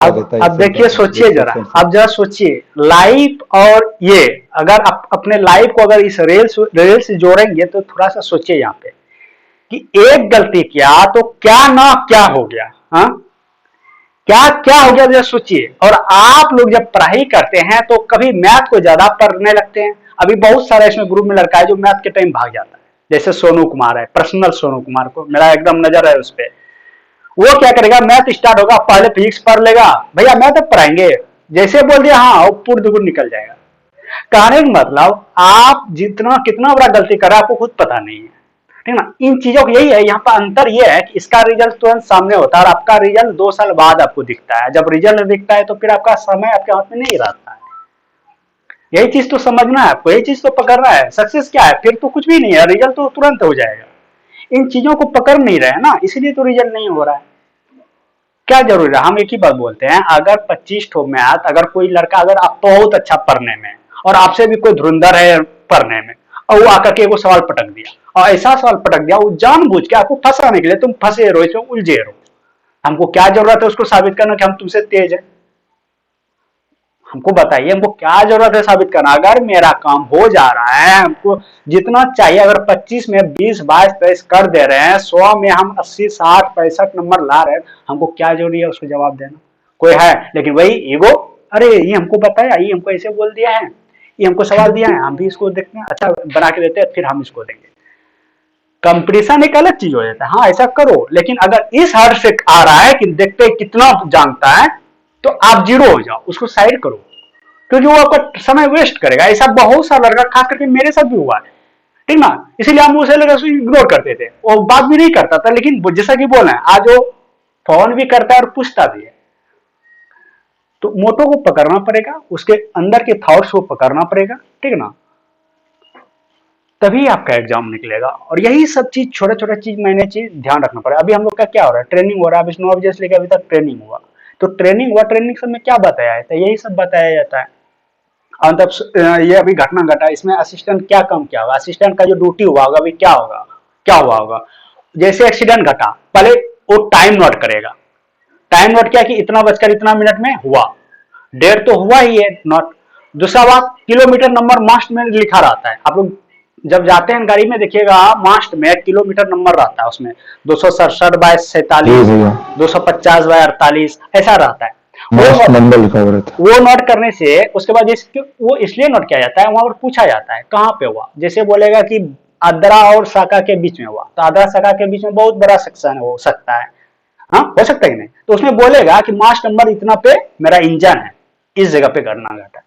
अब देखिए, सोचिए जरा, अब जरा सोचिए, लाइफ और ये, अगर आप अपने लाइफ को अगर इस रेल से जोड़ेंगे तो थोड़ा सा सोचिए यहाँ पे कि एक गलती किया तो क्या ना क्या हो गया। हाँ, क्या क्या हो गया जरा सोचिए। और आप लोग जब पढ़ाई करते हैं तो कभी मैथ को ज्यादा पढ़ने लगते हैं। अभी बहुत सारे इसमें ग्रुप में लड़का है जो मैथ के टाइम भाग जाता है, जैसे सोनू कुमार है, पर्सनल सोनू कुमार को मेरा एकदम नजर है उस पर। वो क्या करेगा, मैथ स्टार्ट होगा, पहले फिजिक्स पढ़ लेगा, भैया मैथ अब पढ़ाएंगे, जैसे बोल दिया हाँ वो पूर्ण दुगुन निकल जाएगा। कहने का मतलब आप जितना कितना बड़ा गलती कर रहे हैं आपको खुद पता नहीं है, ठीक ना। इन चीजों को यही है, यहाँ पर अंतर यह है कि इसका रिजल्ट तुरंत सामने होता है और आपका रिजल्ट 2 साल बाद आपको दिखता है। जब रिजल्ट दिखता है तो फिर आपका समय आपके हाथ में नहीं रहता है। यही चीज तो समझना है आपको, यही चीज तो पकड़ना है। सक्सेस क्या है, फिर तो कुछ भी नहीं है, रिजल्ट तो तुरंत हो जाएगा। इन चीजों को पकड़ नहीं रहे हैं ना, इसीलिए तो रिजल्ट नहीं हो रहा है। क्या जरूरी है, हम एक ही बात बोलते हैं, अगर 25 ठो मैथ, अगर कोई लड़का, अगर आप बहुत अच्छा पढ़ने में और आपसे भी कोई धुरंधर है पढ़ने में, और वो आकर के वो सवाल पटक दिया, और ऐसा सवाल पटक दिया वो जानबूझ के आपको फंसाने के लिए, तुम फंसे रहो इसमें, उलझे रहो। हमको क्या जरूरत है उसको साबित करना कि हम तुमसे तेज है? हमको बताइए, हमको क्या जरूरत है साबित करना? अगर मेरा काम हो जा रहा है, हमको जितना चाहिए, अगर 25 में 20 22 23 कर दे रहे हैं, 100 में हम 80 60 65 नंबर ला रहे हैं, हमको क्या जरूरी है उसको जवाब देना? कोई है? लेकिन वही ईगो, अरे ये हमको बताया, ये हमको ऐसे बोल दिया है, ये हमको सवाल दिया है, हम भी इसको देखते हैं, अच्छा बना के देते हैं, फिर हम इसको देंगे। कंपटीशन एक अलग चीज हो जाता है, हाँ ऐसा करो, लेकिन अगर इस हद से आ रहा है कि देखते कितना जानता है, तो आप जीरो हो जाओ, उसको साइड करो, क्योंकि वो आपका समय वेस्ट करेगा। ऐसा बहुत सा लड़का, खास करके मेरे साथ भी हुआ है, ठीक ना। इसीलिए हम उसे लड़का इग्नोर करते थे, वो बात भी नहीं करता था, लेकिन जैसा कि बोल रहे हैं, आज वो फोन भी करता है और पूछता भी है। तो मोटो को पकड़ना पड़ेगा, उसके अंदर के थॉट्स को पकड़ना पड़ेगा, ठीक ना, तभी आपका एग्जाम निकलेगा। और यही सब चीज, छोटा छोटा चीज मैंने चीज ध्यान रखना पड़ेगा। अभी हम लोग का क्या हो रहा है, ट्रेनिंग हो रहा है, अभी 9 बजे से लेकर अभी तक ट्रेनिंग हुआ। तो ट्रेनिंग हुआ, ट्रेनिंग सब में क्या बताया जाता है, यही सब बताया जाता है। और तब ये अभी घटना घटा, इसमें असिस्टेंट क्या काम किया होगा, असिस्टेंट का जो ड्यूटी हुआ होगा अभी क्या होगा, क्या हुआ होगा। जैसे एक्सीडेंट घटा, पहले वो टाइम नोट करेगा, टाइम नोट किया कि इतना बजकर इतना मिनट में हुआ, डेढ़ तो हुआ ही है नॉट। दूसरा बात, किलोमीटर नंबर मास्ट में लिखा रहता है, आप लोग जब जाते हैं गाड़ी में देखिएगा, मास्ट में किलोमीटर नंबर रहता है, उसमें 267/47, 250/48 ऐसा रहता है। नंबर लिखा हुआ रहता है। वो नोट करने से उसके बाद वो इसलिए नोट किया जाता है, वहां पर पूछा जाता है कहाँ पे हुआ। जैसे बोलेगा कि आद्रा और साका के बीच में हुआ, तो आद्रा साका के बीच में बहुत बड़ा सेक्शन हो सकता है, हाँ हो सकता है कि नहीं। तो उसमें बोलेगा कि मास नंबर इतना पे मेरा इंजन है, इस जगह पे घटना घटा,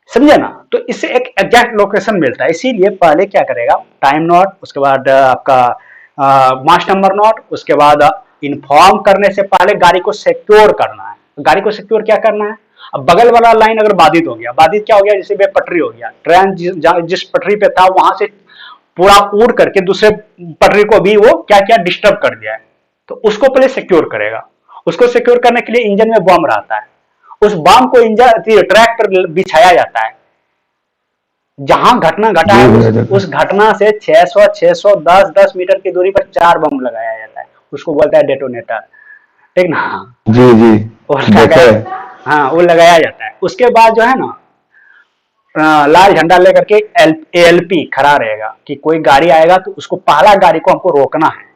समझे ना। तो इससे एक एग्जैक्ट लोकेशन मिलता है। इसीलिए पहले क्या करेगा, टाइम नोट, उसके बाद आपका मास नंबर नोट, उसके बाद इन्फॉर्म करने से पहले गाड़ी को सिक्योर करना है। गाड़ी को सिक्योर क्या करना है, अब बगल वाला लाइन अगर बाधित हो गया, बाधित क्या हो गया, जैसे बेपटरी हो गया, ट्रेन जिस पटरी पे था वहां से पूरा उड़ करके दूसरे पटरी को भी वो क्या क्या डिस्टर्ब कर दिया है, तो उसको पहले सिक्योर करेगा। उसको सिक्योर करने के लिए इंजन में बम रहता है, उस बम को इंजन ट्रैक पर बिछाया जाता है। जहां घटना घटा है उस घटना से 600 610 10 मीटर की दूरी पर 4 बम लगाया जाता है, उसको बोलता है डेटोनेटर, ठीक ना। जी जी, वो लगाया, हाँ वो लगाया जाता है। उसके बाद जो है ना, लाल झंडा लेकर के एएलपी खड़ा रहेगा कि कोई गाड़ी आएगा तो उसको, पहला गाड़ी को हमको रोकना है।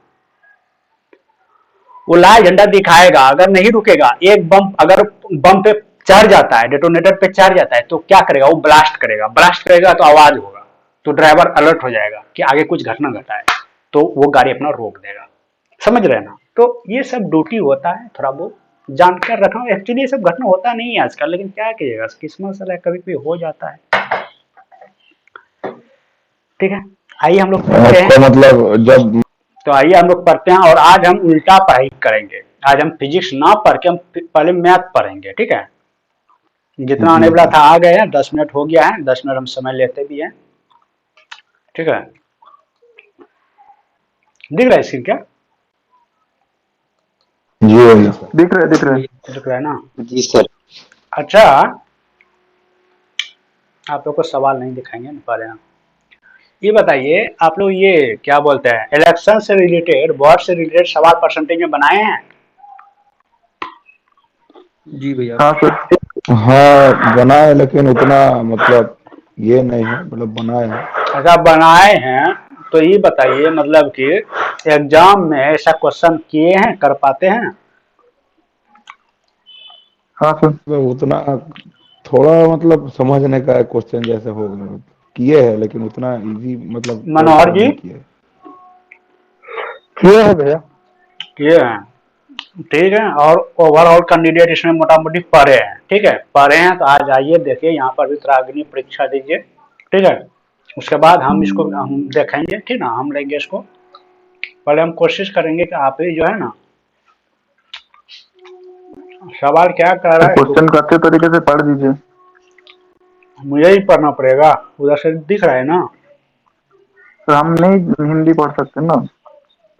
वो लाल झंडा दिखाएगा, अगर नहीं रुकेगा, एक बम अगर बम पे चढ़ जाता है, डेटोनेटर पे चढ़ जाता है, तो क्या करेगा, वो ब्लास्ट करेगा, ब्लास्ट करेगा तो आवाज होगा, तो ड्राइवर अलर्ट हो जाएगा कि आगे कुछ घटना घटा है, तो वो गाड़ी अपना रोक देगा। समझ रहे हैं ना। तो ये सब ड्यूटी होता है, थोड़ा बहुत जानकर रखना। एक्चुअली ये सब घटना होता नहीं है आजकल, लेकिन क्या कीजिएगा, किस्मत से कभी कभी हो जाता है, ठीक है। आइए हम लोग पढ़ते हैं, मतलब जब, तो आइए हम लोग पढ़ते हैं। और आज हम उल्टा पढ़ाई करेंगे, आज हम फिजिक्स ना पढ़ के हम पहले मैथ पढ़ेंगे, ठीक है। जितना आने वाला था आ गए हैं, 10 मिनट हो गया है, 10 मिनट हम समय लेते भी हैं, ठीक है। दिख रहा है स्क्रीन क्या? जी भैया, दिख रहा है, दिख रहा है। दिख रहा है ना। जी सर। अच्छा, आप लोग को सवाल नहीं दिखाएंगे ना पहले हम। ये बताइए, आप लोग ये क्या बोलते हैं, इलेक्शन से रिलेटेड, वोट से रिलेटेड सवाल परसेंटेज में बनाए हैं? जी भैया। हाँ सर। हाँ बनाए, लेकिन उतना मतलब ये नहीं है, मतलब बनाए हैं। अच्छा बनाए हैं तो ये बताइए मतलब कि एग्जाम में ऐसा क्वेश्चन किए हैं, कर पाते हैं? हाँ सर। तो उतना थोड़ा मतलब समझने का क्वेश्चन जैसे हो गया, किए हैं लेकिन उतना इजी मतलब तौर मनोहर पर जी नहीं किए। किए हैं भैया। किए हैं, ठीक है। और ओवरऑल कैंडिडेट इसमें मोटा मोटी पढ़े हैं, ठीक है, पढ़े हैं तो आज आइए देखिए यहाँ पर भी थोड़ा अग्नि परीक्षा दीजिए, ठीक है। उसके बाद हम इसको हम देखेंगे, ठीक ना, हम लेंगे इसको। पहले हम कोशिश करेंगे कि आप ही जो है ना, सवाल क्या कह रहा है इसको क्वेश्चन को अच्छे तरीके से पढ़ दीजिए। मुझे ही पढ़ना पड़ेगा, उधर से दिख रहा है ना, सर हम नहीं हिंदी पढ़ सकते ना।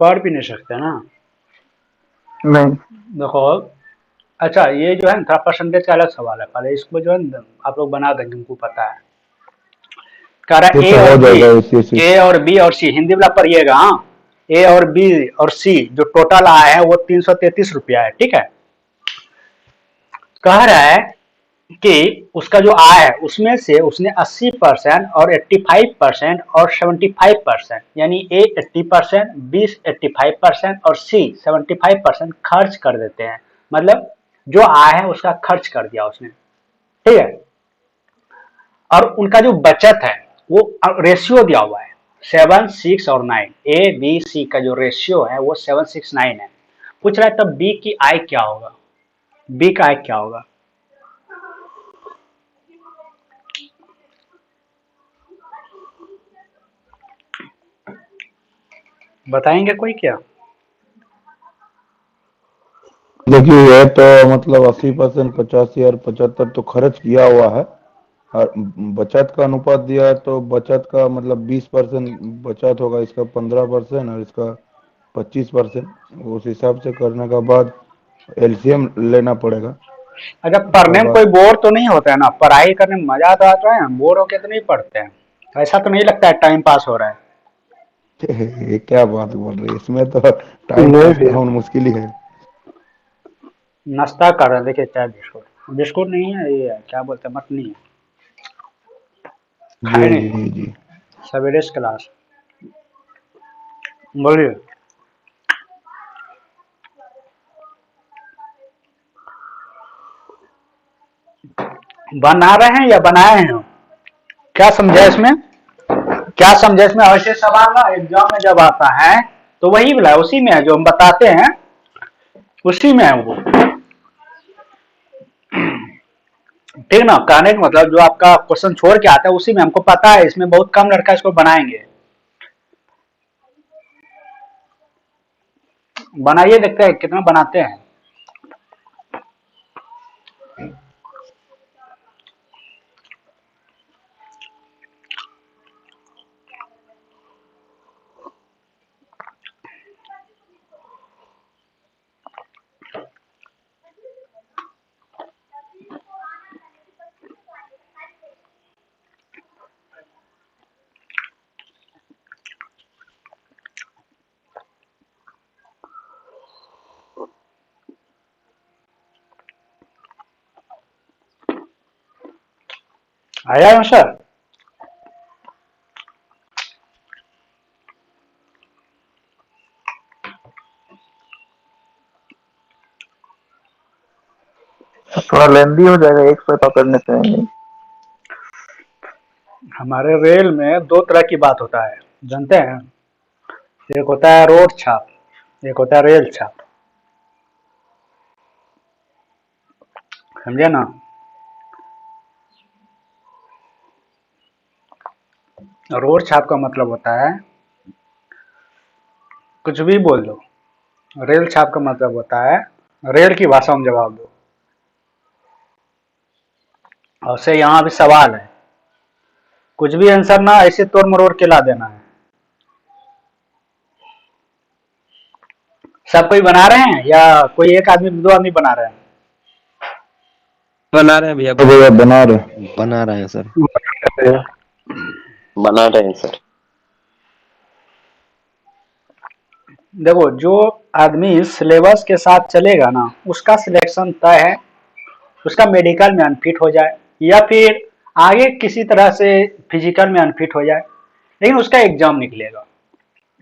पढ़ भी नहीं सकते ना। नहीं। देखो, अच्छा ये जो है ना थोड़ा परसेंटेज का अलग सवाल है, पहले इसको जो है ना आप लोग बना देंगे, हमको पता है। कह रहा ये है ए तो और हो बी, जाएगा इसी से। ए और बी और सी, हिंदी वाला पढ़िएगा हाँ। ए और बी और सी जो टोटल आया है वो 333 रुपया है, ठीक है। कह रहा है कि उसका जो आय है उसमें से उसने 80% और 85% और 75%, यानी ए 80%, बी 85% और सी 75% खर्च कर देते हैं। मतलब जो आय है उसका खर्च कर दिया उसने, ठीक है। और उनका जो बचत है वो रेशियो दिया हुआ है 7, 6 और 9, ए बी सी का जो रेशियो है वो 7, 6, 9 है। पूछ रहा है तब बी की आय क्या होगा, बी का आय क्या होगा? बताएंगे कोई क्या? देखिए ये तो मतलब 80%, 85 और 75 तो खर्च किया हुआ है, और बचत का अनुपात दिया है तो बचत का मतलब 20% बचत होगा, इसका 15% और इसका 25%। उस हिसाब से करने के बाद एलसीएम लेना पड़ेगा। अच्छा उसके पढ़ने में कोई बाद बोर तो नहीं होता है ना, पढ़ाई करने में मजा तो आता है, बोर होके तो नहीं पढ़ते हैं, ऐसा तो नहीं लगता है टाइम पास हो रहा है? ये क्या बात बोल रही है, इसमें तो टाइम नहीं पास तो भैया। होना मुश्किल ही है। नाश्ता कर रहे हैं, देखिए चाय बिस्कुट, बिस्कुट नहीं है, ये है, क्या बोलते हैं, मटनी है, जी खाए जी नहीं, जी जी। सवेरे क्लास। बोलिए। बना रहे हैं या बनाए हैं? क्या समझा इसमें, क्या समझे इसमें? ऐसे सवाल ना एग्जाम में जब आता है तो वही वाला है, उसी में है जो हम बताते हैं, उसी में है वो, ठीक ना। कहने का मतलब जो आपका क्वेश्चन छोड़ के आता है उसी में, हमको पता है इसमें बहुत कम लड़का इसको बनाएंगे। बनाइए, देखते हैं कितना बनाते हैं। आया आंसर? थोड़ा लेंदी हो जाएगा, एक पेपर करने से नहीं। हमारे रेल में दो तरह की बात होता है, जानते हैं? एक होता है रोड छाप, एक होता है रेल छाप, समझे ना। रोड छाप का मतलब होता है कुछ भी बोल दो, रेल छाप का मतलब होता है रेल की भाषा में जवाब दो। और से यहाँ भी सवाल है, कुछ भी आंसर ना ऐसे तोड़ मरोड़ के ला देना है। सब कोई बना रहे हैं या कोई एक आदमी दो आदमी बना रहे हैं? बना रहे हैं भैया, तो भैया बना रहे। बना रहे हैं सर। बना रहे हैं सर। देखो जो आदमी सिलेबस के साथ चलेगा ना उसका सिलेक्शन तय है, उसका मेडिकल में अनफिट हो जाए या फिर आगे किसी तरह से फिजिकल में अनफिट हो जाए, लेकिन उसका एग्जाम निकलेगा।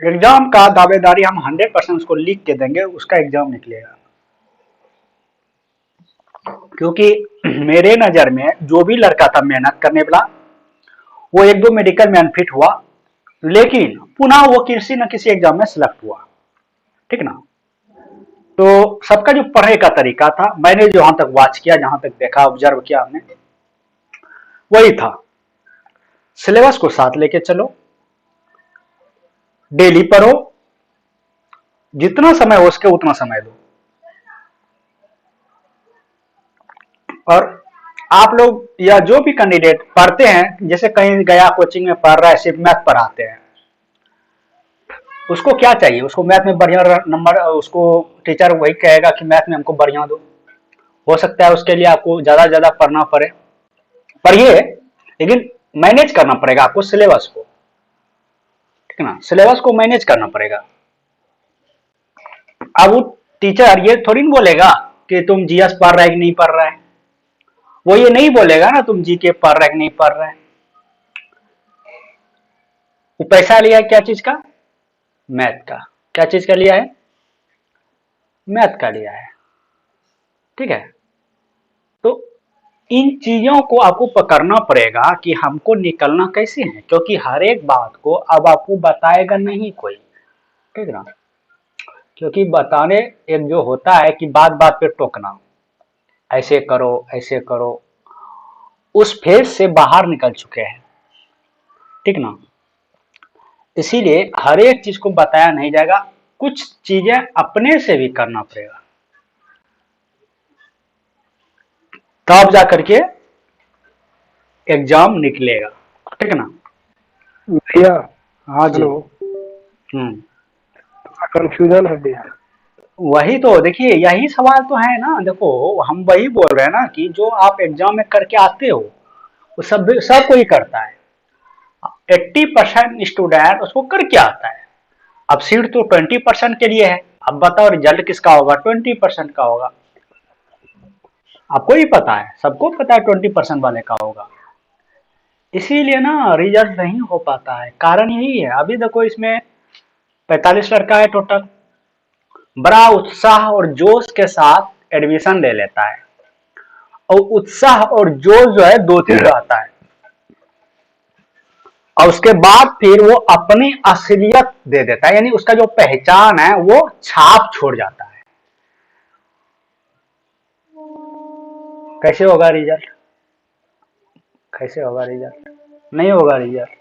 एग्जाम का दावेदारी हम 100% उसको लिख के देंगे, उसका एग्जाम निकलेगा। क्योंकि मेरे नजर में जो भी लड़का था मेहनत करने वाला, वो 1-2 मेडिकल में अनफिट हुआ, लेकिन पुनः वो किसी न किसी एग्जाम में सिलेक्ट हुआ, ठीक ना। तो सबका जो पढ़ने का तरीका था, मैंने जहां तक वॉच किया, जहां तक देखा, ऑब्जर्व किया हमने, वही था, सिलेबस को साथ लेके चलो, डेली पढ़ो, जितना समय हो सके उतना समय दो। और आप लोग या जो भी कैंडिडेट पढ़ते हैं, जैसे कहीं गया कोचिंग में पढ़ रहा है, सिर्फ मैथ पढ़ाते हैं, उसको क्या चाहिए, उसको मैथ में बढ़िया नंबर, उसको टीचर वही कहेगा कि मैथ में हमको बढ़िया दो। हो सकता है उसके लिए आपको ज्यादा ज्यादा पढ़ना पड़े, पढ़िए, लेकिन मैनेज करना पड़ेगा आपको सिलेबस को, ठीक है ना, सिलेबस को मैनेज करना पड़ेगा। अब वो टीचर ये थोड़ी नहीं बोलेगा कि तुम जीएस पढ़ रहा है कि नहीं पढ़ रहा है, वो ये नहीं बोलेगा ना तुम जीके पढ़ रहा है कि नहीं पढ़ रहा है। वो पैसा लिया है क्या चीज का, मैथ का। क्या चीज का लिया है, मैथ का लिया है, ठीक है। तो इन चीजों को आपको पकड़ना पड़ेगा कि हमको निकलना कैसे है, क्योंकि हर एक बात को अब आपको बताएगा नहीं कोई, ठीक ना। क्योंकि बताने एक जो होता है कि बात बात पे टोकना, ऐसे करो ऐसे करो, उस फेज से बाहर निकल चुके हैं, ठीक ना। इसीलिए हर एक चीज को बताया नहीं जाएगा, कुछ चीजें अपने से भी करना पड़ेगा, तब जा करके एग्जाम निकलेगा, ठीक है ना। भैया हाँ जी। हेलो, हम्म, कंफ्यूजन है भैया। वही तो देखिए, यही सवाल तो है ना। देखो हम वही बोल रहे हैं ना कि जो आप एग्जाम में करके आते हो वो सब कोई करता है। 80% स्टूडेंट उसको करके आता है। अब सीट तो 20% के लिए है, अब बताओ रिजल्ट किसका होगा, 20% का होगा। आपको ही पता है, सबको पता है 20% वाले का होगा। इसीलिए ना रिजल्ट नहीं हो पाता है, कारण यही है। अभी देखो इसमें 45 लड़का है टोटल, बड़ा उत्साह और जोश के साथ एडमिशन ले लेता है, और उत्साह और जोश जो है 2-3 रहता है, और उसके बाद फिर वो अपनी असलियत दे देता है, यानी उसका जो पहचान है वो छाप छोड़ जाता है। कैसे होगा रिजल्ट, कैसे होगा रिजल्ट, नहीं होगा रिजल्ट।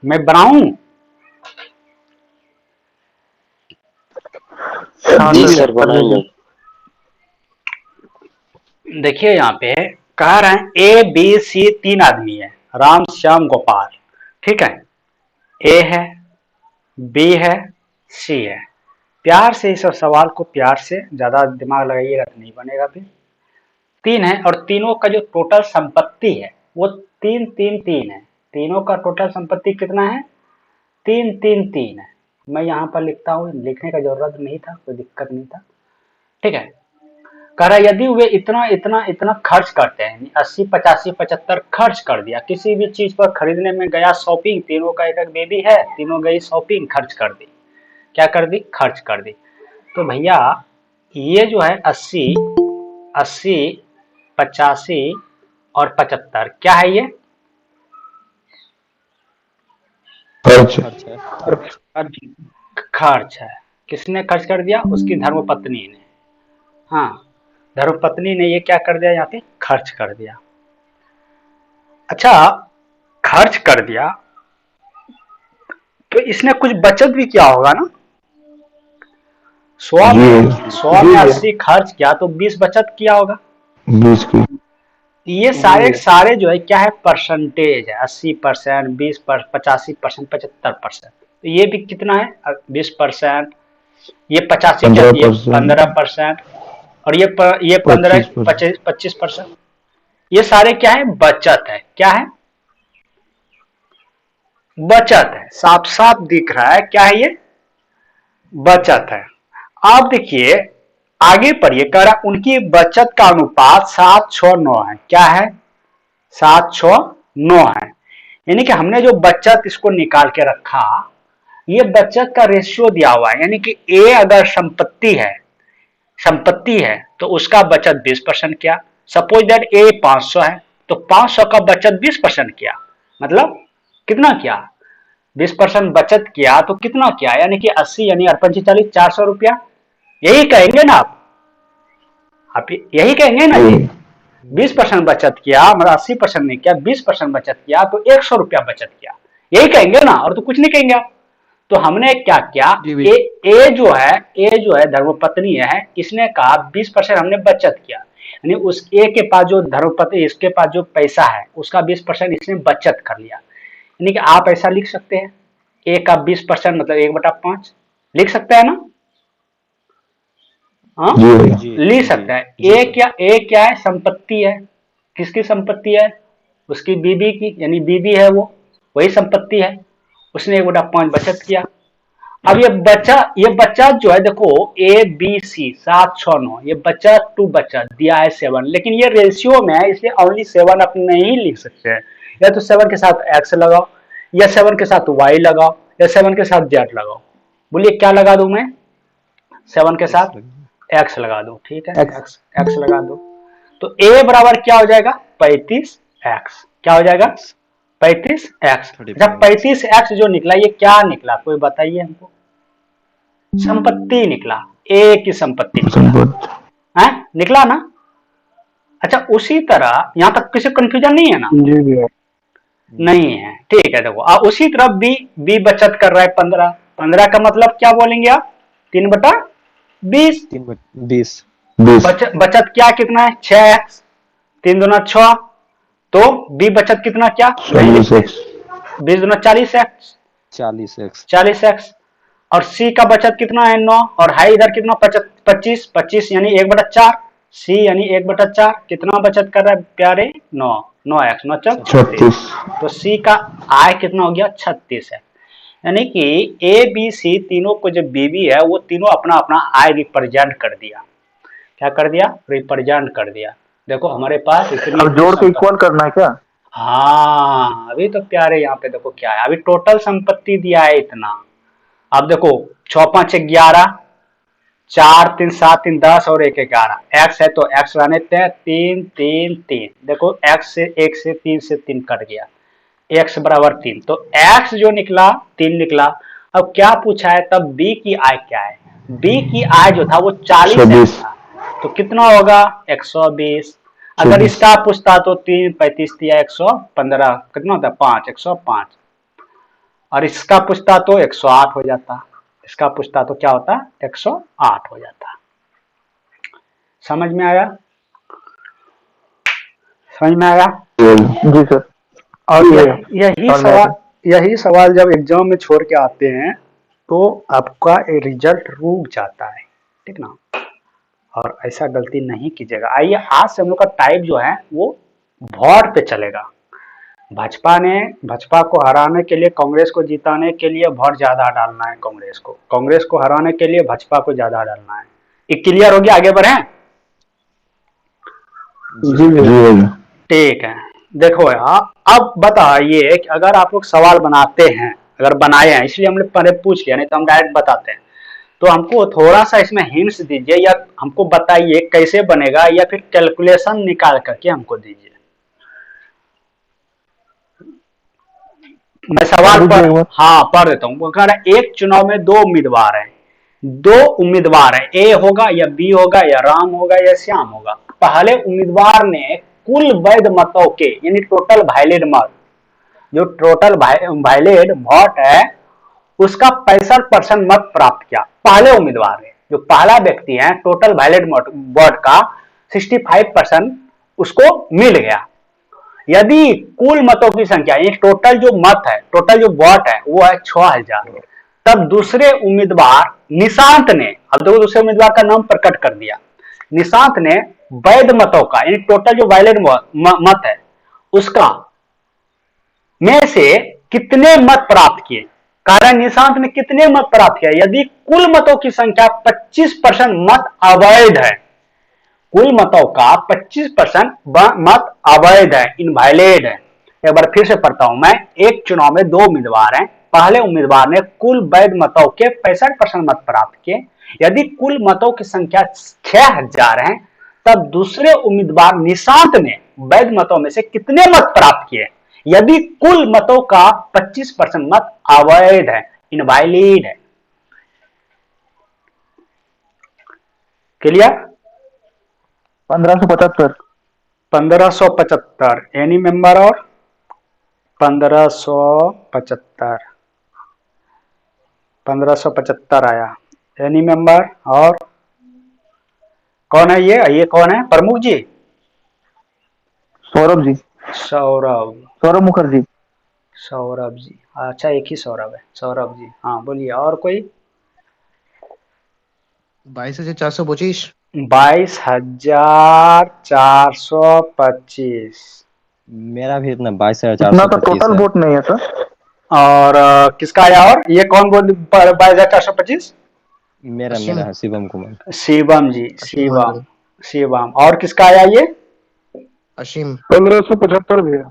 मैं बनाऊं, जी सर बनाएंगे। देखिए यहाँ पे कह रहे हैं ए बी सी 3 आदमी है, राम श्याम गोपाल, ठीक है। ए है, बी है, सी है। प्यार से इस सवाल को प्यार से, ज्यादा दिमाग लगाइएगा तो नहीं बनेगा। फिर 3 है, और तीनों का जो टोटल संपत्ति है वो 3-3-3 है। तीनों का टोटल संपत्ति कितना है, 3-3-3 है। मैं यहाँ पर लिखता हूँ, लिखने का जरूरत नहीं था, कोई दिक्कत नहीं था, ठीक है। कह रहा यदि वे इतना इतना इतना खर्च करते हैं, 80, 85, 75 खर्च कर दिया किसी भी चीज पर, खरीदने में गया, शॉपिंग, तीनों का एक एक बेबी है, तीनों गई शॉपिंग, खर्च कर दी, क्या कर दी, खर्च कर दी। तो भैया ये जो है 80, 80, 85 और 75 क्या है, ये खर्च। खर्च है। किसने खर्च कर दिया, उसकी धर्मपत्नी ने। हाँ, धर्मपत्नी ने ये क्या कर दिया, यहाँ पे खर्च कर दिया। अच्छा, खर्च कर दिया तो इसने कुछ बचत भी किया होगा ना। 100 में 80 खर्च किया तो 20 बचत किया होगा। 20 की। ये सारे सारे जो है क्या है, परसेंटेज है। 80%, 20%, 85%, 75%। तो ये भी कितना है, 20%, ये 85 क्या, ये 15%, और ये 15, 25%। ये सारे क्या है, बचत है। क्या है, बचत है। साफ साफ दिख रहा है क्या है, ये बचत है। आप देखिए आगे पढ़िए, कह रहा उनकी बचत का अनुपात 7:6:9 है। क्या है? 7:6:9 है। यानी कि हमने जो बचत इसको निकाल के रखा, ये बचत का रेशियो दिया हुआ है। यानी कि ए अगर संपत्ति है तो उसका बचत 20% किया। सपोज दैट ए 500 है तो 500 का बचत 20% किया, मतलब कितना किया? 20% बचत किया तो कितना किया? यानी कि 80 यानी 40 400 रुपया। यही कहेंगे ना आप यही कहेंगे ना जी। 20% बचत किया, मतलब 80% नहीं किया, 20% बचत किया तो 100 रुपया बचत किया, यही कहेंगे ना, और तो कुछ नहीं कहेंगे आप। तो हमने क्या किया, ए जो है धर्मपत्नी है, इसने कहा 20% हमने बचत किया, यानी उस ए के पास जो धर्मपत्नी, इसके पास जो पैसा है उसका 20% इसने बचत कर लिया। यानी कि आप ऐसा लिख सकते हैं, ए का 20% मतलब 1/5 लिख सकते हैं ना? हाँ लिख सकता है। ए क्या है? संपत्ति है। किसकी संपत्ति है? उसकी बीबी की, यानी बीबी है वो, वही संपत्ति है। उसने 1/5 बचत किया। अब ये बचत जो है देखो, ए बी सी 7:6:9, ये बचत टू बचत दिया है 7, लेकिन ये रेशियो में है इसलिए ओनली 7 आप नहीं लिख सकते हैं। या तो 7 के साथ एक्स लगाओ, या 7 के साथ वाई लगाओ, या 7 के साथ जेड लगाओ। बोलिए क्या लगा दूं मैं? 7 के साथ एक्स लगा दो, ठीक है, एक्स लगा दो। तो ए बराबर क्या हो जाएगा? 35x। क्या हो जाएगा? 35x। जब 35x जो निकला, ये क्या निकला कोई बताइए हमको? संपत्ति निकला, ए की संपत्ति निकला है, निकला ना? अच्छा, उसी तरह यहां तक किसी कंफ्यूजन नहीं है ना? जी भैया। नहीं है, ठीक है। देखो उसी तरह बी बचत कर रहा है 15 का मतलब क्या बोलेंगे आप? 3/20। 20 बचत क्या कितना है? 6x। 3 दूना 6, तो बी बचत कितना क्या? 40x। 20 दूना 40x। 40x। और सी का बचत कितना है? 9। और है इधर कितना? 25 यानी 1/4। सी यानी 1/4 कितना बचत कर रहा है प्यारे? 9x 9 36। तो सी का आय कितना हो गया? 36 है। यानी कि ए बी सी तीनों को जो बीबी है वो तीनों अपना अपना आय रिप्रेजेंट कर दिया। क्या कर दिया? रिप्रेजेंट कर दिया। देखो हमारे पास इतनी, अब जोड़ के इक्वल करना है क्या? हाँ अभी तो प्यारे यहाँ पे देखो क्या है, अभी टोटल संपत्ति दिया है इतना। अब देखो 6 5 11, 4 3 7 3 10 और 1 11। एक्स है तो एक्स रहने देते हैं, 3 3 3। देखो एक्स से 1 से 3 से 3 कट गया, x बराबर 3। तो x जो निकला 3 निकला। अब क्या पूछा है तब? b की आय क्या है? b की आय जो था वो 40 था, तो कितना होगा? 120। अगर इसका पूछता तो 3 35 दिया 115, कितना होता है? 5 105। और इसका पूछता तो 108 हो जाता। इसका पूछता तो क्या होता? 108 हो जाता। समझ में आया? समझ में आया? जी सर। और यही सवाल जब एग्जाम में छोड़ के आते हैं तो आपका रिजल्ट रुक जाता है, ठीक ना? और ऐसा गलती नहीं कीजिएगा। आइए आज से हम लोग का टाइप जो है वो वोट पे चलेगा। भाजपा को हराने के लिए, कांग्रेस को जिताने के लिए वोट ज्यादा डालना है कांग्रेस को हराने के लिए भाजपा को ज्यादा डालना है। ये क्लियर हो गया? आगे बढ़े? जी ठीक है। देखो यार, अब बताइए कि अगर आप लोग सवाल बनाते हैं, अगर बनाए हैं, इसलिए हमने पहले पूछ लिया, नहीं तो हम डायरेक्ट बताते हैं। तो हमको थोड़ा सा इसमें हिंट्स दीजिए, या हमको बताइए कैसे बनेगा, या फिर कैलकुलेशन निकाल करके हमको दीजिए। मैं सवाल पढ़ देता हूँ। एक चुनाव में 2 उम्मीदवार हैं, 2 उम्मीदवार है, ए होगा या बी होगा या राम होगा या श्याम होगा। पहले उम्मीदवार ने कुल वैध मतों के, यानी टोटल वैलिड मत, जो टोटल वैलिड वोट है उसका 65% मत प्राप्त किया। पहले उम्मीदवार ने, जो पहला व्यक्ति है, टोटल वैलिड वोट का 65% उसको मिल गया। यदि कुल मतों की संख्या, ये टोटल जो मत है, टोटल जो वोट है वो है 6000, तब दूसरे उम्मीदवार निशांत ने, अब देखो दूसरे उम्मीदवार का नाम प्रकट कर दिया, निशांत ने वैध मतों का, यानी टोटल जो वैलिड मत है उसका में से कितने मत प्राप्त किए, कारण निशांत ने कितने मत प्राप्त किया? यदि कुल मतों की संख्या 25% मत अवैध है, कुल मतों का 25% मत अवैध है, इनवैलिड है। एक बार फिर से पढ़ता हूं मैं। एक चुनाव में 2 उम्मीदवार हैं। पहले उम्मीदवार ने कुल वैध मतों के 65% मत प्राप्त किए। यदि कुल मतों की संख्या 6000 है, तब दूसरे उम्मीदवार निशांत ने वैध मतों में से कितने मत प्राप्त किए? यदि कुल मतों का 25% मत अवैध है, इनवैलिड है। क्लियर? 1575। 1575 any member? और 1575 आया। Any member? और कौन है ये कौन है? प्रमुख जी? सौरभ जी। सौरभ मुखर्जी। सौरभ जी, अच्छा एक ही सौरभ है। सौरभ जी, हाँ बोलिए। और कोई? 22,425। 22,425। मेरा भी इतना इतना तो 22,425 टोटल है। वोट नहीं है सर। और किसका आया? और ये कौन बोल? 22,425? मेरा असीम। है शिवम कुमार। शिवम जी, असीम शिवम। मंडल। शिवम। और किसका आया ये? असीम। 1575 भी है।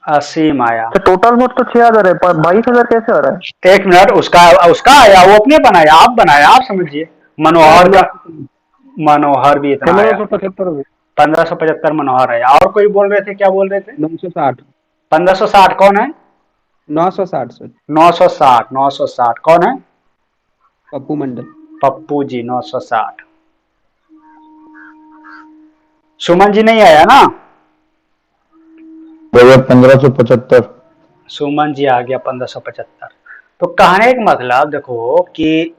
असीम आया। तो टोटल वोट तो 6000 है, 22,000 कैसे आ रहा है? एक मिनट, उसका उसका आया, वो अपने बनाया, आप बनाया, आप समझिए। मनोहर का, मनोहर भी इतना आया। 1575 भी। 1575 मनोहर आया। और कोई बोल रहे थे, क्या बोल रहे थे? 960। 1560 कौन है? 960 सर। 960, 960 कौन है? पप्पू मंडल। पप्पू जी, 960। सुमन जी नहीं आया ना? भैया 1575। सुमन जी आ गया 1575। तो कहने का मतलब देखो कि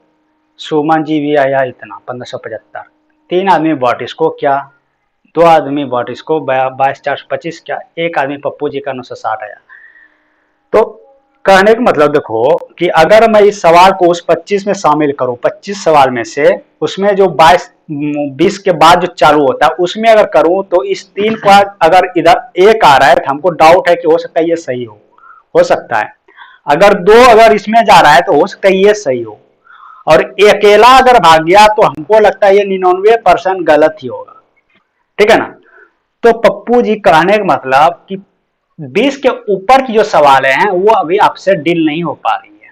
सुमन जी भी आया इतना 1575। 3 आदमी वोट इसको क्या, 2 आदमी वोट इसको, 22,425 क्या, एक आदमी पप्पू जी का 960 आया। तो कहने का मतलब देखो कि अगर मैं इस सवाल को उस 25 में शामिल करूं, 25 सवाल में से उसमें जो 20 के बाद जो चालू होता है उसमें अगर करूं, तो इस 3 का अगर इधर 1 आ रहा है तो हमको डाउट है कि हो सकता है ये सही हो सकता है। अगर 2 अगर इसमें जा रहा है तो हो सकता है ये सही हो, और अकेला अगर भाग गया तो हमको लगता है ये 99% गलत ही होगा। ठीक है ना? तो पप्पू जी कहने का मतलब कि 20 के ऊपर की जो सवाल हैं वो अभी आपसे डील नहीं हो पा रही है।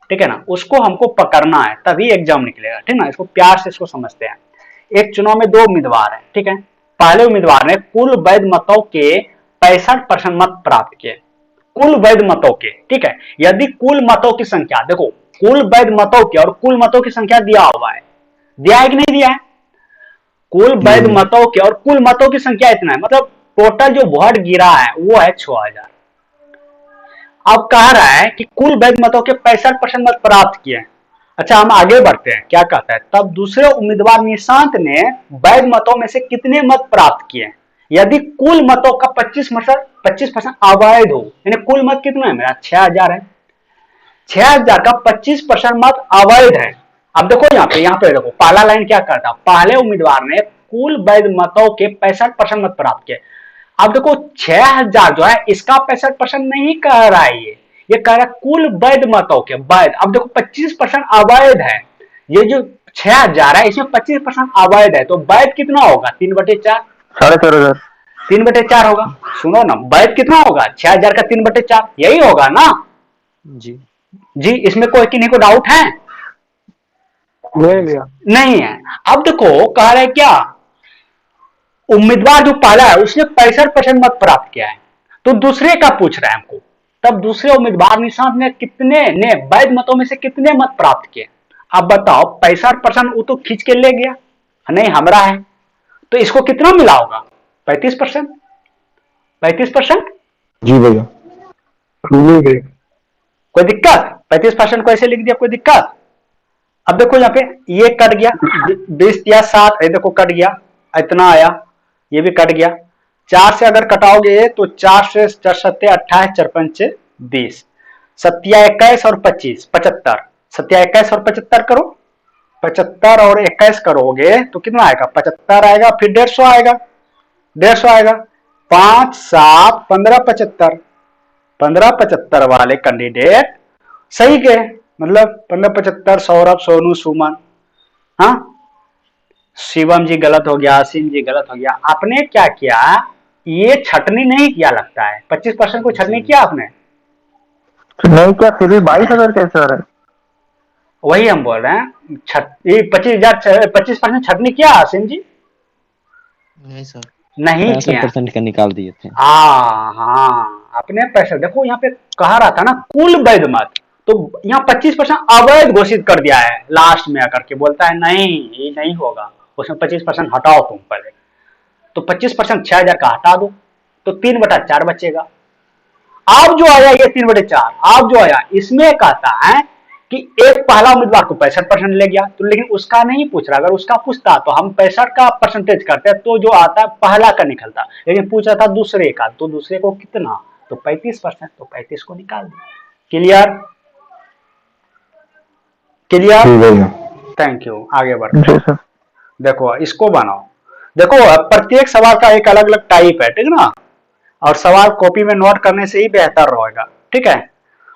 ठीक है ना? उसको हमको पकड़ना है, तभी एग्जाम निकलेगा। ठीक ना? इसको प्यार से इसको समझते हैं। एक चुनाव में 2 उम्मीदवार हैं। ठीक है? पहले उम्मीदवार ने कुल वैध मतों के 65% मत प्राप्त किए, कुल वैध मतों के। ठीक है? यदि कुल मतों की संख्या, देखो कुल वैध मतों की और कुल मतों की संख्या दिया हुआ है, दिया है कि नहीं दिया है? कुल वैध मतों के और कुल मतों की संख्या इतना है, मतलब टोटल जो वोट गिरा है वो है 6000। अब कह रहा है कि कुल वैध मतों के 65% मत प्राप्त किए। अच्छा, हम आगे बढ़ते हैं। क्या कहता है? तब दूसरे उम्मीदवार निशांत ने वैध मतों में से कितने मत प्राप्त किए? यदि कुल मतों का 25% अवैध हो, यानी कुल मत कितना है? मेरा 6000 है। 6000 का 25% मत अवैध है। अब देखो यहाँ पे देखो पहला लाइन क्या करता है? पहले उम्मीदवार ने कुल वैध मतों के 65% मत प्राप्त किए। अब देखो 6000 जो है इसका 65% नहीं कह रहा है, ये कह रहा है कुल वैध मतों के वैध। अब देखो 25% अवैध है, ये जो 6000 है इसमें 25% अवैध है, तो वैध कितना होगा? 3/4, 4500। 3/4 होगा। सुनो ना, वैध कितना होगा? 6000 का 3/4 यही होगा ना जी जी? इसमें कोई किन्हीं को डाउट है? नहीं भैया। नहीं है। अब देखो कह रहे क्या, उम्मीदवार जो पहला है उसने 65% मत प्राप्त किया है, तो दूसरे का पूछ रहा है हमको। तब दूसरे उम्मीदवार निशांत ने कितने ने वैध मतों में से कितने मत प्राप्त किए? अब बताओ, 65% वो तो खींच के ले गया, नहीं हमारा है, तो इसको कितना मिला होगा? 35%। 35%। जी भैया। नहीं भैया। कोई दिक्कत? 35% को ऐसे लिख दिया, कोई दिक्कत? अब देखो यहाँ पे ये कट गया, 20 या 7, देखो कट गया, इतना आया, ये भी कट गया। 4 से अगर कटाओगे तो 4 से 4 सत्ते 28, 4 पंचे 20, 7 21 और 25 75, 7 21 और 75 करो, 75 और 21 करोगे तो कितना आएगा? 75 आएगा, फिर 150 आएगा, 150 आएगा, 5 7 15 75, 15 75 वाले कैंडिडेट सही के मतलब 1575 सौरभ सोनू सुमन। हाँ, शिवम जी गलत हो गया, असीम जी गलत हो गया। आपने क्या किया, ये छटनी नहीं किया लगता है, 25% को छटनी जी किया आपने। नहीं क्या, फिर भी 22,000 कैसे आ रहा है? वही हम बोल रहे हैं, 25% छटनी किया असीम जी। नहीं सर। नहीं किया। 65% का निकाल दिए थे। हाँ हाँ, अपने पैसे देखो यहाँ पे कहा रहा था ना कुल वैध मत, तो यहाँ 25% अवैध घोषित कर दिया है। लास्ट में आकर के बोलता है नहीं ये नहीं होगा, उसमें 25% हटाओ तुम पहले। तो 25% 6,000 का हटा दो, तो 3/4 बचेगा। अब जो आया ये 3/4, अब जो आया इसमें कहता है कि एक पहला उम्मीदवार को 65% ले गया, तो लेकिन उसका नहीं पूछ रहा। अगर उसका पूछता तो हम 65 का परसेंटेज करते, तो जो आता है पहला का निकलता। लेकिन पूछा था दूसरे का, तो दूसरे को कितना, तो 35%, तो 35 को निकाल दिया। Clear clear. ठीक है भैया। Thank you. आगे बढ़ते जी हैं। सर। देखो इसको बनाओ। देखो प्रत्येक सवाल का एक अलग अलग टाइप है, ठीक ना, और सवाल कॉपी में नोट करने से ही बेहतर रहेगा, ठीक है।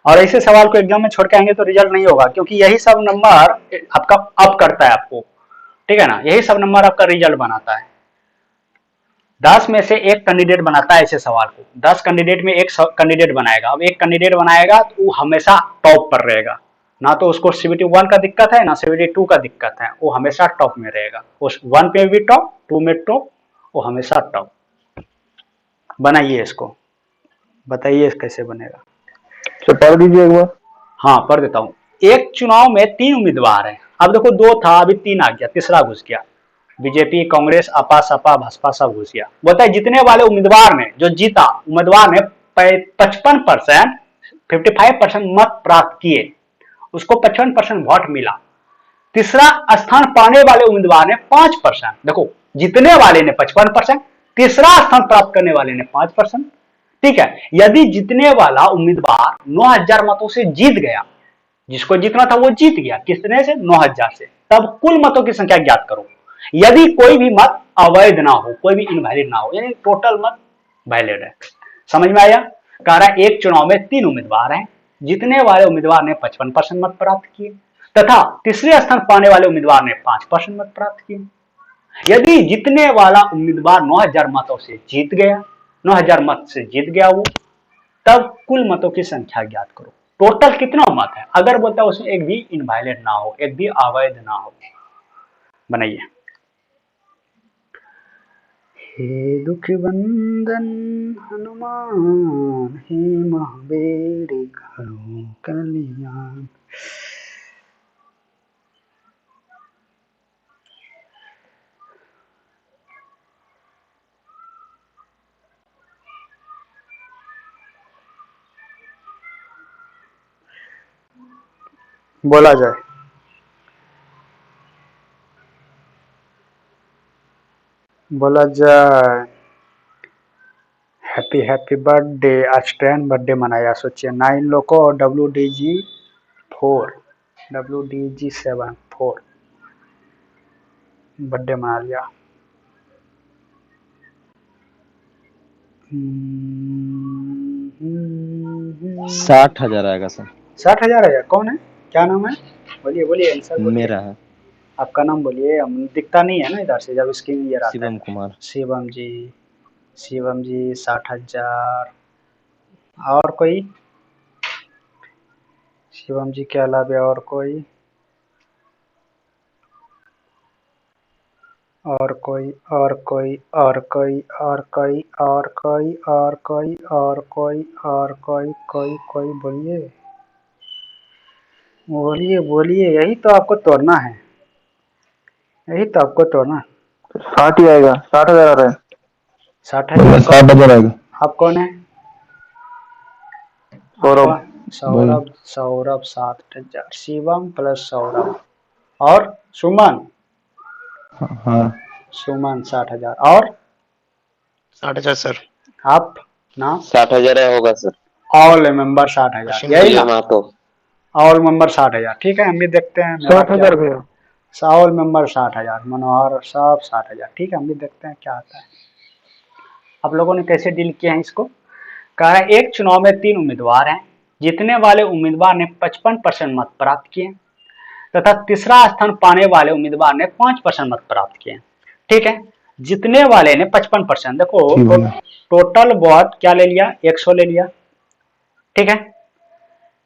और ऐसे सवाल को एग्जाम में छोड़ के आएंगे तो रिजल्ट नहीं होगा, क्योंकि यही सब नंबर आपका अप करता है आपको, ठीक है ना, यही सब नंबर आपका रिजल्ट बनाता है। 10 में से एक कैंडिडेट बनाता है ऐसे सवाल को। 10 कैंडिडेट में एक कैंडिडेट बनाएगा। अब एक कैंडिडेट बनाएगा तो वो हमेशा टॉप पर रहेगा, ना तो उसको सीबीटी 1 का दिक्कत है ना सीबीटी 2 का दिक्कत है, वो हमेशा टॉप में रहेगा। उस 1 पे भी टॉप, 2 में टॉप, वो हमेशा टॉप। बनाइए इसको, बताइए कैसे बनेगा। तो पढ़ दीजिए एक बार। हाँ पढ़ देता हूँ। एक चुनाव में 3 उम्मीदवार हैं। अब देखो 2 था, अभी 3 आ गया, तीसरा घुस गया। बीजेपी, कांग्रेस, अपा सपा भाजपा सब घुस गया। बोलता है जितने वाले उम्मीदवार ने, जो जीता उम्मीदवार ने 55%, 55% मत प्राप्त किए, उसको 55% वोट मिला। तीसरा स्थान पाने वाले उम्मीदवार ने 5%, देखो जीतने वाले ने 55%, तीसरा स्थान प्राप्त करने वाले ने 5%। ठीक है, यदि जीतने वाला उम्मीदवार 9,000 मतों से जीत गया, जिसको जीतना था वो जीत गया, कितने से, 9,000 से, तब कुल मतों की संख्या ज्ञात करो। यदि कोई भी मत अवैध ना हो, कोई भी इनवैलिड ना हो, यानी टोटल मत वैलिड है। समझ में आया। कह रहा है एक चुनाव में 3 उम्मीदवार हैं, जीतने वाले उम्मीदवार ने 55% मत प्राप्त किए तथा तीसरे स्थान पाने वाले उम्मीदवार ने 5% मत प्राप्त किए। यदि जीतने वाला उम्मीदवार 9,000 मतों से जीत गया, 9,000 मत से जीत गया वो, तब कुल मतों की संख्या ज्ञात करो। टोटल कितना मत है, अगर बोलता है उसमें एक भी इनवैलिड ना हो, एक भी अवैध ना हो। बनाइए। हे दुख बंदन हनुमान, हे महावीर करो कल्याण। बोला जाए। बोला जाए। Happy happy birthday. आज 10 बर्थडे मनाया, सोचिए 9 लोगों और WDG 4, WDG 7 4 बर्थडे मना लिया। 60,000 आएगा सर। 60,000 है। कौन है, क्या नाम है, बोलिए बोलिए आंसर बोलिए। मेरा है आपका नाम बोलिए, हम दिखता नहीं है ना इधर से, जब स्क्रीन ये आता है। शिवम कुमार। शिवम जी, शिवम जी 60,000। और कोई, शिवम जी के अलावा और कोई, और कोई, और कोई, और कोई, और कोई, और कोई, और कोई, और कोई, और कोई, कोई कोई बोलिए बोलिए बोलिए, यही तो आपको तोड़ना है, यही तो आपको तोड़ना है। 60 ही आएगा, 60,000 आ रहा है। 60,000। 60,000 आएगा। आप कौन है, सौरभ। सौरभ, सौरभ 60,000, शिवम प्लस सौरभ और सुमन, हाँ सुमन 60,000 और 60,000 सर। आप नाम, 60,000 होगा सर। ऑल मेंबर 60,000, अश्विन यही भैया ना, मातो। All member 60,000। ठीक है, हम भी देखते हैं मेरा 60,000 भैया। ऑल मेंबर 60,000, मनोहर सब 60,000। ठीक है, हम भी देखते हैं क्या आता है। आप लोगों ने कैसे डील किया है इसको। कहा है एक चुनाव में 3 उम्मीदवार हैं, जीतने वाले उम्मीदवार ने 55% मत प्राप्त किए तथा तीसरा स्थान पाने वाले उम्मीदवार ने 5% मत प्राप्त किए। ठीक है, जीतने वाले ने 55%, देखो जी भैया। टोटल वोट क्या ले लिया, 100 ले लिया। ठीक है,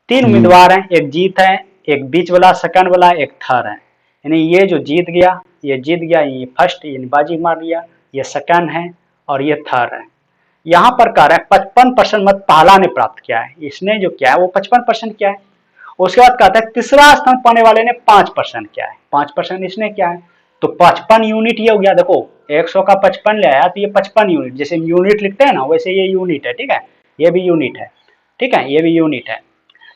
3 जी। उम्मीदवार हैं, एक जीत है, एक बीच वाला, सेकंड वाला, एक थर्ड है। यानी ये जो जीत गया, ये जीत गया, ये फर्स्ट यानी बाजी मार लिया, ये सेकंड है और ये थर्ड है। यहाँ पर कह रहा है 55% मत पहला ने प्राप्त किया है, इसने जो किया है वो 55% किया है। उसके बाद कहता है तीसरा स्थान पाने वाले ने 5% किया है, 5% इसने किया है, तो 55 यूनिट ये हो गया। देखो 100 का 55 ले आया तो ये 55 यूनिट, जैसे यूनिट लिखते हैं ना वैसे ये यूनिट है। ठीक है, ये भी यूनिट है। ठीक है, ये भी यूनिट है।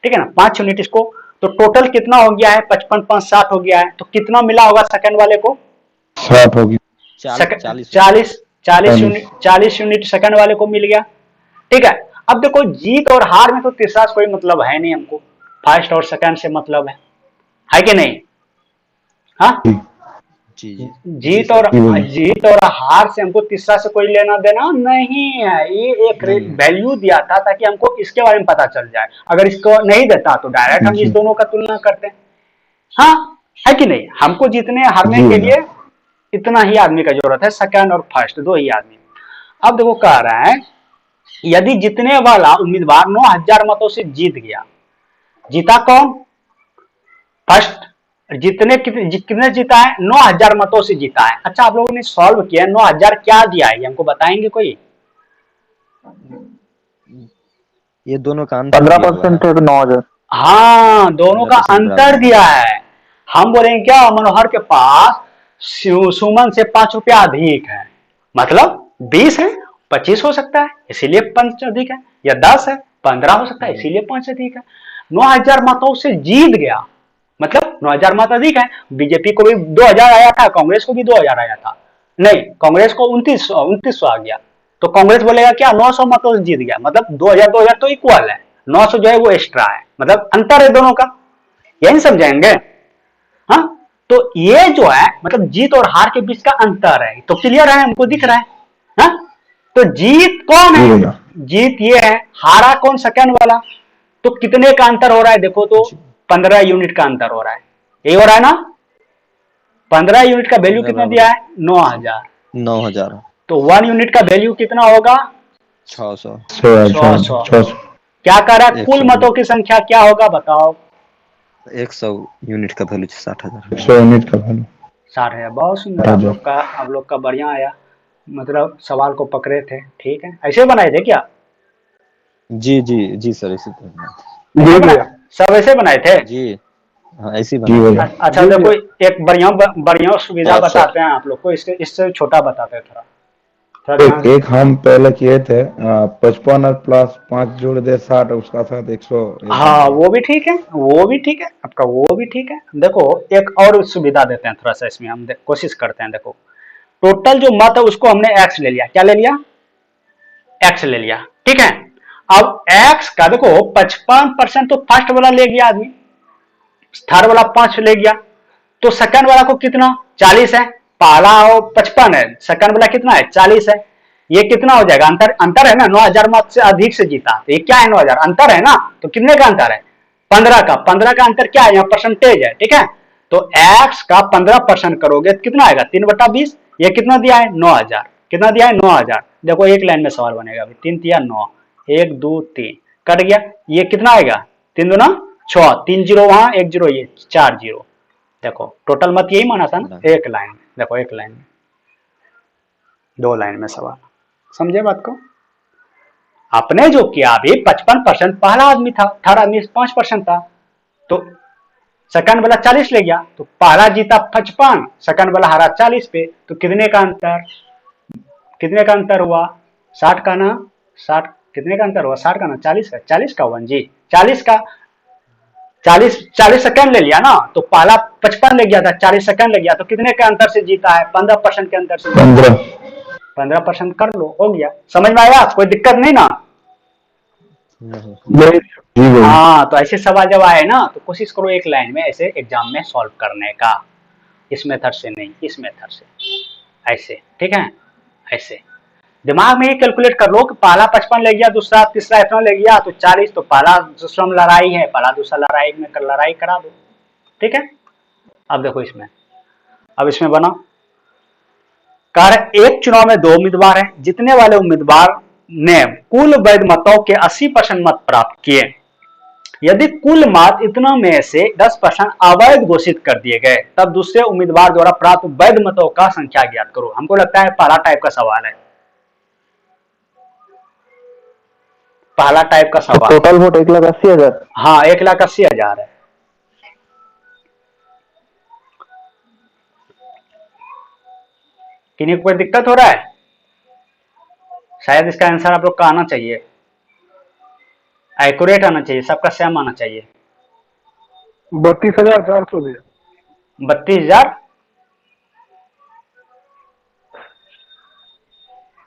ठीक है ना, 5 यूनिट इसको, तो टोटल कितना हो गया है, 55 5 60 हो गया है। तो कितना मिला होगा सेकंड वाले को, 60 होगी। 40 यूनिट सेकंड वाले को मिल गया। ठीक है, अब देखो जीत और हार में तो तीसरा से कोई मतलब है नहीं, हमको फर्स्ट और सेकंड से मतलब है कि नहीं? हाँ, जी जी जीत और हार से हमको तीसरा से कोई लेना देना नहीं है। ये एक वैल्यू दिया था ताकि हमको इसके बारे में पता चल जाए। अगर इसको नहीं देता तो डायरेक्ट हम इस दोनों का तुलना करते हैं। हाँ, है कि नहीं? हमको जीतने हारने के लिए इतना ही आदमी का जरूरत है, सेकंड और फर्स्ट 2 ही आदमी। अब देखो कह रहा है यदि जीतने वाला उम्मीदवार 9000 मतों से जीत गया, जीता कौन? फर्स्ट। कितने जीता है? 9000 मतों से जीता है। अच्छा, आप लोगों ने सॉल्व किया, 9000 क्या दिया है हमको बताएंगे कोई? ये दोनों का अंतर 15% है तो 9000। हाँ, दोनों का अंतर दिया है। हम बोलेंगे क्या, मनोहर के पास सुमन से 5 रुपया अधिक है, मतलब 20 है, 25 हो सकता है इसीलिए 5 अधिक है, या 10 है, 15 हो सकता है इसीलिए 5 अधिक है। 9000 मतों से जीत गया, मतलब 9000 मत अधिक है। बीजेपी को भी 2000 आया था, कांग्रेस को भी 2000 आया था, नहीं कांग्रेस को 2900 आ गया। तो कांग्रेस बोलेगा क्या, 900 मतों से जीत गया, मतलब 2000 तो इक्वल है, 900 जो है वो एक्स्ट्रा है, मतलब अंतर है दोनों का। यही समझाएंगे। हाँ, तो ये जो है मतलब जीत और हार के बीच का अंतर है, तो क्लियर है, हमको दिख रहा है। हाँ? तो जीत कौन है? जीत ये है, हारा कौन? सेकंड वाला। तो कितने का अंतर हो रहा है देखो तो, 15 यूनिट का अंतर हो रहा है, यही हो रहा है ना? 15 यूनिट का वैल्यू कितना दिया है? 9000। तो 1 यूनिट का वैल्यू कितना होगा? 600। 600। क्या कह रहा है, कुल मतों की संख्या क्या होगा बताओ? 100 यूनिट का वैल्यू 60,000। 100 यूनिट का वैल्यू 60,000। बहुत सुंदर, आप लोग का बढ़िया आया, मतलब सवाल को पकड़े थे। ठीक है, ऐसे बनाए थे क्या? जी जी जी सर, इसी तरह। जी भैया। सब ऐसे बनाए थे? जी हाँ, ऐसे ही जी बना। भैया। अच्छा देखो, एक बढ़िया सुविधा बताते हैं आप लोग को, इससे छोटा बताते हैं थोड़ा ध्यान से। एक हम पहले किए थे 55 और प्लस 5 जोड़ दे 60, उसका साथ 100। हाँ, वो भी ठीक है, वो भी ठीक है आपका, वो भी ठीक है। देखो एक और सुविधा देते हैं थोड़ा सा इसमें, हम कोशिश करते हैं। देखो टोटल जो मत है उसको हमने एक्स ले लिया, क्या ले लिया? एक्स ले लिया। ठीक है, अब एक्स का देखो 55% तो फर्स्ट वाला ले गया आदमी, थर्ड वाला 5 ले गया, तो सेकंड वाला को कितना? 40 है। पहला 55 है, सेकंड वाला कितना है? 40 है। ये कितना हो जाएगा? अंतर है ना, 9000 मत से अधिक से जीता, तो ये क्या है? 9000 अंतर है ना, तो कितने का अंतर है? 15 का अंतर क्या है? यहाँ परसेंटेज है। ठीक है, तो x का 15% करोगे तो कितना आएगा? 3/20। ये कितना दिया है? 9000। कितना दिया है? 9000। देखो एक लाइन में सवाल बनेगा, 3 तिया 9, 1 2 3 कट गया, ये कितना आएगा? 3 दूना 6, 3 जीरो वहां, 1 जीरो, ये 4 जीरो। देखो टोटल मत यही माना था ना, एक लाइन में। देखो एक लाइन में, 2 लाइन में सवाल, समझे बात को? आपने जो किया अभी 55% पहला आदमी था, थर्ड आदमी 5% था, तो सेकंड वाला 40 ले गया, तो पहला जीता 55, सेकंड वाला हारा 40 पे, तो कितने का अंतर? कितने का अंतर हुआ? 60 का ना, 60 कितने का अंतर हुआ? 60 का ना, 40 का, 40 का 1 जी, 40 का 40 सेकंड ले लिया ना, तो पहला 55 ले गया था, 40 सेकंड ले गया, तो कितने के अंतर से जीता है? 15% के अंतर से। 15% कर लो, हो गया। समझ में आया? कोई दिक्कत नहीं ना? हाँ, तो ऐसे सवाल जब आए ना तो कोशिश करो एक लाइन में ऐसे एग्जाम में सॉल्व करने का, इस मेथड से नहीं, इस मेथड से, ऐसे। ठीक है, ऐसे। दिमाग में ही कैलकुलेट कर लो कि पहला 55 ले गया, दूसरा तीसरा इतना ले गया तो 40, तो पहला दूसरा में लड़ाई है, पहला दूसरा लड़ाई में लड़ाई करा दो। ठीक है, अब देखो इसमें, अब इसमें बना कार्य, एक चुनाव में 2 उम्मीदवार हैं, जितने वाले उम्मीदवार ने कुल वैध मतों के 80% मत प्राप्त किए, यदि कुल मत इतना में से 10% अवैध घोषित कर दिए गए, तब दूसरे उम्मीदवार द्वारा प्राप्त वैध मतों का संख्या ज्ञात करो। हमको लगता है पहला टाइप का सवाल है, पहला टाइप का सवाल। Total vote 1,80,000। हाँ, 1,80,000 है। किन्हीं को कोई दिक्कत हो रहा है? शायद इसका आंसर आप लोग का आना चाहिए, एक्यूरेट आना चाहिए, सबका सेम आना चाहिए। 32,400 भैया। 32,000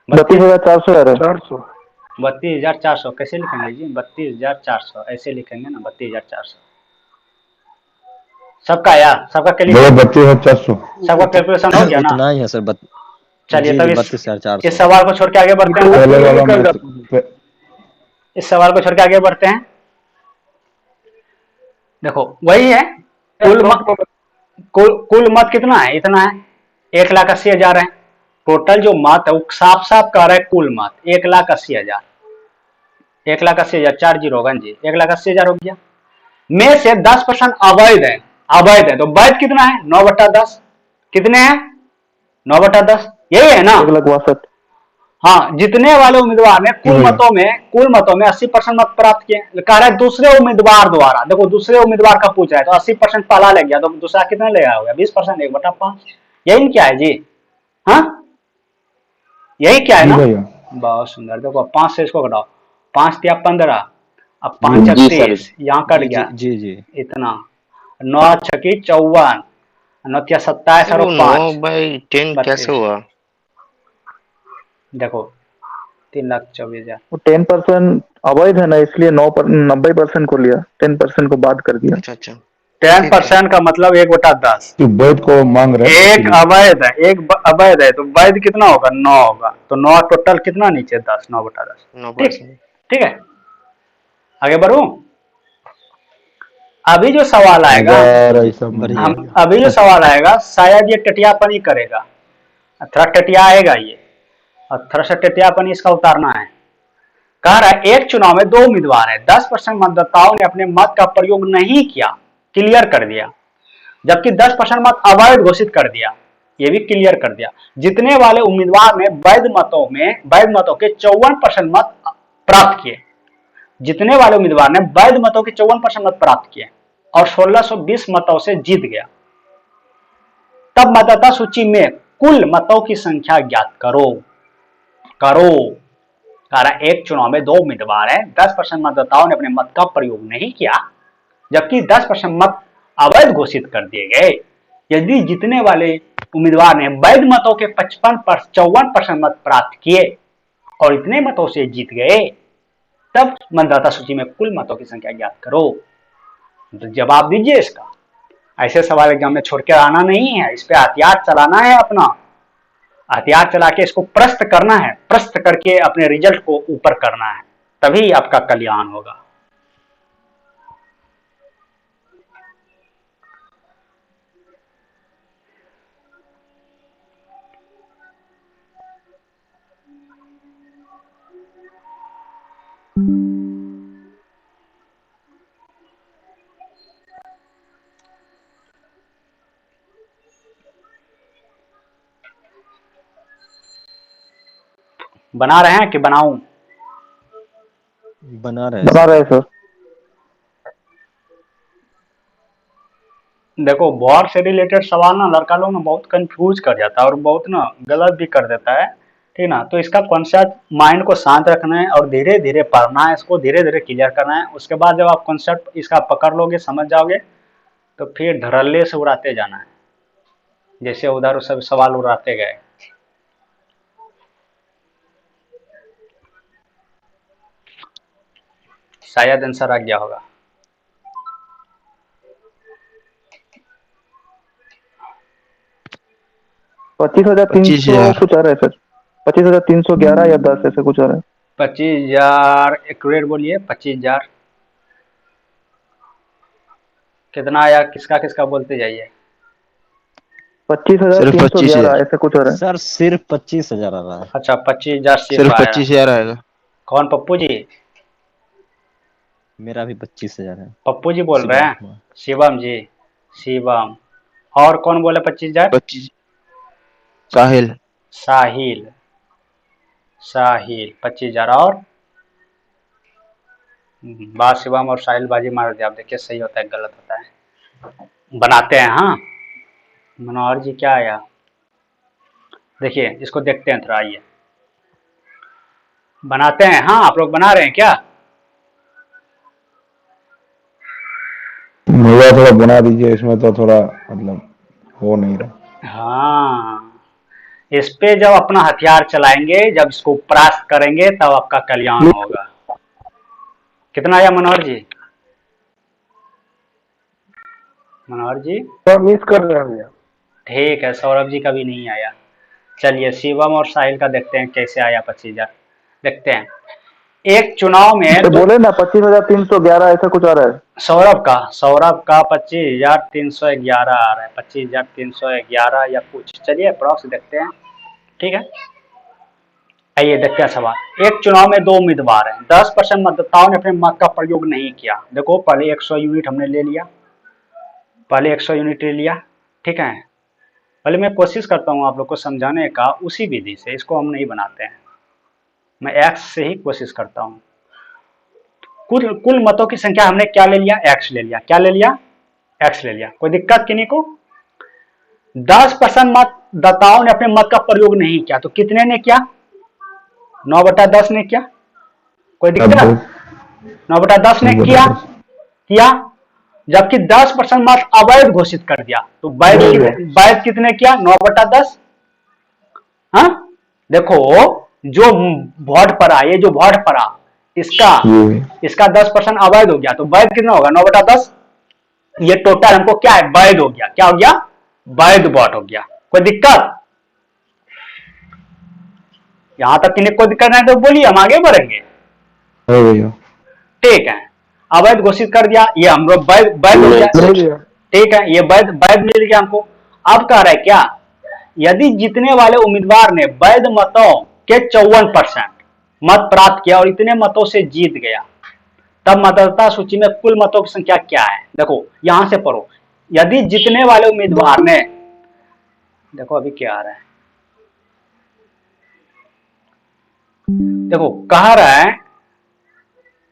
32,400 है। 400। 32,400 कैसे लिखेंगे जी? 32,400 ऐसे लिखेंगे ना, 32,400। सबका आया, सबका क्लियर, 32,400। सबका कैलकुलेशन हो गया ना? उतना ही है सर। चलिए जी तब जी, इस 32,400। सवाल को छोड़ के आगे बढ़ते हैं। पहले वाला निकल में जाता है। इस सवाल को छोड़ के आगे बढ़ते हैं। देखो वही है, कुल मत कितना है? इतना है, 1,80,000 है। टोटल जो मत है वो साफ साफ कह रहा है कुल मत 1,80,000, 1,80,000 4 जीरो होगा जी, 1,80,000 हो गया। में से 10% अवैध है, अवैध है तो वैध कितना है? 9/10। कितने हैं? 9/10, यही है ना? 1,62,000। हाँ, जितने वाले उम्मीदवार ने कुल हम्म। मतों में 80% मत प्राप्त किए, कह रहा है दूसरे उम्मीदवार द्वारा। देखो दूसरे उम्मीदवार का पूछ रहा है तो 80% पहला ले गया तो दूसरा कितना ले आया? 20%, 1/5। यही क्या है जी? हाँ, यही क्या है जी ना? भैया। बहुत सुंदर। देखो 5 से इसको घटाओ, 5 तिया 15, अब 5 जी सर। 30, यहाँ कट जी गया जी जी जी। इतना, 9 छकी 54, 9 तिया 27 सर और वो 5 9/10 कैसे 32। हुआ? देखो 3,24,000। वो 10% अवैध है ना, इसलिए 90% को लिया, 10% को बात कर दिया। अच्छा अच्छा, ठीक है। 10% का मतलब 1/10। कि वैध को मांग रहे हैं एक इसीलिए। अवैध है, एक अवैध है तो वैध कितना होगा? 9 होगा, तो 9 टोटल कितना नीचे? 10, 9/10। ठीक, 9%। ठीक है, आगे बढ़ू। अभी जो सवाल आएगा, अगर ऐसा मान बढ़िया। हम अभी जो सवाल आएगा शायद ये टटियापन ही करेगा, थोड़ा टटिया आएगा ये, और थोड़ा सा टटियापन इसका उतारना है। कह रहा है एक चुनाव में 2 उम्मीदवार है, 10% मतदाताओं ने अपने मत का प्रयोग नहीं किया, क्लियर कर दिया, जबकि 10% मत अवैध घोषित कर दिया, ये भी क्लियर कर दिया। जितने वाले उम्मीदवार ने वैध मतों के 54% मत प्राप्त किए, जितने वाले उम्मीदवार ने वैध मतों के 54% मत प्राप्त किए और 1620 मतों से जीत गया, तब मतदाता सूची में कुल मतों की संख्या ज्ञात करो। कारण एक चुनाव में 2 उम्मीदवार हैं, 10% मतदाताओं ने अपने मत का प्रयोग नहीं किया, जबकि 10% मत अवैध घोषित कर दिए गए। यदि जीतने वाले उम्मीदवार ने वैध मतों के 54% मत प्राप्त किए और इतने मतों से जीत गए, तब मतदाता सूची में कुल मतों की संख्या ज्ञात करो। तो जवाब दीजिए इसका। ऐसे सवाल एग्जाम में छोड़ के आना नहीं है, इस पे हथियार चलाना है, अपना हथियार चला के इसको प्रस्त करना है, प्रस्त करके अपने रिजल्ट को ऊपर करना है, तभी आपका कल्याण होगा। बना रहे हैं कि बनाऊं? बना रहे बना रहे सर। देखो वॉर से रिलेटेड सवाल ना लड़का लोग ना बहुत कंफ्यूज कर जाता है और बहुत ना गलत भी कर देता है, ठीक ना? तो इसका कॉन्सेप्ट माइंड को शांत रखना है और धीरे धीरे पढ़ना है, इसको धीरे धीरे क्लियर करना है। उसके बाद जब आप कॉन्सेप्ट इसका पकड़ लोगे, समझ जाओगे, तो फिर धड़ल्ले से उड़ाते जाना है, जैसे उधर सब सवाल उड़ाते गए। शायद आंसर आ गया होगा। 25,300 कुछ आ रहा है सर। 25,311 या 10 ऐसे कुछ आ रहा है। 25,000 एक रेट बोलिए। 25,000 कितना आया? किसका किसका बोलते जाइए। 25,311 ऐसे कुछ आ रहा है। सर सिर्फ 25,000 आ रहा है। अच्छा 25,000 सिर्फ सिर्फ आया। 25,000 आएगा। कौन? पप्पू जी? मेरा भी 25,000 है। पप्पू जी बोल रहे शिवम हैं? कुमार। शिवम जी। शिवम। और कौन बोले 25,000? 25 साहिल। साहिल। साहिल 25,000 और बात शिवम और साहिल बाजी मार दिया। आप देखिए सही होता है गलत होता है, बनाते हैं। हाँ मनोहर जी क्या आया? देखिए इसको देखते हैं थोड़ा, आइए बनाते हैं। हाँ आप लोग बना रहे हैं क्या? मुझे थोड़ा बना दीजिए, इसमें तो थोड़ा मतलब हो नहीं रहा। हाँ इस पे जब अपना हथियार चलाएंगे, जब इसको परास्त करेंगे, तब आपका कल्याण होगा। कितना आया मनोहर जी? मनोहर जी तो मिस कर रहे हैं भैया। ठीक है, सौरभ जी का भी नहीं आया। चलिए शिवम और साहिल का देखते हैं कैसे आया 25,000। देखते हैं एक चुनाव में तो बोले ना 25,311 ऐसा कुछ आ रहा है। सौरभ का 25,311 आ रहा है। 25,311 या कुछ। चलिए अप्रॉक्स देखते हैं। ठीक है आइए देखते हैं सवाल। एक चुनाव में दो उम्मीदवार हैं। 10% मतदाताओं ने अपने मत का प्रयोग नहीं किया। देखो पहले 100 यूनिट हमने ले लिया। पहले 100 यूनिट ले लिया। ठीक है पहले मैं कोशिश करता हूँ आप लोग को समझाने का उसी विधि से। इसको हम नहीं बनाते हैं, मैं एक्स से ही कोशिश करता हूँ। कुल मतों की संख्या हमने क्या ले लिया? एक्स ले लिया। क्या ले लिया? एक्स ले लिया। कोई दिक्कत किन्हीं को? 10% मतदाताओं ने अपने मत का प्रयोग नहीं किया, तो कितने ने किया? 9/10 ने किया। कोई दिक्कत? 9/10 ने किया। जबकि 10% मत अवैध घोषित कर दिया, तो वैध कितने किया? 9/10। हाँ देखो जो वोट पड़ा, ये जो वोट पड़ा इसका 10% अवैध हो गया, तो वैध कितना होगा? 9/10। ये टोटल हमको क्या है? वैध हो गया। क्या हो गया? वैध वोट हो गया। कोई दिक्कत? यहां तक किन्हीं को दिक्कत नहीं तो बोलिए, हम आगे बढ़ेंगे। ठीक है अवैध घोषित कर दिया, ये हम लोग वैध हो गया। नहीं भैया। ठीक है ये वैध मिल गया हमको। अब कह रहा है क्या? यदि जीतने वाले उम्मीदवार ने वैध मतों के 54% मत प्राप्त किया और इतने मतों से जीत गया, तब मतदाता सूची में कुल मतों की संख्या क्या है? देखो यहां से पढ़ो। यदि जीतने वाले उम्मीदवार ने, देखो अभी क्या आ रहा है, देखो कह रहा है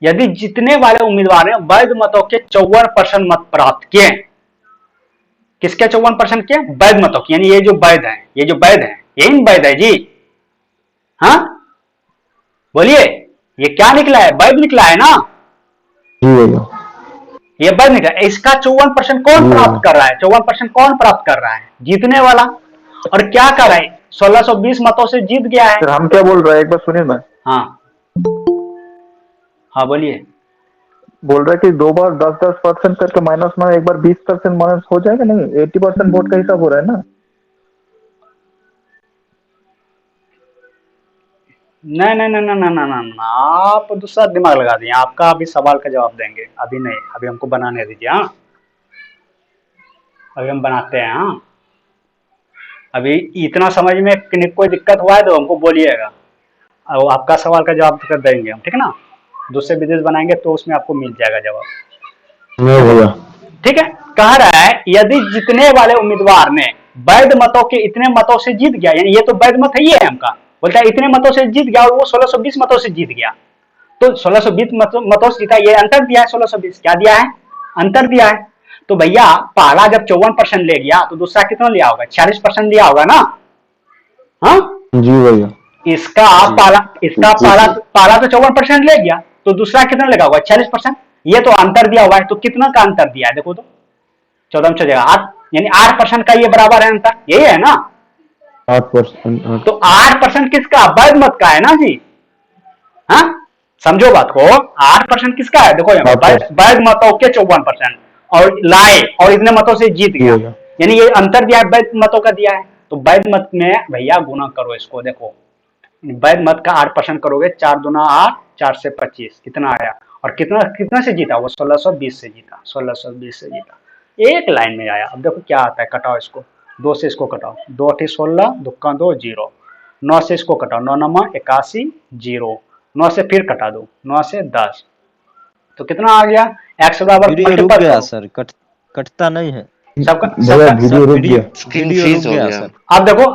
यदि जीतने वाले उम्मीदवार ने वैध मतों के 54% मत प्राप्त किए। किसके 54% के? वैध मतों की, यानी ये जो वैध है, ये जो वैध है, यही वैध है जी। हाँ बोलिए ये क्या निकला है? वैध निकला है ना? ये वैध निकला। इसका 54% कौन प्राप्त कर रहा है? 54% कौन प्राप्त कर रहा है? जीतने वाला। और क्या कर रहा है? 1620 मतों से जीत गया है। सर हम क्या बोल रहे हैं एक बार सुनिए ना। हाँ बोलिए। बोल रहा है कि 2 बार 10% करके माइनस में एक बार 20% माइनस हो जाएगा। नहीं 80% वोट का हिसाब हो रहा है ना। नहीं नहीं नहीं नहीं नहीं नहीं, आप दूसरा दिमाग लगा दिए। आपका अभी सवाल का जवाब देंगे, अभी नहीं, अभी हमको बनाने दीजिए। हाँ अभी हम बनाते हैं। हाँ अभी इतना समझ में कोई दिक्कत हुआ है तो हमको बोलिएगा, और आपका सवाल का जवाब कर देंगे हम। ठीक है ना? दूसरे विदेश बनाएंगे तो उसमें आपको मिल जाएगा जवाब। ठीक है कह रहा है यदि जीतने वाले उम्मीदवार ने वैध मतों के इतने मतों से जीत गया, यानी ये तो वैध मत है, ये है हमका। बोलता है इतने मतों से जीत गया और वो 1620 मतों से जीत गया। तो 1620 मतों से जीता, ये अंतर दिया है। 1620 क्या दिया है? अंतर दिया है। तो भैया पहला जब 54% ले गया तो दूसरा कितना लिया होगा? 46% लिया होगा ना? हाँ जी भैया। इसका पहला तो 54% ले गया, तो दूसरा कितना लगा होगा? 46%। ये तो अंतर दिया हुआ है, तो कितना का अंतर दिया है? देखो तो 14 जगह 8, यानी 8% का ये बराबर है अंतर, यही है ना? 8%। तो 8% किसका? वैध मत का है ना जी। हाँ समझो बात को। 8% किसका है? देखो वैध मतों के 54% और लाए और इतने मतों से जीत गया, यानी ये अंतर दिया है, वैध मतों का दिया है। तो वैध मत में भैया गुना करो इसको। देखो वैध मत का 8% करोगे, 4 दूना 8, 4 से 25 इतना आया। और कितना कितना से जीता वो? 1620 से जीता, 1620 से जीता, एक लाइन में आया। अब देखो क्या आता है, कटाओ इसको, 2 से इसको कटाओ, 2 8 16, दुक्का 2 0, 9 से इसको कटाओ, 9 9 81 0, 9 से फिर कटा दो, 9 से 10, तो कितना आ गया? x बराबर वीडियो रुक मल्टीपल गया करो सर, कटता नहीं है। सबका भैया सबका। वीडियो रुक वीडियो गया। स्क्रीन वीडियो फ्रीज रुक हो गया गया। सर।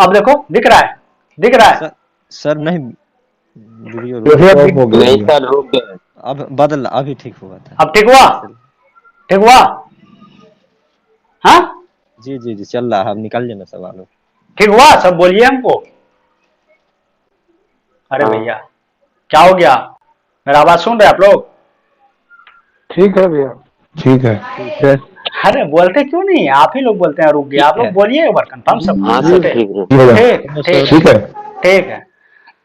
अब देखो दिख रहा है, दिख रहा है। सर नहीं, वीडियो रुक भैया गया। ऑफ हो गया नहीं भैया। सर रुक गए। अब बदल, अभी ठीक हुआ था। अब ठीक हुआ, ठीक हुआ, हाँ जी जी जी चल रहा है, अब निकाल लेना सवाल। ठीक हुआ, सब बोलिए हमको। अरे भैया क्या हो गया, मेरा आवाज सुन रहे आप लोग? ठीक है भैया। ठीक है। अरे बोलते क्यों नहीं, आप ही लोग बोलते हैं रुक गया। आप लोग बोलिए एक बार कंफर्म सब। हाँ सर ठीक है। ठीक ठीक ठीक है। ठीक है।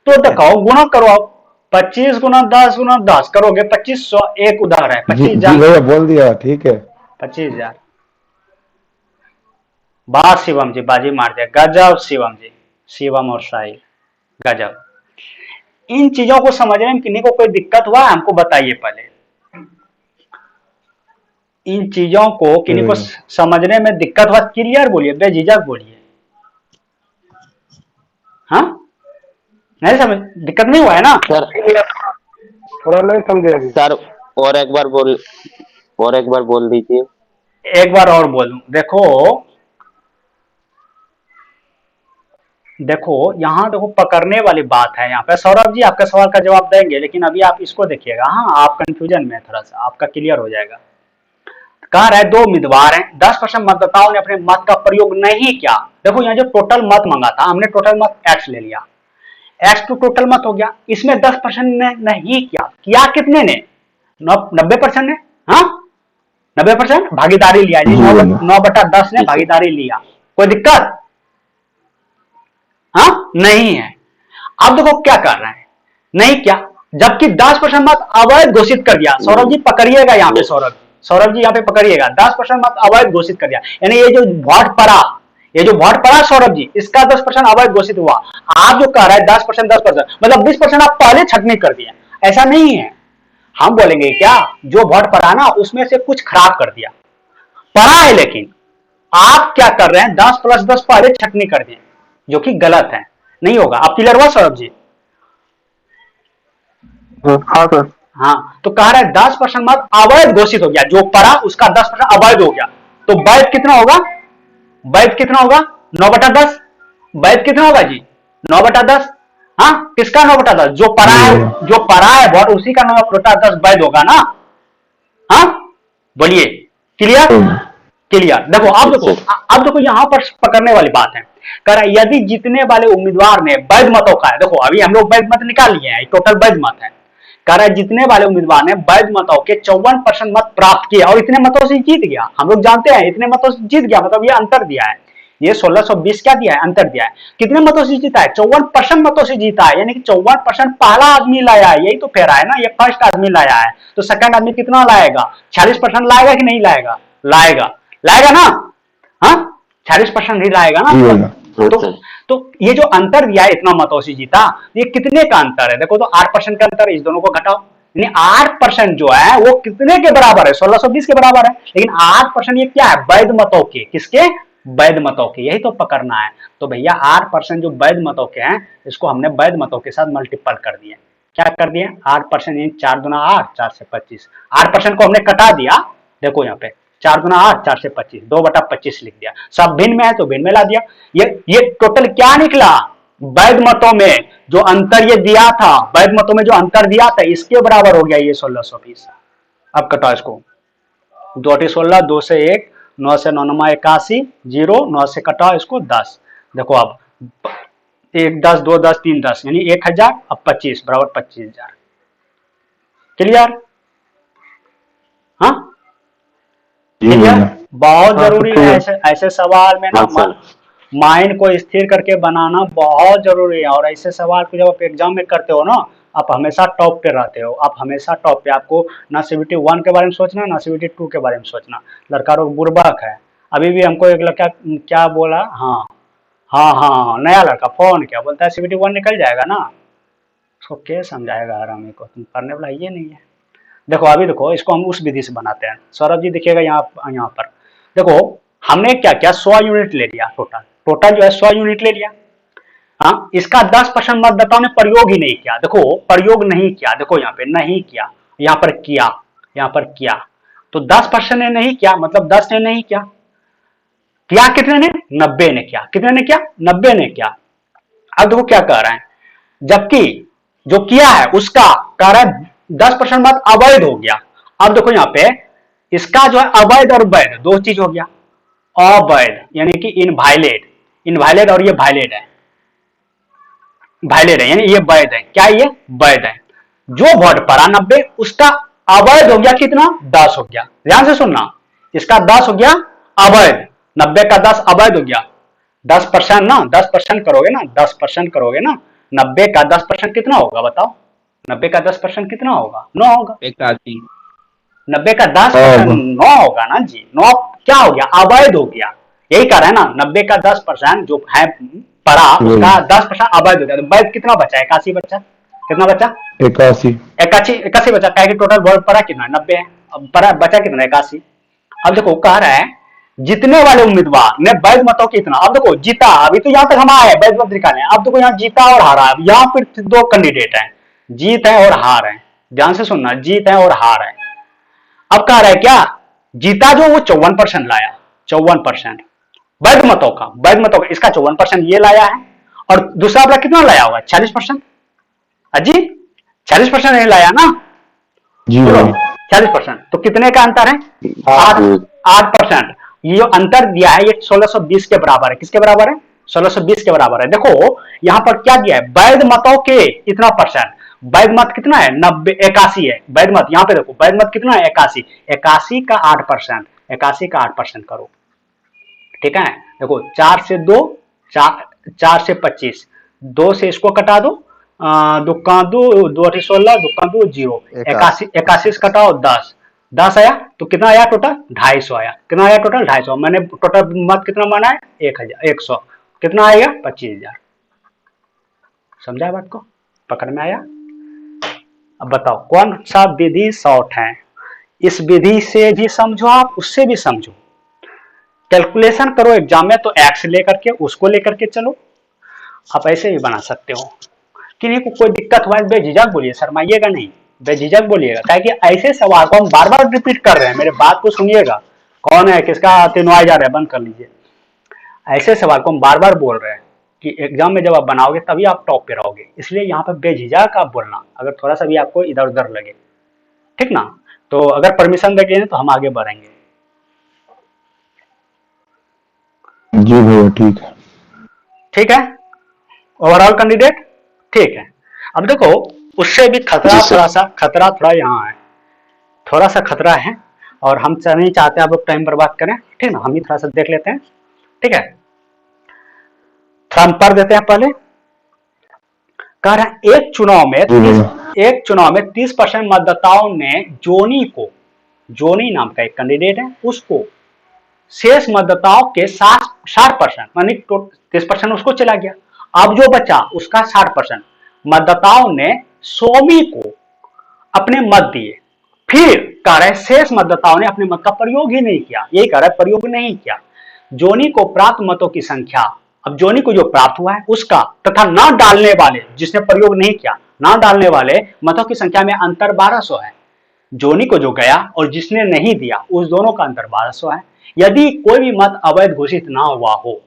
तो देखो गुणा करो आप, 25 गुना 10 गुना 10 करोगे 2500, एक उधार है जी 25,000, भैया बोल दिया, ठीक है। 25,000। वाह शिवम जी, बाजी मार दिया, गजब शिवम जी, शिवम और साहिल, गजब। इन चीजों को समझने में किन्हीं को कोई दिक्कत हुआ है? हमको बताइए पहले। इन चीजों को किन्हीं को समझने में दिक्कत हुआ? क्लियर बोलिए, बेझिझक बोलिए। हाँ नहीं समझ, दिक्कत नहीं हुआ है ना? सर थोड़ा नहीं समझे अभी। सर और एक बार बोल दीजिए। एक बार और बोलूं, देखो देखो यहाँ देखो पकड़ने वाली बात है। यहाँ पे सौरभ जी आपका सवाल का जवाब देंगे, लेकिन अभी आप इसको देखिएगा। हाँ आप कंफ्यूजन में है थोड़ा सा, आपका क्लियर हो जाएगा। कह रहा है 2 उम्मीदवार हैं, 10% मतदाताओं ने अपने मत का प्रयोग नहीं किया। देखो यहाँ जो टोटल मत मांगा था, हमने टोटल मत x ले लिया, x तो टोटल मत हो गया, इसमें 10% ने नहीं किया। किया कितने ने? 90% ने। हाँ 90% भागीदारी लिया जी, 9/10 ने भागीदारी लिया। कोई दिक्कत? हाँ नहीं है। अब देखो क्या कर रहे हैं, नहीं क्या, जबकि 10% मत अवैध घोषित कर दिया। सौरभ जी पकड़िएगा यहाँ पे, सौरभ जी यहाँ पे पकड़िएगा, 10% मत अवैध घोषित कर दिया। यानी ये जो वोट पड़ा सौरभ जी, इसका 10% अवैध घोषित हुआ। आप जो कह रहे हैं 10%, मतलब 20% आप पहले छटनी कर दिया, ऐसा नहीं है। हम बोलेंगे क्या, जो वोट पड़ा ना उसमें से कुछ खराब कर दिया, पड़ा है, लेकिन आप क्या कर रहे हैं 10 + 10 पहले छटनी कर दिए, जो कि गलत है, नहीं होगा। आप क्लियर हुआ सौरभ जी? हाँ सर। हाँ तो कह रहा है 10% मत अवैध घोषित हो गया, जो पड़ा उसका 10% अवैध हो गया। तो वैध कितना होगा? वैध कितना होगा? 9/10। वैध कितना होगा जी? 9/10। हाँ किसका 9/10? जो पड़ा है वोट, उसी का 9/10 वैध होगा ना। हाँ बोलिए, क्लियर क्लियर। देखो अब देखो यहाँ पर पकड़ने वाली बात है। कह रहा है यदि जीतने वाले उम्मीदवार ने वैध मतों का, देखो अभी हम लोग वैध मत निकाल लिए हैं, टोटल वैध मत है। कह रहा है जीतने वाले उम्मीदवार ने वैध मतों के 54% मत प्राप्त किए और इतने मतों से जीत गया। हम लोग जानते हैं इतने मतों से जीत गया, मतलब ये अंतर दिया है, ये 1620 क्या दिया है? अंतर दिया है। कितने मतों से जीता है? 54% मतों से जीता है, यानी कि 54% पहला आदमी लाया है। यही तो फेरा है ना, ये फर्स्ट आदमी लाया है। तो सेकंड आदमी कितना लाएगा? 46% लाएगा कि नहीं लाएगा? लाएगा ना। हाँ 46% ही लाएगा ना। तो ये जो अंतर दिया है, इतना मतों से जीता, ये कितने का अंतर है? देखो तो 8% का अंतर है, इस दोनों को घटाओ, यानी 8% जो है वो कितने के बराबर है? 1620 के बराबर है। लेकिन 8% ये क्या है? वैध मतों के। किसके? वैध मतों के। यही तो पकड़ना है। तो भैया 8% जो वैध मतों के हैं, इसको हमने वैध मतों के साथ मल्टीपल कर दिए। क्या कर दिए? 8% यानी 4 दूना 8, 4 से 25। 8% को हमने कटा दिया, देखो यहाँ पे 4 दूना 8, 4 से 25, 2/25 लिख दिया। सब भिन्न में है तो भिन्न में ला दिया। ये टोटल क्या निकला? वैध मतों में जो अंतर ये दिया था, वैध मतों में जो अंतर दिया था, इसके बराबर हो गया ये 1620। अब कटाओ इसको, 2 8 16, 2 से 1, 9 से 9 9 81 0, 9 से कटाओ इसको 10। देखो अब 1 10, 2 10, 3 10, यानी 1000। अब 25 बराबर 25,000। क्लियर? हाँ बहुत जरूरी है ऐसे सवाल में ना माइंड को स्थिर करके बनाना बहुत जरूरी है। और ऐसे सवाल को जब आप एग्जाम में करते हो ना, आप हमेशा टॉप पे रहते हो, आप हमेशा टॉप पे। आपको ना CBT 1 के बारे में सोचना, ना CBT 2 के बारे में सोचना। लड़का लोग बुर्बक है। अभी भी हमको एक लड़का क्या बोला, हाँ नया लड़का फोन किया, बोलता है CBT 1 निकल जाएगा ना। ओके, समझाएगा आरामी को, तुम पढ़ने वाला ये नहीं है। देखो अभी देखो, इसको हम उस विधि से बनाते हैं। सौरभ जी देखिएगा यहाँ पर देखो, हमने क्या किया, 100 यूनिट ले लिया, टोटल जो है 100 यूनिट ले लिया। हाँ, इसका 10% मतदाताओं ने प्रयोग ही नहीं किया। देखो प्रयोग नहीं किया, देखो यहाँ पे नहीं किया, यहाँ पर किया, यहाँ पर किया, तो 10% ने नहीं किया, मतलब 10 ने नहीं किया। किया कितने ने? 90 ने किया। कितने ने किया? 90 ने किया। अब देखो क्या कह रहे हैं, जबकि जो किया है उसका कह रहा है 10% मत अवैध हो गया। अब देखो यहाँ पे इसका जो है अवैध और वैध दो चीज हो गया। अवैध यानी कि इनवायलेट, इनवायलेट और ये वायलेट है, वायलेट है यानी ये वैध है। क्या ये? वैध है। जो वोट पड़ा 90 उसका अवैध हो गया कितना? 10 हो गया। ध्यान से सुनना, इसका 10 हो गया अवैध, 90 का 10 अवैध हो गया। 10% ना, 10% करोगे ना, 10% करोगे ना, 90 का 10% कितना होगा बताओ? 90 का 10% कितना होगा? 9 होगा। 81 90 का 10% 9 होगा ना जी। 9 क्या हो गया? अवैध हो गया। यही कह रहे हैं ना, 90 का 10% जो है पड़ा उसका 10% अवैध हो गया। तो वैध कितना बचा? 81 बचा। कितना बचा? 81 81 बचा। क्या टोटल वोट पड़ा कितना? 90 है। अब पड़ा बचा कितना? 81। अब देखो कह रहा है जीतने वाले उम्मीदवार ने वैध मतों कितना। अब देखो जीता, अभी तो यहाँ तक हम आए वैध मत निकाले। अब देखो यहाँ जीता और हारा है। यहाँ पर दो कैंडिडेट हैं, जीत है और हार है। ध्यान से सुनना, जीत है और हार है। अब कह रहा है क्या, जीता जो वो 54% लाया, 54% वैध मतों का, वैध मतों का इसका 54% ये लाया है, और दूसरा वाला कितना लाया होगा? 46%। अजी 46% नहीं लाया ना जी बोलो, भाई 40%। तो कितने का अंतर है? 8%। ये जो अंतर दिया है ये 1620 के बराबर है। किसके बराबर है? 1620 के बराबर है। देखो यहां पर क्या दिया है, वैध मतों के इतना परसेंट। वैध मत कितना है? 90, 81 है वैध मत। यहां पे देखो वैध मत कितना है? 81। 81 का 8%, 81 का 8% करो, ठीक है। देखो 4 से 2, 4 से 25, 2 से इसको कटा दो, दुक्का 2, 2 अठी 16, दुक्का 2 0, 81 से कटाओ 10, 10 आया तो कितना आया टोटल? 250 आया। कितना आया टोटल? 250। मैंने टोटल मत कितना माना है? 100। कितना आएगा? 25,000। समझा बात को? पकड़ में आया? अब बताओ कौन सा विधि शॉर्ट है? इस विधि से भी समझो आप, उससे भी समझो। कैलकुलेशन करो एग्जाम में तो एक्स लेकर के उसको लेकर के चलो। आप ऐसे भी बना सकते हो। किन्हीं को कोई दिक्कत हुआ बेझिझक बोलिए, शर्माइएगा नहीं, बेझिझक बोलिएगा। क्या कि ऐसे सवाल को हम बार बार रिपीट कर रहे हैं, मेरे बात को सुनिएगा। कौन है किसका तेनुआ जा रहा है? बंद कर लीजिए। ऐसे सवाल को हम बार बार बोल रहे हैं कि एग्जाम में जब आप बनाओगे तभी आप टॉप पे रहोगे। इसलिए यहाँ पर बेझिझक आप बोलना, अगर थोड़ा सा भी आपको इधर उधर लगे, ठीक ना। तो अगर परमिशन देंगे तो हम आगे बढ़ेंगे। जी भैया ठीक है। ठीक है, ओवरऑल कैंडिडेट ठीक है। अब देखो उससे भी खतरा, थोड़ा थोड़ा यहाँ है, थोड़ा सा खतरा है, और हम नहीं चाहते आप लोग टाइम बर्बाद करें, ठीक ना। हम ही थोड़ा सा देख लेते हैं, ठीक है। थोड़ा हम पढ़ देते हैं पहले। कह रहा है एक चुनाव में 30% मतदाताओं ने जोनी को, जोनी नाम का एक कैंडिडेट है, उसको शेष मतदाताओं के 60% मानी 30% उसको चला गया। अब जो बचा उसका 60% मतदाताओं ने सोमी को अपने मत दिए। फिर कह रहे शेष मतदाताओं ने अपने मत का प्रयोग ही नहीं किया। यही कह रहा है प्रयोग नहीं किया। जोनी को प्राप्त मतों की संख्या, अब जोनी को जो प्राप्त हुआ है उसका, तथा न डालने वाले, जिसने प्रयोग नहीं किया, न डालने वाले मतों की संख्या में अंतर 1200 है। जोनी को जो गया और जिसने नहीं दिया उस दोनों का अंतर 1200 है। यदि कोई भी मत अवैध घोषित ना हुआ हो,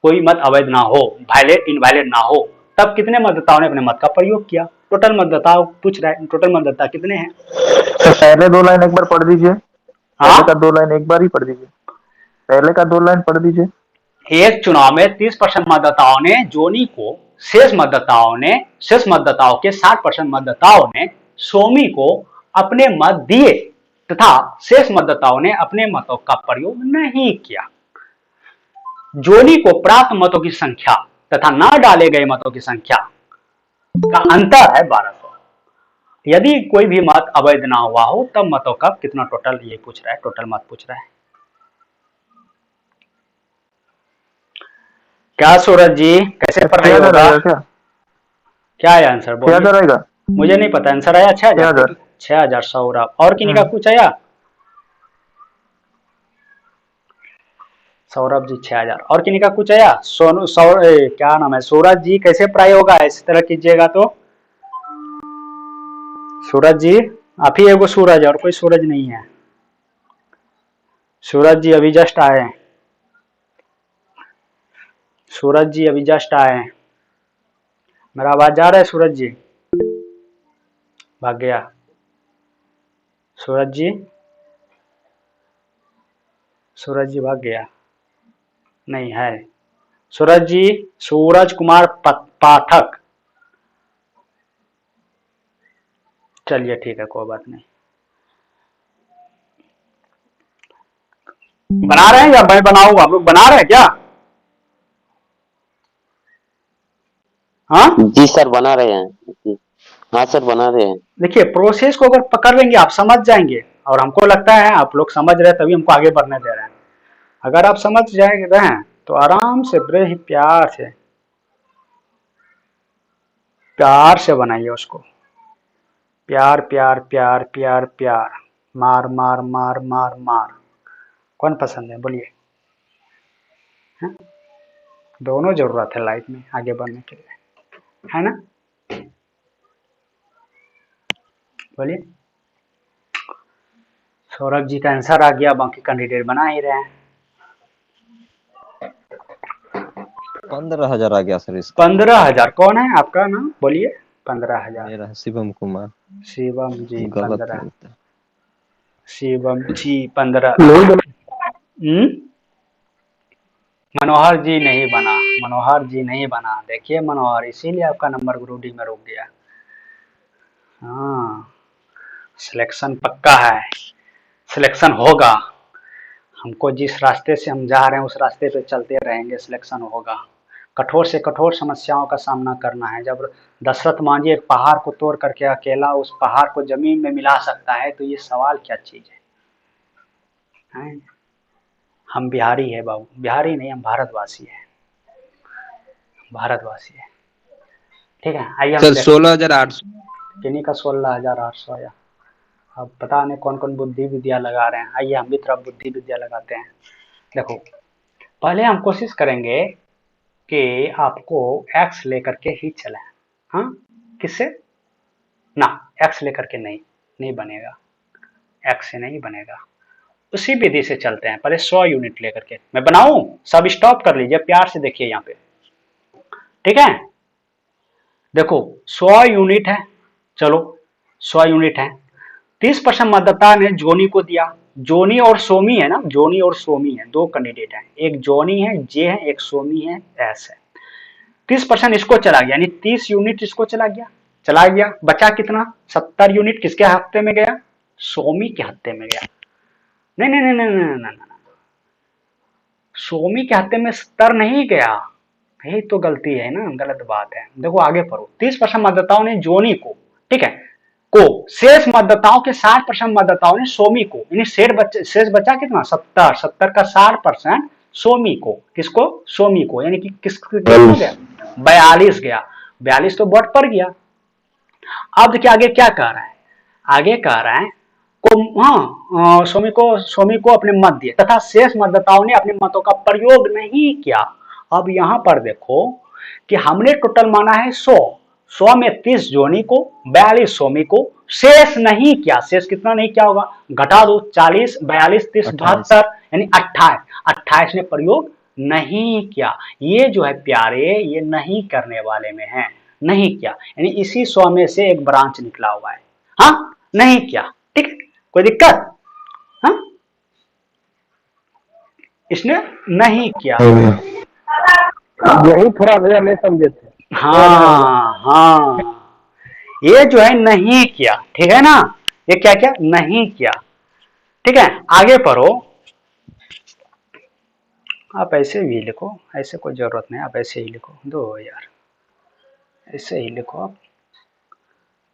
कोई मत अवैध ना हो, वायलेट इनवायलेट ना हो, तब कितने मतदाताओं ने अपने मत का प्रयोग किया? टोटल मतदाता पूछ रहा है, टोटल मतदाता कितने हैं? तो पहले 2 लाइन एक बार पढ़ दीजिए। हाँ? पहले का 2 लाइन एक बार ही पढ़ दीजिए। पहले का 2 लाइन पढ़ दीजिए। एक चुनाव में 30% मतदाताओं ने जोनी को, शेष मतदाताओं के 60% मतदाताओं ने सोमी को अपने मत दिए तथा शेष मतदाताओं ने अपने मतों का प्रयोग नहीं किया। जोनी को प्राप्त मतों की संख्या तथा न डाले गए मतों की संख्या का अंतर है 1200। यदि कोई भी मत अवैध ना हुआ हो तब मतों का कितना टोटल, ये पूछ रहा है, टोटल मत पूछ रहा है। क्या सूरज जी कैसे पढ़ाई होगा? क्या क्या है आंसर? 6000 बोलिए। आएगा। मुझे नहीं पता, आंसर आया 6000। 6000। 6000 सौरभ। और किन्हीं का कुछ आया? सौरभ जी 6000। और किन्हीं का कुछ आया? सोनू क्या नाम है, सूरज जी कैसे पढ़ाई होगा? इस तरह कीजिएगा तो। सूरज जी, आप ही एगो सूरज है, और कोई सूरज नहीं है। सूरज जी अभी जस्ट आए हैं। सूरज जी अभी जस्ट आए हैं। मेरा आवाज जा रहा है सूरज जी? भाग गया सूरज जी। सूरज जी भाग गया, नहीं है सूरज जी। सूरज कुमार पाठक। चलिए ठीक है, कोई बात नहीं। बना रहे हैं या मैं बनाऊं? आप लोग बना रहे हैं क्या? हाँ जी सर बना रहे हैं। हाँ सर बना रहे हैं। देखिए, प्रोसेस को अगर पकड़ लेंगे आप समझ जाएंगे, और हमको लगता है आप लोग समझ रहे हैं तभी हमको आगे बढ़ने दे रहे हैं। अगर आप समझ जाएंगे हैं तो आराम से बड़े ही प्यार से बनाइए उसको। प्यार प्यार प्यार प्यार प्यार, मार मार मार मार मार। कौन पसंद है बोलिए? हैं? दोनों जरूरत है लाइफ में आगे बढ़ने के लिए, है ना? बोलिए। सौरभ जी का आंसर आ गया, बाकी कैंडिडेट बना ही रहे हैं। 15,000 आ गया सर इसका। 15,000। कौन है आपका नाम बोलिए? 15,000। मेरा है शिवम कुमार। शिवम जी गलत 15। बोलते हैं। शिवम जी 15। नहीं बना। मनोहर जी नहीं बना। मनोहर जी नहीं बना। देखिए मनोहर, इसीलिए आपका नंबर ग्रुप डी में रुक गया। हाँ, सिलेक्शन पक्का है, सिलेक्शन होगा। हमको जिस रास्ते से हम जा रहे हैं उस रास्ते पे चलते रहेंगे, सिलेक्शन होगा। कठोर से कठोर समस्याओं का सामना करना है। जब दशरथ मांझी एक पहाड़ को तोड़ करके अकेला उस पहाड़ को जमीन में मिला सकता है, तो ये सवाल क्या चीज है? हम बिहारी है बाबू, बिहारी नहीं, हम भारतवासी है, भारतवासी है। ठीक है, आइए हम सर 16,800। किन्हीं का 16,800 आया। अब पता नहीं कौन कौन बुद्धि विद्या लगा रहे हैं। आइए हम भी थोड़ा बुद्धि विद्या लगाते हैं। देखो, पहले हम कोशिश करेंगे कि आपको एक्स लेकर के ही चले। हाँ, किससे ना? एक्स लेकर के नहीं, नहीं बनेगा, एक्स से नहीं बनेगा। उसी विधि से चलते हैं। पहले 100 यूनिट लेकर के मैं बनाऊं। सब स्टॉप कर लीजिए, प्यार से देखिए यहाँ पे, ठीक है? देखो 100 यूनिट है, चलो 100 यूनिट है। 30% मतदाता ने जोनी को दिया। जोनी और सोमी है ना, जोनी और सोमी है, दो कैंडिडेट हैं। एक जोनी है, जे है, एक सोमी है, एस है। 30% इसको चला गया, यानी 30 यूनिट इसको चला गया। चला गया, बचा कितना? 70 यूनिट किसके हफ्ते में गया? सोमी के हफ्ते में गया। नहीं नहीं नहीं नहीं नहीं नहीं नहीं, सोमी के हफ्ते में 70 नहीं गया। यही तो गलती है ना, गलत बात है। देखो आगे पढ़ो। 30% मतदाताओं ने जोनी को, ठीक है, को, शेष मतदाताओं के 60% मतदाताओं ने सोमी को, यानी शेष बचा कितना? 70। 70 का 60% सोमी को। किसको? सोमी को, यानी कि किसको गया? 42 गया। 42 तो वोट पर गया। अब देखिए आगे क्या कह रहा है? आगे कह रहा है को, हाँ, सोमी को अपने मत दिए तथा शेष मतदाताओं ने अपने मतों का प्रयोग नहीं किया। अब यहां पर देखो कि हमने टोटल माना है 100 में 30 जोनी को, 42 सोमी को, शेष नहीं किया। शेष कितना नहीं किया होगा? घटा दो, 40, 42, 30, 72, यानी 28 ने प्रयोग नहीं किया। ये जो है प्यारे, ये नहीं करने वाले में है, नहीं किया, यानी इसी 100 में से एक ब्रांच निकला हुआ है। हाँ, नहीं किया, ठीक है, कोई दिक्कत? हाँ, इसने नहीं किया। यही थोड़ा भैया नहीं समझे थे। हाँ हाँ, ये जो है नहीं किया, ठीक है ना? ये क्या क्या नहीं किया, ठीक है? आगे पढ़ो। आप ऐसे भी लिखो, ऐसे कोई जरूरत नहीं, आप ऐसे ही लिखो। दो यार, ऐसे ही लिखो आप।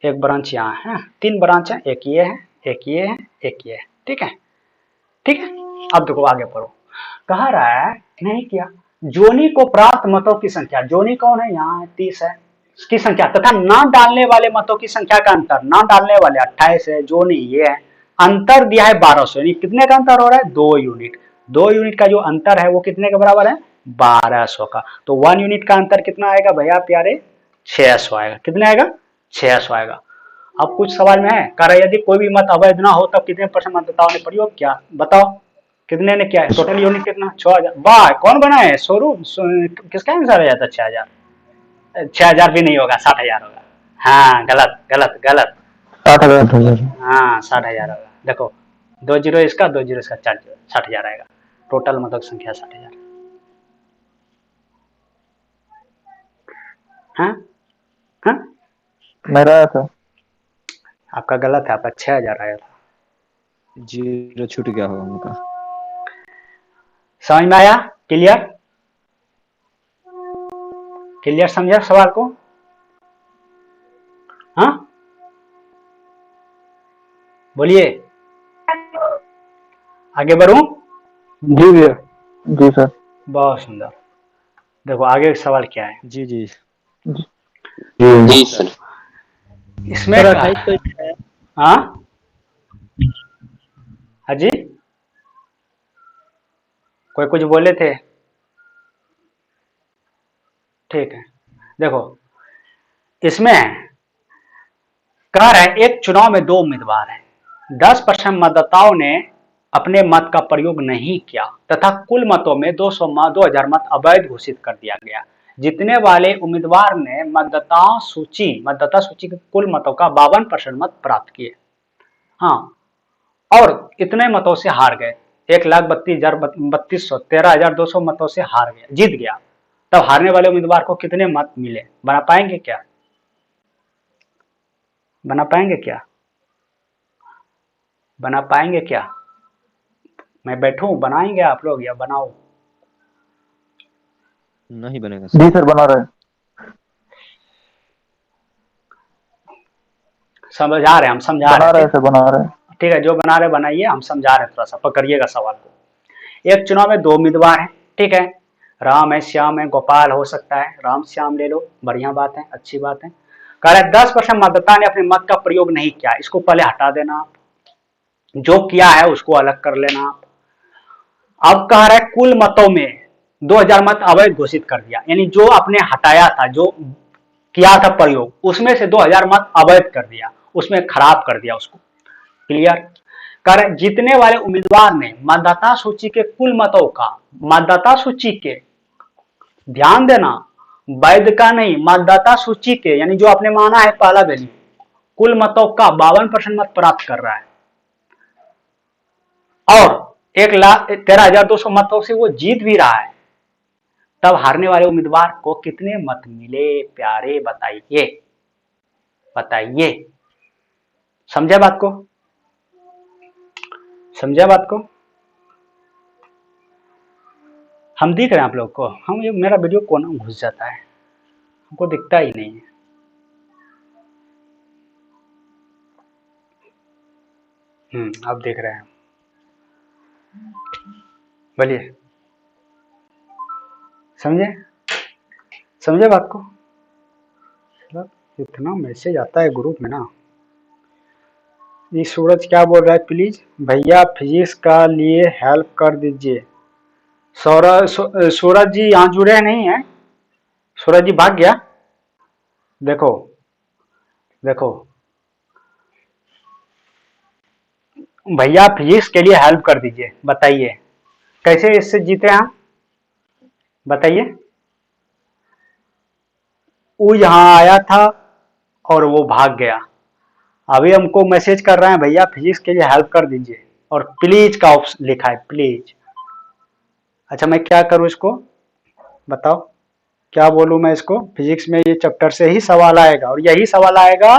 एक ब्रांच यहाँ है, 3 ब्रांच है, एक ये है, एक ये है, एक ये है, ठीक है? ठीक है, अब देखो आगे पढ़ो। कह रहा है नहीं किया। जोनी को प्राप्त मतों की संख्या, जोनी कौन है? यहाँ है 30 है, की संख्या तथा न डालने वाले मतों की संख्या का अंतर, न डालने वाले 28 है, जो नहीं ये है, अंतर दिया है 1200, यानी कितने का अंतर हो रहा है? 2 यूनिट। 2 यूनिट का जो अंतर है वो कितने के बराबर है? 1200 का। तो 1 यूनिट का अंतर कितना आएगा भैया प्यारे? 600 आएगा। कितने आएगा? 600 आएगा। अब कुछ सवाल में है, कह रहा यदि कोई भी मत अवैध ना हो तब कितने परसेंट मतदाताओं ने प्रयोग किया? बताओ कितने ने किया है? टोटल यूनिट कितना? 6000। वाह, कौन बनाए? स्वरूप। किसका आंसर आ जाता? 6000। 6000 भी नहीं होगा, 60,000 होगा। हाँ, गलत गलत गलत। 60,000। हाँ, 60,000 होगा। देखो, 2 जीरो इसका, 2 जीरो इसका, 4 जीरो, 60,000 आएगा। टोटल मतों की संख्या 60,000। हाँ हाँ, मेरा आया था। आपका गलत है, आपका 6,000 आया था। जीरो छूट गया होगा उनका। समझ में आया? क्लियर? क्लियर समझे सवाल को? हाँ, बोलिए, आगे बढ़ूं? जी भैया। जी सर। बहुत सुंदर। देखो आगे सवाल क्या है जी जी जी सर। इसमें सर, कह 28 रहा तो है। हाँ हाँ जी, कोई कुछ बोले थे? ठीक है, देखो इसमें कह रहा है एक चुनाव में 2 उम्मीदवार हैं, 10% मतदाताओं ने अपने मत का प्रयोग नहीं किया तथा कुल मतों में 2000 मत अवैध घोषित कर दिया गया। जीतने वाले उम्मीदवार ने मतदाता सूची के कुल मतों का 52% मत प्राप्त किए। हाँ, और इतने मतों से हार गए। 1,32,32,100 13,200 मतों से हार गया, जीत गया। तब हारने वाले उम्मीदवार को कितने मत मिले? बना पाएंगे क्या? बना पाएंगे क्या? बना पाएंगे क्या? मैं बैठूं, बनाएंगे आप लोग या बनाओ? नहीं बनेगा जी सर। सर, बना रहे हैं। समझा रहे, हम समझा बना रहे रहे थे। हैं सर, बना रहे हैं। ठीक है, जो बना रहे बनाइए, हम समझा रहे, थोड़ा सा पकड़िएगा सवाल को। एक चुनाव में 2 उम्मीदवार हैं, ठीक है, राम है, श्याम है, गोपाल हो सकता है, राम श्याम ले लो, बढ़िया बात है, अच्छी बात है। कह रहे 10% मतदाता ने अपने मत का प्रयोग नहीं किया, इसको पहले हटा देना आप, जो किया है उसको अलग कर लेना आप। अब कह रहा है कुल मतों में 2000 मत अवैध घोषित कर दिया, यानी जो आपने हटाया था, जो किया था प्रयोग, उसमें से 2000 मत अवैध कर दिया, उसमें खराब कर दिया उसको। क्लियर? कह रहे जीतने वाले उम्मीदवार ने मतदाता सूची के कुल मतों का, मतदाता सूची के, ध्यान देना, वैध का नहीं, मतदाता सूची के, यानी जो आपने माना है पहला वैल्यू, कुल मतों का 52% मत प्राप्त कर रहा है और 1,13,200 मतों से वो जीत भी रहा है। तब हारने वाले उम्मीदवार को कितने मत मिले प्यारे? बताइए, बताइए। समझे बात को? समझे बात को? हम दिख रहे हैं आप लोग को? हम, ये मेरा वीडियो कोना घुस जाता है, हमको दिखता ही नहीं है। अब देख रहे हैं, बोलिए, समझे? समझे बात को? मतलब इतना मैसेज आता है ग्रुप में ना। ये सूरज क्या बोल रहा है? प्लीज भैया फिजिक्स का लिए हेल्प कर दीजिए। सूरज जी यहाँ जुड़े नहीं है, सूरज जी भाग गया। देखो देखो भैया फिजिक्स के लिए हेल्प कर दीजिए, बताइए कैसे इससे जीते हम? बताइए। वो यहाँ आया था और वो भाग गया, अभी हमको मैसेज कर रहे हैं भैया फिजिक्स के लिए हेल्प कर दीजिए, और प्लीज का ऑप्शन लिखा है, प्लीज। अच्छा मैं क्या करूं इसको? बताओ क्या बोलूं मैं इसको? फिजिक्स में ये चैप्टर से ही सवाल आएगा और यही सवाल आएगा,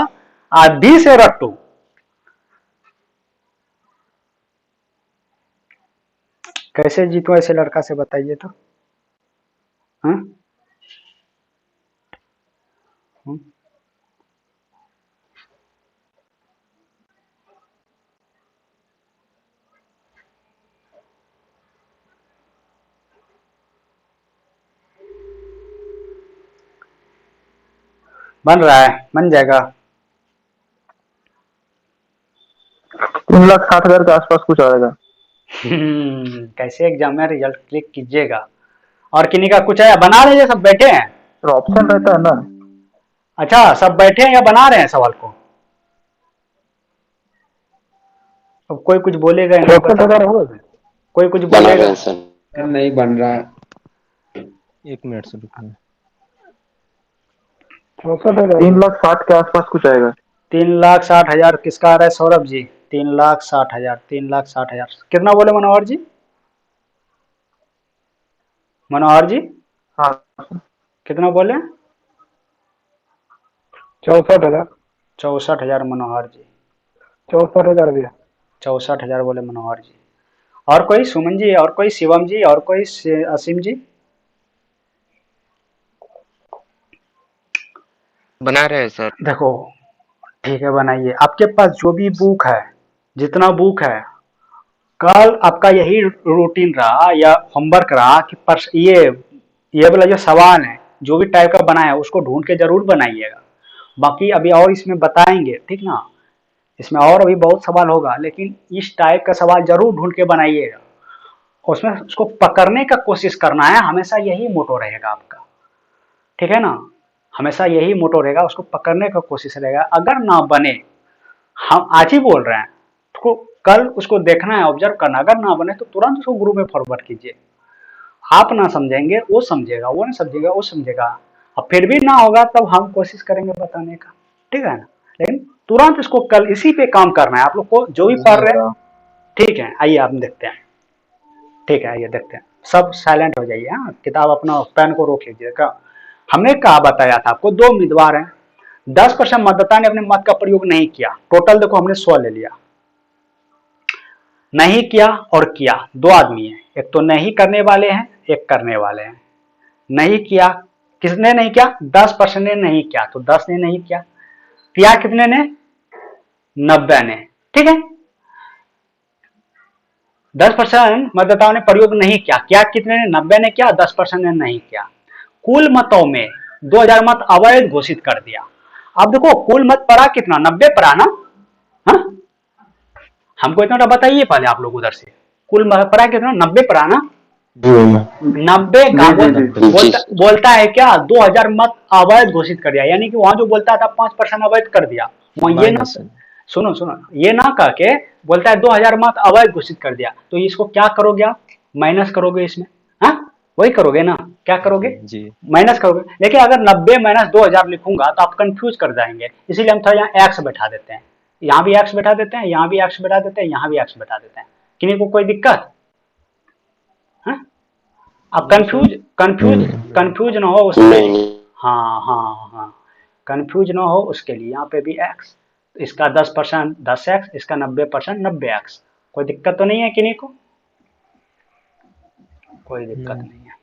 आधी से रट्टू। कैसे जीतूं ऐसे लड़का से, बताइए तो। हाँ? बन रहा है, बन जाएगा। 3,60,000 के आसपास कुछ आएगा। कैसे एग्जाम में रिजल्ट क्लिक कीजिएगा। और किन्हीं का कुछ है, बना रहे हैं, सब बैठे हैं? तो ऑप्शन रहता है ना। अच्छा, सब बैठे हैं या बना रहे हैं सवाल को? अब कोई कुछ बोलेगा या नहीं 64,000 पता। होगा। कोई कुछ बना रहे बोलेगा। हैं सर। नहीं बन रहा है। एक मिनट से रुकिए। 64,000। 3,60,000 के आसपास कुछ आएगा। 3,60,000 किसका आ रहा है सौरभ जी? 3,60,000, 3,60,000 कितना बोले मनोहर जी? मनोहर जी हाँ कितना बोले? 64,000। 64,000 मनोहर जी। 64,000 भैया। 64,000 बोले मनोहर जी। और कोई? सुमन जी, और कोई? शिवम जी, और कोई? असीम जी? बना रहे हैं सर। देखो ठीक है, बनाइए। आपके पास जो भी बुक है, जितना बुक है, कल आपका यही रूटीन रहा या होमवर्क रहा कि ये वाला जो सवाल है, जो भी टाइप का बनाया है उसको ढूंढ के जरूर बनाइएगा। बाकी अभी और इसमें बताएंगे, ठीक ना? इसमें और अभी बहुत सवाल होगा, लेकिन इस टाइप का सवाल जरूर ढूंढ के बनाइएगा। उसमें उसको पकड़ने का कोशिश करना है, हमेशा यही मोटो रहेगा आपका, ठीक है ना? हमेशा यही मोटो रहेगा, उसको पकड़ने का कोशिश रहेगा। अगर ना बने, हम आज ही बोल रहे हैं, तो कल उसको देखना है, ऑब्जर्व करना। अगर ना बने तो तुरंत उसको ग्रुप में फॉरवर्ड कीजिए। आप ना समझेंगे वो समझेगा, वो ना समझेगा वो समझेगा। अब फिर भी ना होगा तब हम कोशिश करेंगे बताने का, ठीक है ना? लेकिन तुरंत इसको कल इसी पे काम करना है आप लोग को, जो भी पढ़ रहे हैं। ठीक है, आइए आप देखते हैं। ठीक है, आइए देखते हैं। सब साइलेंट हो जाइए। हाँ, किताब अपना पेन को रोक लीजिएगा। हमने कहा बताया था आपको, 2 उम्मीदवार हैं, 10% मतदाता ने अपने मत का प्रयोग नहीं किया। टोटल देखो हमने 100 ले लिया। नहीं किया और किया, 2 आदमी हैं। एक तो नहीं करने वाले हैं, एक करने वाले हैं। नहीं किया, किसने नहीं किया? 10% ने नहीं किया, तो 10 ने नहीं किया। किया कितने ने? 90 ने, ठीक है। 10% मतदाताओं ने प्रयोग नहीं किया। क्या कितने ने? 90 ने किया, 10% ने नहीं किया। कुल मतों में 2000 मत अवैध घोषित कर दिया। अब देखो कुल मत पड़ा कितना? 90 पड़ा ना? हाँ, हमको इतना बताइए पहले आप लोग उधर से। कुल मत पड़ा कितना? 90 पड़ा ना? 90 का बोलता है क्या? 2000 मत अवैध घोषित कर दिया। यानी कि वहां जो बोलता था 5% अवैध कर दिया, वहां ये ना, सुनो सुनो, ये ना कह के बोलता है 2000 मत अवैध घोषित कर दिया। तो इसको क्या करोगे आप? माइनस करोगे इसमें। हाँ, वही करोगे ना? क्या करोगे? जी। माइनस करोगे। लेकिन अगर 90 माइनस 2000 लिखूंगा तो आप कंफ्यूज कर जाएंगे, इसीलिए हम थोड़ा यहाँ एक्स बैठा देते हैं। यहाँ भी एक्स बैठा देते हैं, यहाँ भी एक्स बैठा देते हैं, यहाँ भी एक्स बैठा देते हैं। किन्हीं को कोई दिक्कत? अब कंफ्यूज ना हो उसके लिए। हाँ हाँ हाँ, कंफ्यूज ना हो उसके लिए यहाँ पे भी एक्स। इसका 10% 10x, इसका 90% 90x। कोई दिक्कत तो नहीं है किन्हीं को? कोई दिक्कत नहीं है।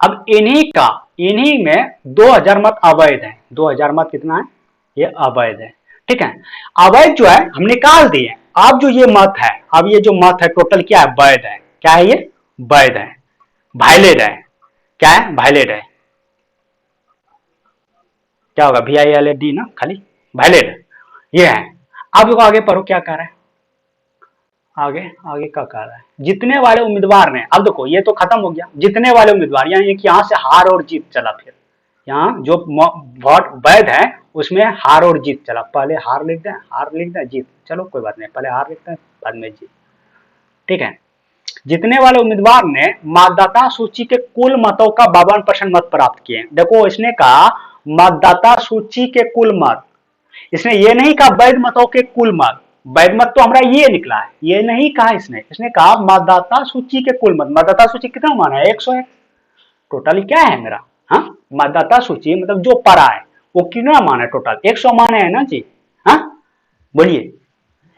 अब इन्हीं में 2000 मत अवैध है। 2000 मत कितना है? ये अवैध है, ठीक है। अवैध जो है हम निकाल दिए। अब जो ये मत है, अब ये जो मत है टोटल क्या है? वैध है। क्या है ये? वैध है, वायलेट है। क्या है? वायलेट है। क्या होगा? VILAD ना, खाली वायलेट ये है। अब देखो आगे पढ़ो क्या कह रहा है। आगे आगे क्या कह रहा है? जितने वाले उम्मीदवार ने, अब देखो ये तो खत्म हो गया। जितने वाले उम्मीदवार, यानी कि यहाँ से हार और जीत चला। फिर यहाँ जो वोट वैध है उसमें हार और जीत चला। पहले हार लिख दें, हार लिख दें, जीत, चलो कोई बात नहीं, पहले हार लिखते हैं बाद में जीत, ठीक है। जितने वाले उम्मीदवार ने मतदाता सूची के कुल मतों का 52% मत प्राप्त किए। देखो इसने कहा मतदाता सूची के कुल मत, इसने ये नहीं कहा वैध मतों के कुल मत। वैध मत तो हमारा ये निकला है, ये नहीं कहा इसने कहा मतदाता सूची के कुल मत। मतदाता सूची कितना माना है? 101। टोटल क्या है मेरा? हाँ, मतदाता सूची मतलब जो पड़ा है वो कितना माना है? टोटल 100 माने है ना जी। हाँ बोलिए।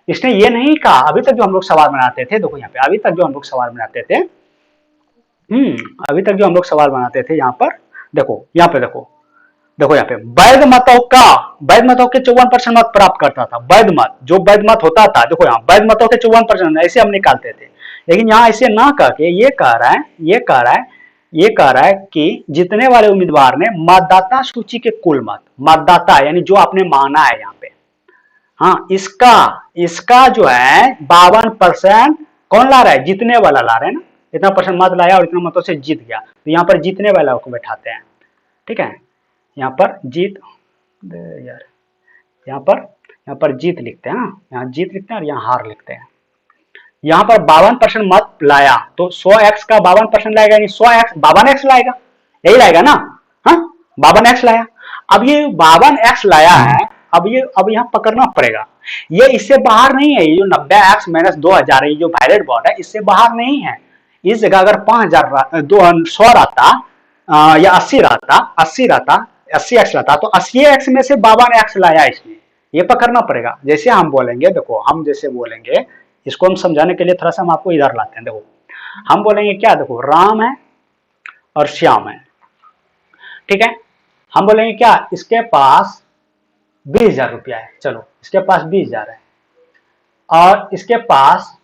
इसने ये नहीं कहा, अभी तक जो हम लोग सवाल बनाते थे, देखो यहाँ पे अभी तक जो हम लोग सवाल बनाते थे, अभी तक जो हम लोग सवाल बनाते थे यहाँ पर देखो, यहाँ पे देखो यहाँ पे वैध मतों के 54% मत प्राप्त करता था। वैध मत, जो वैध मत होता था, देखो यहाँ वैध मतों के 54% ऐसे हम निकालते थे। लेकिन यहाँ ऐसे ना कह के ये कह रहा है ये कह रहा है कि जीतने वाले उम्मीदवार ने मतदाता सूची के कुल मत, मतदाता यानी जो आपने माना है यहाँ पे, हाँ, इसका इसका जो है 52% कौन ला रहा है? जीतने वाला ला रहा है ना, इतना परसेंट मत लाया और इतना मतों से जीत गया, तो यहाँ पर जीतने वाला को बैठाते हैं। ठीक है, यहाँ पर जीत यार, यहाँ पर जीत लिखते हैं, यहाँ जीत लिखते हैं और यहाँ हार लिखते हैं। यहाँ पर 52% मत लाया तो 100x का 52% लाएगा, यानी 100x 52x लाएगा, यही लाएगा ना, हाँ 52x लाया। अब ये 52x लाया है, अब यहाँ पकड़ना पड़ेगा, ये इससे बाहर नहीं है, ये जो 90x माइनस 2000 है, ये जो वायलेट बॉर्ड है इससे बाहर नहीं है। इस जगह अगर 100 रहता या 80 रहता, 80x रहता तो 80x में से 52x लाया इसने, ये पकड़ना पड़ेगा। जैसे हम बोलेंगे, देखो हम जैसे बोलेंगे, इसको हम समझाने के लिए थोड़ा सा हम आपको इधर लाते हैं। देखो हम बोलेंगे क्या, देखो राम है और श्याम है, ठीक है, हम बोलेंगे क्या, इसके पास 20,000 रुपया है, चलो इसके पास 20,000 है और इसके पास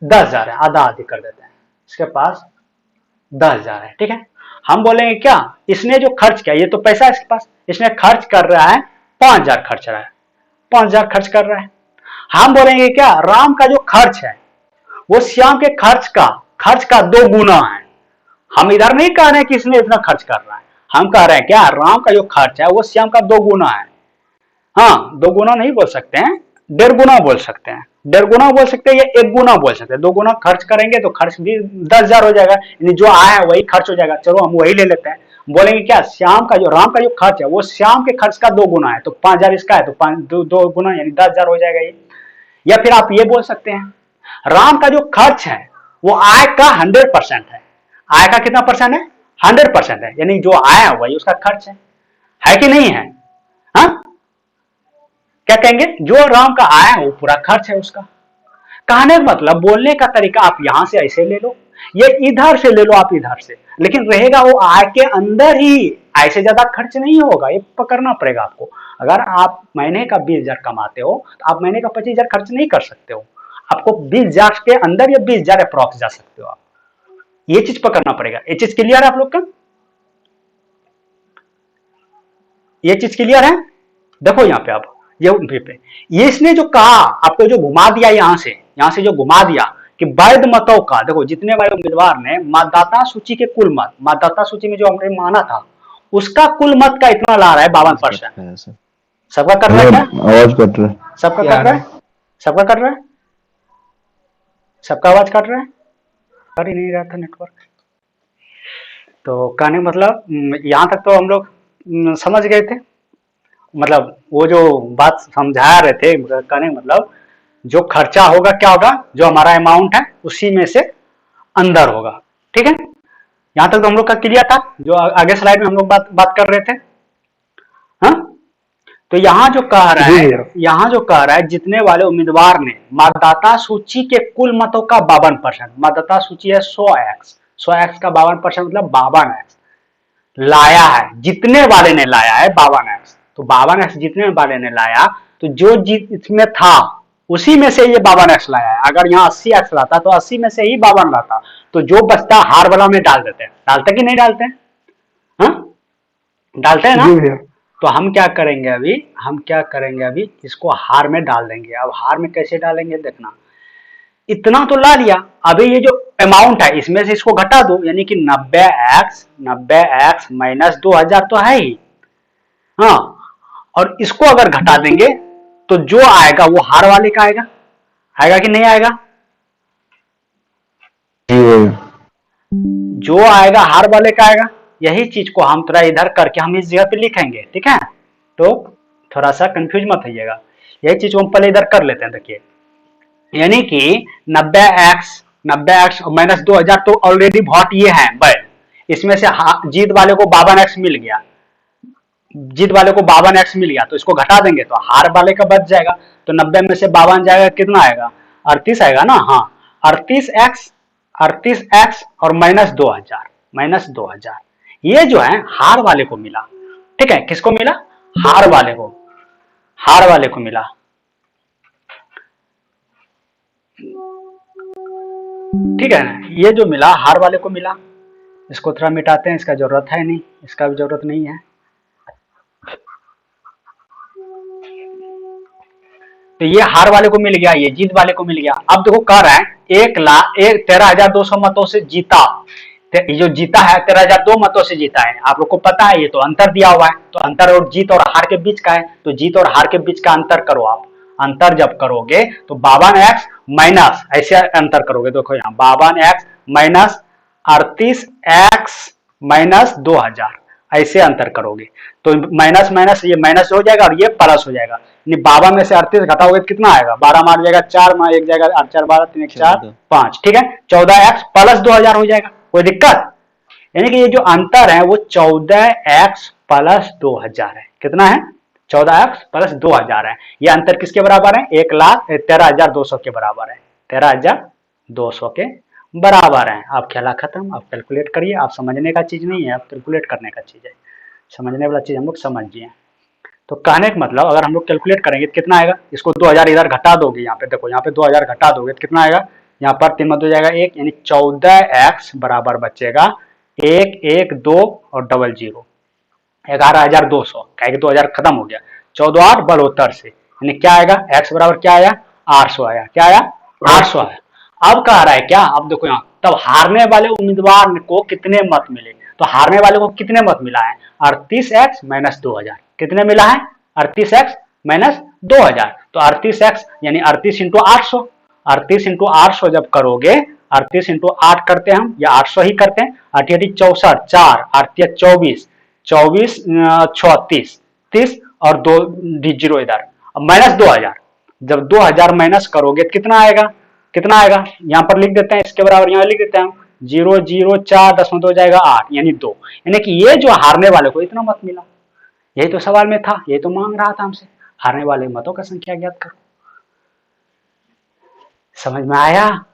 10,000 है, आधा आधी कर देते हैं, इसके पास 10,000 है। ठीक है, हम बोलेंगे क्या, इसने जो खर्च किया, ये तो पैसा है इसके पास, इसने खर्च कर रहा है 5,000 खर्च रहा है, 5,000 खर्च कर रहा है। हम बोलेंगे क्या, राम का जो खर्च है वो श्याम के खर्च का 2 गुना है। हम इधर नहीं कह रहे हैं कि इसने इतना खर्च कर रहा है, हम कह रहे हैं क्या, राम का जो खर्च है वो श्याम का 2 गुना है। हाँ 2 गुना नहीं बोल सकते हैं, 1.5 गुना बोल सकते हैं, 1.5 गुना बोल सकते हैं या 1 गुना बोल सकते हैं। 2 गुना खर्च करेंगे तो खर्च भी 10,000 हो जाएगा, यानी जो आया है वही खर्च हो जाएगा, चलो हम वही ले लेते हैं। बोलेंगे क्या, राम का जो खर्च है वो श्याम के खर्च का 2 गुना है, तो 5,000 इसका है तो 2 गुना यानी 10,000 हो जाएगा ये। या फिर आप ये बोल सकते हैं, राम का जो खर्च है वो आय का 100% है, आय का कितना परसेंट है, 100% है, यानी जो आया है वही उसका खर्च है कि नहीं है? हाँ क्या कहेंगे, जो राम का आया है वो पूरा खर्च है उसका। कहने का मतलब, बोलने का तरीका आप यहां से ऐसे ले लो, ये इधर से ले लो, आप इधर से, लेकिन रहेगा वो आय के अंदर ही, आय से ज्यादा खर्च नहीं होगा, ये पकड़ना पड़ेगा आपको। अगर आप महीने का 20,000 कमाते हो तो आप महीने का 25,000 खर्च नहीं कर सकते हो, आपको 20,000 के अंदर या 20,000 अप्रॉक्स जा सकते हो आप, ये चीज पकड़ना पड़ेगा। ये चीज क्लियर है आप लोग का? ये चीज क्लियर है? देखो यहाँ पे आप ये इसने जो कहा, आपको जो घुमा दिया यहां से जो घुमा दिया कि वैध मतों का, देखो जितने वाले उम्मीदवार ने मतदाता सूची के कुल मत, मतदाता सूची में जो हमने माना था उसका कुल मत का इतना ला रहा है 52%। सबका कर रहा है क्या? आवाज कट रहा है, सबका कर रहा है, सबका कर रहा है, सबका आवाज कट रहा है, कर ही नहीं रहा था नेटवर्क। तो कहने मतलब यहां तक तो हम लोग समझ गए थे, मतलब वो जो बात समझा रहे थे, कहने मतलब जो खर्चा होगा क्या होगा, जो हमारा अमाउंट है उसी में से अंदर होगा। ठीक है, यहां तक तो हम लोग का क्लियर था, जो आगे स्लाइड में हम लोग बात कर रहे थे। हाँ तो यहाँ जो कह रहा है, जितने वाले उम्मीदवार ने मतदाता सूची के कुल मतों का 52%, मतदाता सूची है 100x का 52% मतलब 52x लाया है, जितने वाले ने लाया है 52x, तो 52x जितने वाले ने लाया, तो जो इसमें था उसी में से ये 52x लाया है। अगर यहाँ 80x लाता तो 80 में से ही 52 लाता, तो जो बचता हार वाला में डाल देते हैं, डालते कि नहीं डालते हैं? हाँ डालते हैं ना। तो हम क्या करेंगे अभी इसको हार में डाल देंगे। अब हार में कैसे डालेंगे देखना, इतना तो ला लिया, अभी ये जो अमाउंट है इसमें से इसको घटा दो, यानी कि 90x माइनस 2,000 तो है ही, हाँ, और इसको अगर घटा देंगे तो जो आएगा वो हार वाले का आएगा कि नहीं आएगा? जो आएगा हार वाले का आएगा। यही चीज को हम थोड़ा इधर करके हम इस जगह पे लिखेंगे, ठीक है, तो थोड़ा सा कंफ्यूज मत होइएगा, यही चीज को हम पहले इधर कर लेते हैं। देखिए यानी कि 90x माइनस 2,000 तो ऑलरेडी वोट ये है बट इसमें से जीत वाले को 52x मिल गया, तो इसको घटा देंगे तो हार वाले का बच जाएगा, तो 90 में से 52 जाएगा, कितना आएगा, 38 आएगा ना। हाँ 38x और माइनस 2,000 ये जो है हार वाले को मिला। ठीक है, किसको मिला? हार वाले को मिला। ठीक है ना, ये जो मिला हार वाले को मिला। इसको थोड़ा मिटाते हैं, इसका जरूरत है नहीं, इसका भी जरूरत नहीं है। तो ये हार वाले को मिल गया, ये जीत वाले को मिल गया। अब देखो कह रहा है 13,200 मतों से जीता, ये जो जीता है 13,002 मतों से जीता है। आप लोग को पता है ये तो अंतर दिया हुआ है, तो अंतर और जीत और हार के बीच का है, तो जीत और हार के बीच का अंतर करो आप। अंतर जब करोगे तो 52x माइनस, ऐसे अंतर करोगे, देखो यहाँ 52x माइनस 38x माइनस 2000, ऐसे अंतर करोगे तो माइनस माइनस ये माइनस हो जाएगा और ये प्लस हो जाएगा। 52 में से 38 घटाओगे तो कितना आएगा, 12 मार जाएगा 4, मार 1 जाएगा 8 4 12 3 1 4 5, ठीक है। 14x प्लस 2000 हो जाएगा, कोई दिक्कत? यानी कि ये जो अंतर है वो 14x प्लस 2000 है। कितना है? 14x प्लस 2000 है। ये अंतर किसके बराबर है? 1,13,200 के बराबर है, 13,200 के बराबर है। आप खेला खत्म, आप कैलकुलेट करिए। आप समझने का चीज नहीं है, आप कैलकुलेट करने का चीज है। समझने वाला चीज हम लोग समझिए। तो कहने का मतलब अगर हम लोग कैलकुलेट करेंगे तो कितना आएगा, इसको 2000 इधर घटा दोगे, यहाँ पे देखो, यहाँ पे 2000 घटा दोगे तो कितना आएगा, यहाँ पर 3 मत हो जाएगा 1, यानी 14x बराबर बचेगा 1 1 2 और 00, 11,200, क्या 2000 खत्म हो गया, 14 8 बड़ोत्तर से, यानी क्या आएगा, x बराबर क्या आया, 800 आया। क्या आया? 800 आया। अब कह रहा है क्या, अब देखो यहाँ, तब हारने वाले उम्मीदवार को कितने मत मिले, तो हारने वाले को कितने मत मिला है, 38x माइनस 2000। कितने मिला है? 38x minus 2000। तो 38x यानी 38 इंटू 800, 38 इंटू 800 जब करोगे, 38 इंटू 8 करते हैं हम, या 800 ही करते हैं, 8 64 4 8 24 24 36 30 और 2 जीरो इधर, माइनस 2000। जब 2000 माइनस करोगे तो कितना आएगा, कितना आएगा, यहाँ पर लिख देते हैं, इसके बराबर यहाँ लिख देते हैं 0 0 4 दशमलव हो जाएगा 8, यानी 2। यानी कि ये जो हारने वाले को इतना मत मिला, यही तो सवाल में था, यही तो मांग रहा था हमसे, हारने वाले मतों का संख्या ज्ञात करो। समझ में आया?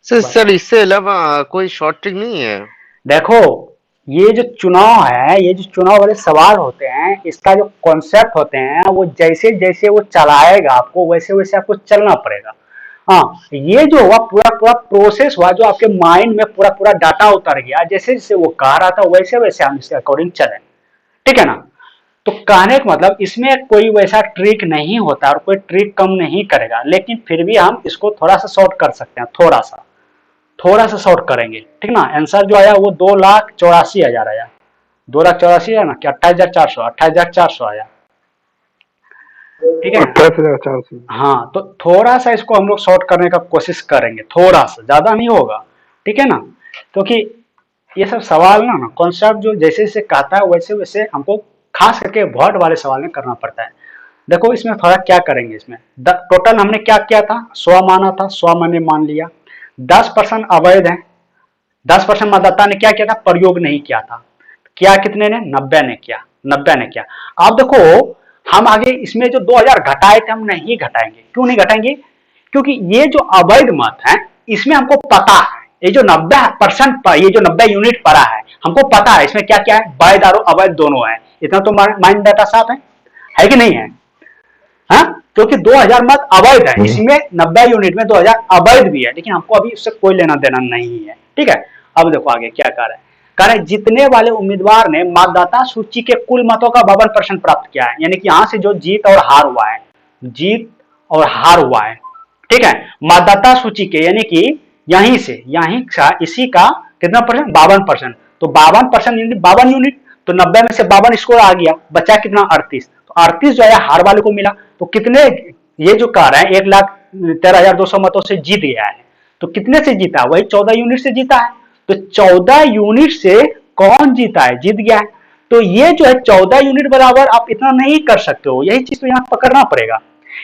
सर इससे अलावा कोई शॉर्ट ट्रिक नहीं है? देखो ये जो चुनाव है, ये जो चुनाव वाले सवाल होते हैं, इसका जो कॉन्सेप्ट होते हैं, वो जैसे जैसे वो चलाएगा आपको, वैसे वैसे आपको चलना पड़ेगा। हाँ, ये जो हुआ पूरा पूरा प्रोसेस हुआ, जो आपके माइंड में पूरा पूरा डाटा उतर गया, जैसे जैसे वो कह रहा था वैसे वैसे हम इसके अकॉर्डिंग चले, ठीक है ना। तो कहने का मतलब इसमें कोई वैसा ट्रिक नहीं होता और कोई ट्रिक कम नहीं करेगा, लेकिन फिर भी हम इसको थोड़ा सा शॉर्ट कर सकते हैं, थोड़ा सा शॉर्ट करेंगे, ठीक ना। आंसर जो आया वो 2,84,000 आया, 2,84,000 है ना, कि 28,400 आया, ठीक है। 28,400। हाँ, तो थोड़ा सा इसको हम लोग शॉर्ट करने का कोशिश करेंगे, थोड़ा सा, ज्यादा नहीं होगा, ठीक है ना। क्योंकि ये सब सवाल ना कॉन्सेप्ट जो जैसे जैसे कहता है वैसे वैसे हमको खास करके वर्ड वाले सवाल में करना पड़ता है। देखो इसमें थोड़ा क्या करेंगे, इसमें टोटल हमने क्या किया था, 100 माना था, 100 मैंने मान लिया, 10% अवैध है, 10% मतदाता ने क्या किया था, प्रयोग नहीं किया था, किया कितने ने, 90 ने किया, 90 ने किया। अब देखो हम आगे इसमें जो 2000 घटाए थे हम नहीं घटाएंगे, क्यों नहीं घटाएंगे, क्योंकि ये जो अवैध मत है इसमें हमको पता है, ये जो 90% ये जो 90 यूनिट पड़ा है, हमको पता है इसमें क्या क्या है, वैध और अवैध दोनों है, इतना तो माइंड डाटा साफ है कि नहीं है? हाँ, क्योंकि 2000 मत अवैध है, इसमें 90 यूनिट में 2000 अवैध भी है, लेकिन हमको अभी उससे कोई लेना देना नहीं है, ठीक है। अब देखो आगे क्या कर रहे हैं, कह रहे जीतने वाले उम्मीदवार ने मतदाता सूची के कुल मतों का 52% प्राप्त किया है, यानी कि यहां से जो जीत और हार हुआ है, जीत और हार हुआ है, ठीक है, मतदाता सूची के, यानी कि यहीं से यहीं इसी का कितना परसेंट, 52%। तो 52% यूनिट 52 यूनिट, तो 90 में से 52 स्कोर आ गया, बचा कितना, 38। तो 38 जो है हार वाले को मिला। तो कितने, ये जो कह रहे हैं 1,13,200 मतों से जीत गया है, तो कितने से जीता, वही 14 यूनिट से जीता है। तो 14 यूनिट से कौन जीता है, जीत गया है। तो ये जो है 14 यूनिट बराबर आप इतना नहीं कर सकते हो, यही चीज तो यहाँ पकड़ना पड़ेगा,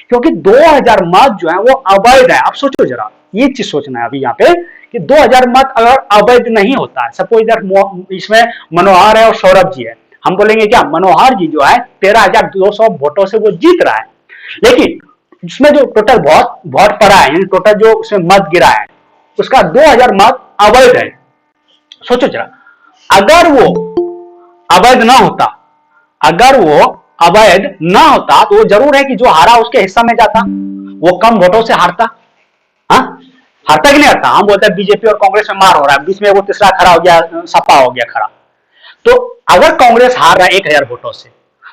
क्योंकि 2000 मत जो है वो अवैध है। आप सोचो जरा, ये चीज सोचना है अभी यहाँ पे कि 2000 मत अगर अवैध नहीं होता है, सपोज इधर इसमें मनोहर है और सौरभ जी है, हम बोलेंगे क्या, मनोहर जी जो है 13,200 वोटों से वो जीत रहा है, लेकिन इसमें जो टोटल वोट पड़ा है, टोटल जो उसमें मत गिरा है, उसका 2000 मत अवैध है। सोचो जरा, अगर वो अवैध ना होता, अगर वो अवैध ना होता तो वो जरूर है कि जो हारा उसके हिस्सा में जाता, वो कम वोटों से हारता, हाँ हारता कि नहीं हारता? हम बोलते हैं बीजेपी और कांग्रेस में मार हो रहा है, बीच में वो तीसरा खड़ा हो गया, सपा हो गया खड़ा। तो अगर कांग्रेस हार रहा है 1,000 वोटों से,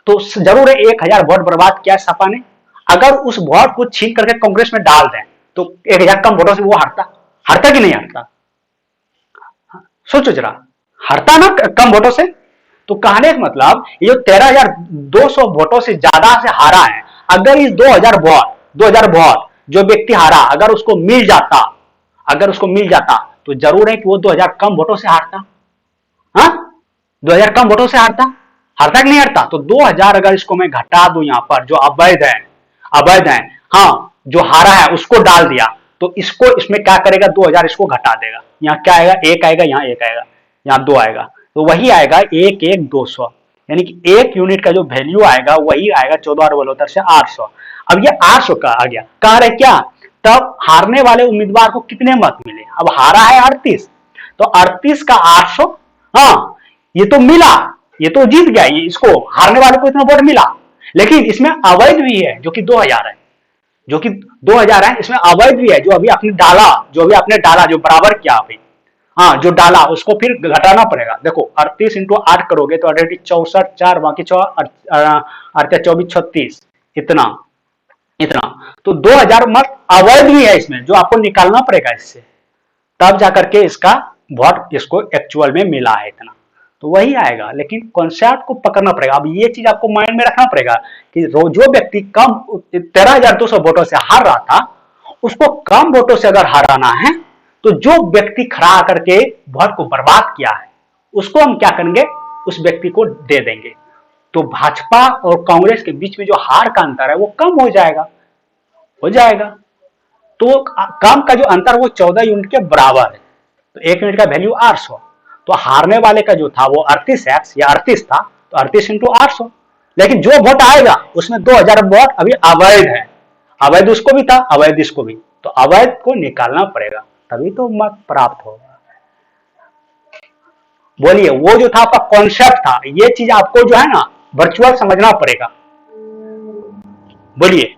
तो जरूर है 1,000 वोट बर्बाद किया है सपा ने। अगर उस वोट को छीन करके कांग्रेस में डाल दें तो 1,000 कम वोटों से वो हारता, हारता कि नहीं हारता? सोचो जरा, हारता ना कम वोटों से। तो कहने का मतलब ये जो 13,200 वोटों से ज्यादा से हारा है, अगर इस 2,000 वोट जो व्यक्ति हारा अगर उसको मिल जाता, अगर उसको मिल जाता तो जरूर है कि वो 2,000 कम वोटों से हारता। हाँ, 2,000 कम वोटों से हारता, हारता कि नहीं हारता? तो 2,000 अगर इसको मैं घटा दूं यहां पर जो अवैध है, अवैध है, हाँ, जो हारा है उसको डाल दिया, तो इसको इसमें क्या करेगा, 2,000 इसको घटा देगा। यहाँ क्या आएगा, एक आएगा, यहाँ एक आएगा, यहाँ दो आएगा, तो वही आएगा 1,1,200, यानी कि एक यूनिट का जो वैल्यू आएगा वही आएगा 14 और 72 से 800। अब ये 800 का आ गया, कह रहे क्या, तब हारने वाले उम्मीदवार को कितने मत मिले? अब हारा है 38, तो 38 का 800, हाँ, ये तो मिला, ये तो जीत गया, ये इसको हारने वाले को इतना वोट मिला। लेकिन इसमें अवैध भी है जो कि 2,000 है, जो कि 2,000 है, इसमें अवैध भी है जो अभी आपने डाला, जो अभी आपने डाला, जो बराबर किया अभी, हाँ, जो डाला उसको फिर घटाना पड़ेगा। देखो 38 इंटू 8 करोगे तो 68 64 4 बाकी 24 36, इतना इतना, तो 2,000 मत अवैध भी है इसमें, जो आपको निकालना पड़ेगा इससे, तब जाकर के इसका वोट इसको एक्चुअल में मिला है इतना, तो वही आएगा। लेकिन कॉन्सेप्ट को पकड़ना पड़ेगा। अब ये चीज आपको माइंड में रखना पड़ेगा कि जो व्यक्ति कम 13,200 वोटों से हार रहा था, उसको कम वोटों से अगर हराना है तो जो व्यक्ति खड़ा करके वोट को बर्बाद किया है उसको हम क्या करेंगे, उस व्यक्ति को दे देंगे। तो भाजपा और कांग्रेस के बीच में जो हार का अंतर है वो कम हो जाएगा, हो जाएगा। तो कम का जो अंतर वो 14 यूनिट के बराबर है, तो 1 यूनिट का वैल्यू 800, तो हारने वाले का जो था वो 38x या 38 था, तो 38 इंटू 800। लेकिन जो वोट आएगा उसमें 2,000 वोट अभी अवैध है, अवैध उसको भी था, अवैध इसको भी, तो अवैध को निकालना पड़ेगा, तभी तो मत प्राप्त होगा। बोलिए, वो जो था आपका कॉन्सेप्ट था, ये चीज आपको जो है ना वर्चुअल समझना पड़ेगा। बोलिए,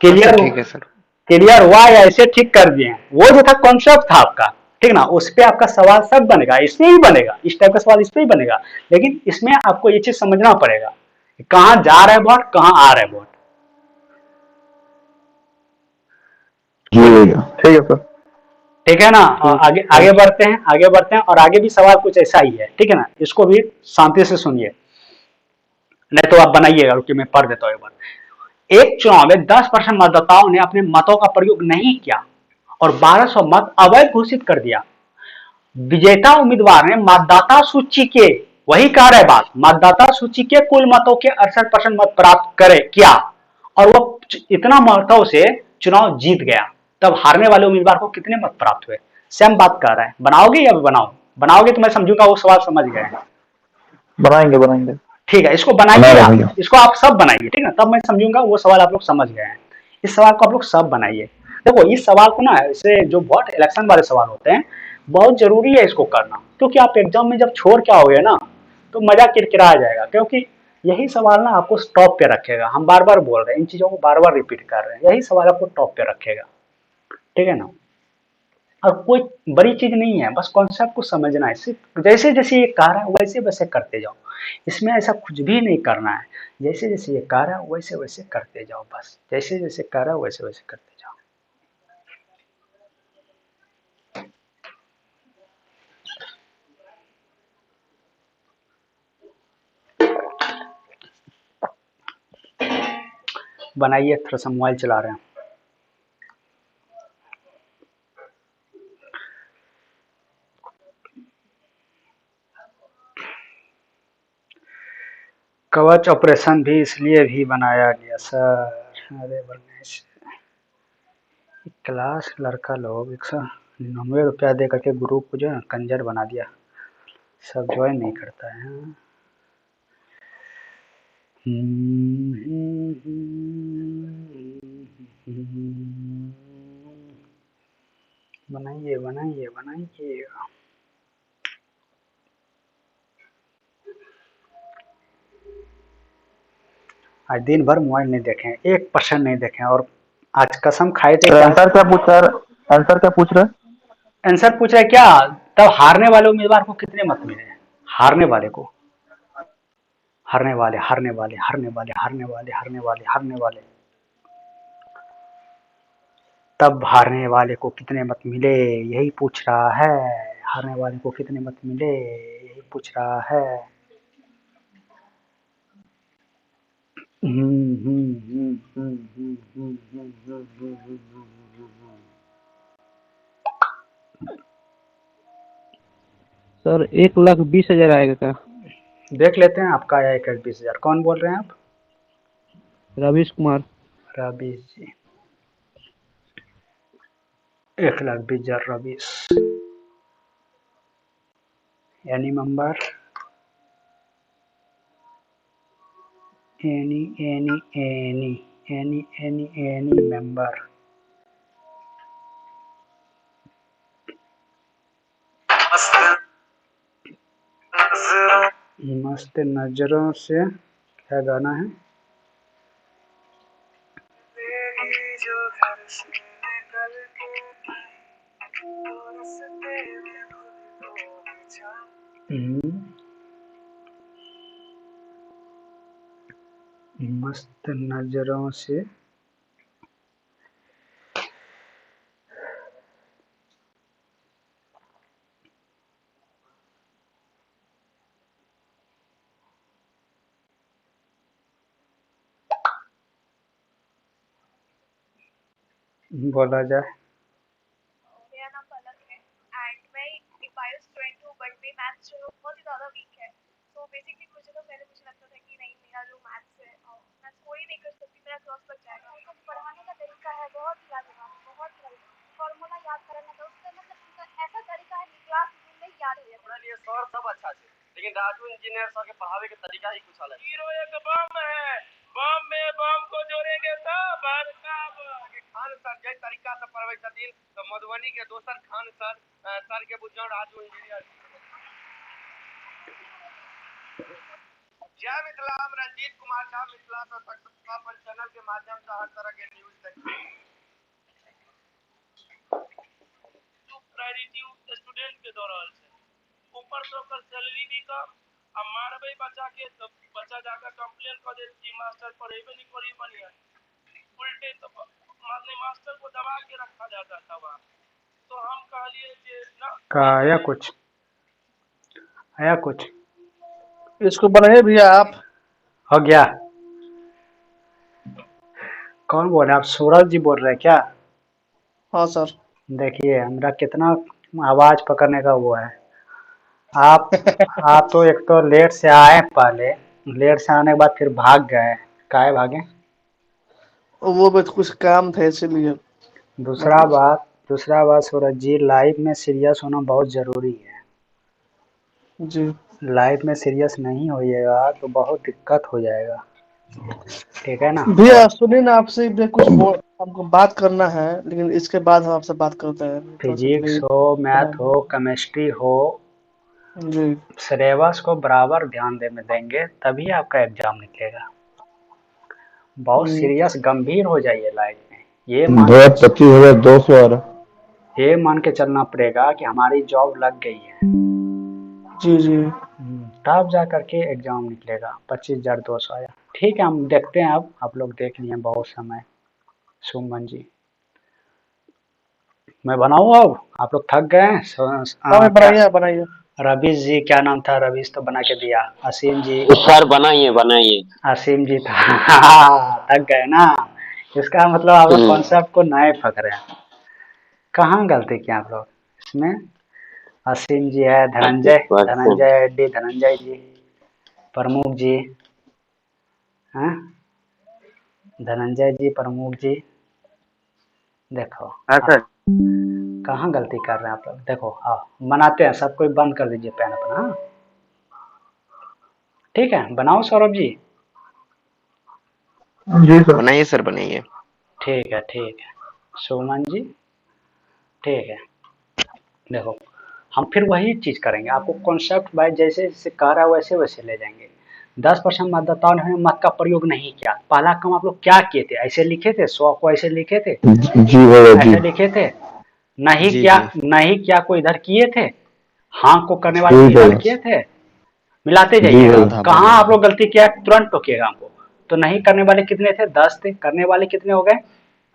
क्लियर? ठीक है सर। क्लियर हुआ या ऐसे ठीक कर दिए? वो जो था कॉन्सेप्ट था आपका, ठीक ना, उस पे आपका सवाल सब बनेगा, इसमें ही बनेगा, इस टाइप का सवाल इस पे ही बनेगा। लेकिन इसमें आपको ये चीज समझना पड़ेगा कि कहां जा रहा है वोट, कहां आ रहा है वोट। ठीक है सर। ठीक है ना? और आगे आगे बढ़ते हैं, आगे बढ़ते हैं, और आगे भी सवाल कुछ ऐसा ही है, ठीक है ना, इसको भी शांति से सुनिए, नहीं तो आप बनाइएगा, रुकिए मैं पढ़ देता हूँ एक बार। एक चुनाव में 10% मतदाताओं ने अपने मतों का प्रयोग नहीं किया और 1,200 मत अवैध घोषित कर दिया। विजेता उम्मीदवार ने मतदाता सूची के, वही कह रहे बात, मतदाता सूची के कुल मतों के 68% मत प्राप्त करे किया और वो इतना मतों से चुनाव जीत गया। तब हारने वाले उम्मीदवार को कितने मत प्राप्त हुए? सेम बात कर रहे हैं, बनाओगे या बनाओ? बनाओगे तो मैं समझूंगा वो सवाल समझ गए हैं। बनाएंगे बनाएंगे। ठीक है, इसको बनाइए आप, इसको आप सब बनाइए, ठीक है, तब मैं समझूंगा वो सवाल आप लोग समझ गए हैं। इस सवाल को आप लोग सब बनाइए। देखो इस सवाल को ना, इसे जो बहुत इलेक्शन वाले सवाल होते हैं, बहुत जरूरी है इसको करना, क्योंकि आप एग्जाम में जब छोड़ के आओगे ना तो मजा किरकिरा आ जाएगा, क्योंकि यही सवाल ना आपको टॉप पे रखेगा। हम बार बार बोल रहे हैं, इन चीजों को बार बार रिपीट कर रहे हैं, यही सवाल आपको टॉप पे रखेगा, ठीक है ना। और कोई बड़ी चीज नहीं है, बस कॉन्सेप्ट को समझना है, सिर्फ जैसे जैसे ये कह रहा है वैसे वैसे करते जाओ, इसमें ऐसा कुछ भी नहीं करना है। जैसे जैसे ये कह रहा है वैसे वैसे करते जाओ, बस जैसे जैसे कह रहा है वैसे वैसे करते जाओ। बनाइए, थोड़ा सा मोबाइल चला रहे हैं। कवच ऑपरेशन भी इसलिए भी बनाया गया सर, अरे बनने से क्लास लड़का लोग 199 रुपया दे करके ग्रुप को जो है कंजर बना दिया, सब ज्वाइन नहीं करता है। बनाइए बनाइए बनाइए। आज दिन भर मोबाइल नहीं देखें, 1% नहीं देखें, और आज कसम खाए थे सर क्या? आंसर क्या पूछ रहा है? आंसर क्या पूछ रहा है? आंसर पूछ रहा है क्या? तब हारने वाले उम्मीदवार को कितने मत मिले? हारने वाले को, हारने वाले, हारने वाले, हारने वाले, हारने वाले, हारने वाले, हारने वाले, तब हारने वाले को कितने मत मिले, यही पूछ रहा है। हारने वाले को कितने मत मिले, यही पूछ रहा है। सर 1,20,000 आएगा क्या? देख लेते हैं आपका आया 1,20,000। कौन बोल रहे हैं आप? रवीश कुमार। रवीश जी, 1,20,000 Ravish. Any member, any member. मस्त नजरों से, क्या गाना है? मस्त नजरों से, बोला जाए। मेरा नाम पलक है एंड मैं बायो स्टूडेंट हूँ बट मेरी मैथ्स जो है बहुत ही ज़्यादा वीक है। तो बेसिकली कुछ दिनों पहले मुझे लगता था कि नहीं मेरा जो मैथ्स है मैं स्कोर ही नहीं कर सकती, मेरा क्रॉस लग जाएगा। उनका पढ़ाने का तरीका है बहुत ही लाजवाब, बहुत ही फॉर्मूला याद कराना था उसका, मतलब उनका ऐसा तरीका है कि क्लास में याद हो जाता है। सर सब अच्छा है लेकिन राजू इंजीनियर सर के पढ़ावे के तरीका ही कुछ अलग है। हीरो एक बम है, बम में बम को जोड़ेंगे तब खान सर जय तरीका से पढ़वे छथिन तो मधुबनी के दोसर खान सर के बुझियो राजू इंजीनियर। जय मिथिला, हम रंजीत कुमार झा मिथिला से अपन चैनल के माध्यम से हर तरह के न्यूज देखते हैं। प्रायोरिटी स्टूडेंट के दौरान से ऊपर से ओकर सैलरी भी कम, अब मारबे बच्चा के तो बच्चा जाकर कंप्लेन कर दे कि मास्टर पढ़ेबे नहीं करी बढ़िया, उल्टे तो माने मास्टर को दबा के रखा जाता था वहाँ। तो हम कहलिए कि ना का आया कुछ, आया कुछ इसको बनाइए भैया आप। हो गया। कौन बोल रहे हैं आप? सूरज जी बोल रहे हैं क्या? हाँ सर। देखिए हमरा कितना आवाज पकड़ने का वो है। आप तो एक तो लेट से आए, पहले लेट से आने के बाद फिर भाग गए। काहे भागे? वो बस कुछ काम था इसीलिए। दूसरा बात सूरज जी, लाइफ में सीरियस होना बहुत जरूरी है। जी लाइफ में सीरियस नहीं होइएगा तो बहुत दिक्कत हो जाएगा, ठीक है ना? भैया सुनिए ना, आपसे भी कुछ हमको बात करना है लेकिन इसके बाद हम आपसे बात करते हैं। थोड़ा सा फिजिक्स मेरी हो, मैथ हो, केमिस्ट्री हो, जी सिलेबस को बराबर ध्यान देंगे तभी आपका एग्जाम निकलेगा। बहुत सीरियस गंभीर हो जाइए लाइफ में। 25,200 आ रहा। ये मान के चलना पड़ेगा कि हमारी जॉब लग गई है, जी जी तब जा करके एग्जाम निकलेगा। 25,200 आया, ठीक है हम देखते हैं। अब आप लोग देख लिए बहुत समय। सुमन जी, मैं बनाऊँ अब? आप लोग थक गए हैं? हाँ बनाइए बनाइए। रवीश जी, क्या नाम था? रवीश तो बना के दिया। असीम जी, सर बनाइए बनाइए। असीम जी था। थक गए ना? इसका मतलब आप लोग कॉन्सेप्ट को नए पकड़े हैं। कहाँ गलती किया आप लोग इसमें? असीम जी है, धनंजय, 25%। धनंजय जी, प्रमुख जी हैं, धनंजय जी, प्रमुख जी। देखो कहाँ गलती कर रहे हैं आप लोग। देखो आओ बनाते हैं, सब कोई बंद कर दीजिए पेन अपना। हाँ ठीक है, बनाओ सौरभ जी। जी सर। बनाइए सर बनाइए। ठीक है, ठीक है। सुमन जी, ठीक है। देखो हम फिर वही चीज करेंगे, आपको कॉन्सेप्ट वाइज जैसे जैसे कह रहा है वैसे वैसे ले जाएंगे। 10% मतदाताओं ने मत का प्रयोग नहीं किया। पहला काम आप लोग क्या किए थे? ऐसे लिखे थे, 100 को ऐसे लिखे थे, जी भैया जी। ऐसे लिखे थे, नहीं जी, क्या, जी। नहीं क्या को इधर किए थे, हाँ को करने वाले जी को इधर भैया। किए थे, मिलाते जी जाइएगा। भैया। था कहाँ बोलिए। आप लोग गलती किया तुरंत टोकिएगा हमको। तो नहीं करने वाले कितने थे? 10 थे। करने वाले कितने हो गए?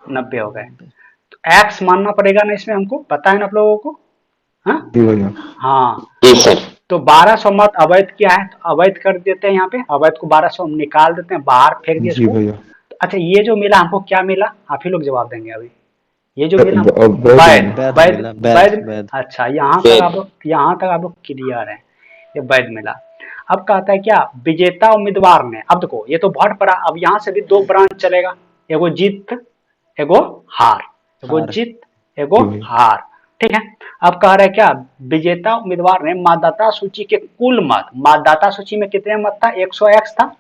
90 हो गए। तो एक्स मानना पड़ेगा ना इसमें, हमको पता है ना आप लोगों को। हाँ जी भैया। हाँ, जी सर। तो 1200 मत अवैध क्या है, तो अवैध कर देते हैं यहाँ पे, अवैध को 1200 हम निकाल देते हैं, बाहर फेंक दिए जी इसको। भैया। तो अच्छा, ये जो मिला हमको क्या मिला? आप ही लोग जवाब देंगे अभी। ये जो मिला हमको अब वैध वैध, मिला। वैध वैध, मिला, वैध, वैध। वैध। अच्छा, यहाँ तक आप लोग क्लियर हैं, ये वैध मिला। अब कहता है क्या, विजेता उम्मीदवार ने, अब देखो ये तो बहुत बड़ा, अब यहाँ से भी दो ब्रांच चलेगा, एगो जीत, एगो हार, एगो हार। जीत, एगो जी भैया। हार। ठीक है। अब कह रहा है क्या, विजेता उम्मीदवार ने मतदाता सूची के कुल मत, मतदाता सूची में कितने मत था? 100x था।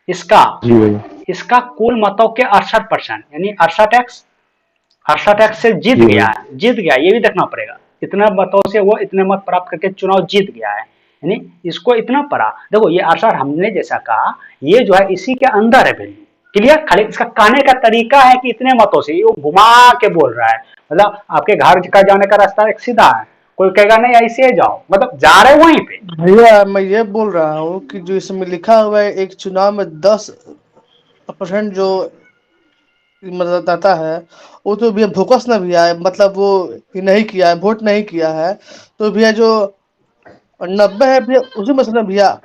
इसका जी भैया। इसका कुल मतों के 68%, यानी 68x, 68x से जीत जी गया भैया। है, जीत गया, ये भी देखना पड़ेगा। इतना मतों से वो इतने मत प्राप्त करके चुनाव जीत गया है, यानी इसको इतना पड़ा। देखो ये 68 हमने जैसा कहा, ये जो है इसी के अंदर है वैल्यू। क्लियर? खाली इसका कहने का तरीका है कि इतने मतों से, वो घुमा के बोल रहा है। मतलब आपके घर का जाने का रास्ता एक सीधा है, कोई कहेगा नहीं ऐसे जाओ, मतलब जा रहे वहीं पे। भैया मैं ये बोल रहा हूँ कि जो इसमें लिखा हुआ है एक चुनाव में 10% जो मतदाता है, वो तो भैया भोकस ना भैया है, मतलब वो ये नहीं किया है, वोट नहीं किया है। तो भैया जो 90 है भैया, उसी में से ना भैया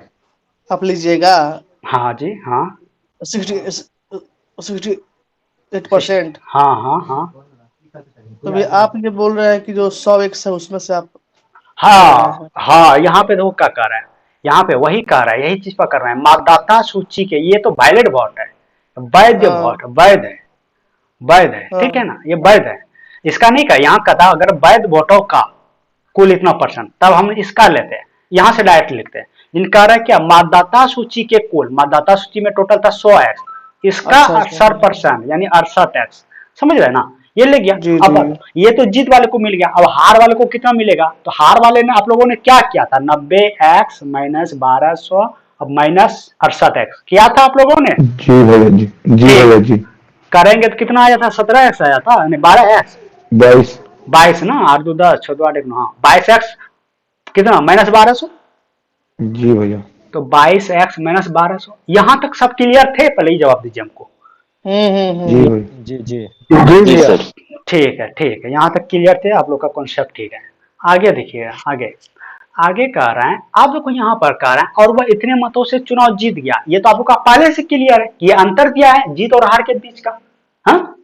आप लीजिएगा हाँ जी, हाँ 68%। हाँ हाँ हाँ तो भैया आप ये बोल रहे हैं कि जो 100x है उसमें से आप ले रहे हाँ हैं। हाँ, यहाँ पे देखो क्या कर रहा है, यहाँ पे वही कह रहा है, यही चीज पर कर रहे हैं। मतदाता सूची के, ये तो वैलिड वोट है, वैध हाँ वोट, वैध है, वैध है, हाँ ठीक है ना, ये वैध है। इसका नहीं कहा, यहाँ कहा अगर वैध वोटों का कुल इतना परसेंट, तब हम इसका लेते हैं, यहाँ से डायरेक्ट लिखते हैं। इनका रहा है क्या, मतदाता सूची के कुल, मतदाता सूची में टोटल था 100x, इसका अच्छा अच्छा 68% यानी 68x, समझ रहे ना, ये ले गया। जी अब जी ये तो जीत वाले को मिल गया, अब हार वाले को कितना मिलेगा? तो हार वाले ने आप लोगों ने क्या किया था? 90x माइनस 1200 अब माइनस 68x किया था आप लोगों ने। जी भैया जी। जी ठीक, भैया जी। करेंगे तो कितना आया था? 17x आया था, यानी 12x, 22। 22 ना, 8 2 10 6 2 8 1 9, हाँ 22x कितना माइनस 1200, जी भैया। तो 22x माइनस 1200। यहां तक सब क्लियर थे? पहले ही जवाब दीजिए हमको। जी हम्म। भैया। जी, जी। जी जी भैया। सर। ठीक है, यहाँ तक क्लियर थे, आप लोग का कॉन्सेप्ट ठीक है। आगे देखिएगा, आगे आगे कह रहा है, आप देखो यहाँ पर कह रहा है, और वह इतने मतों से चुनाव जीत गया। ये तो आप लोग का पहले से क्लियर है, ये अंतर दिया है जीत और हार के बीच का। हाँ,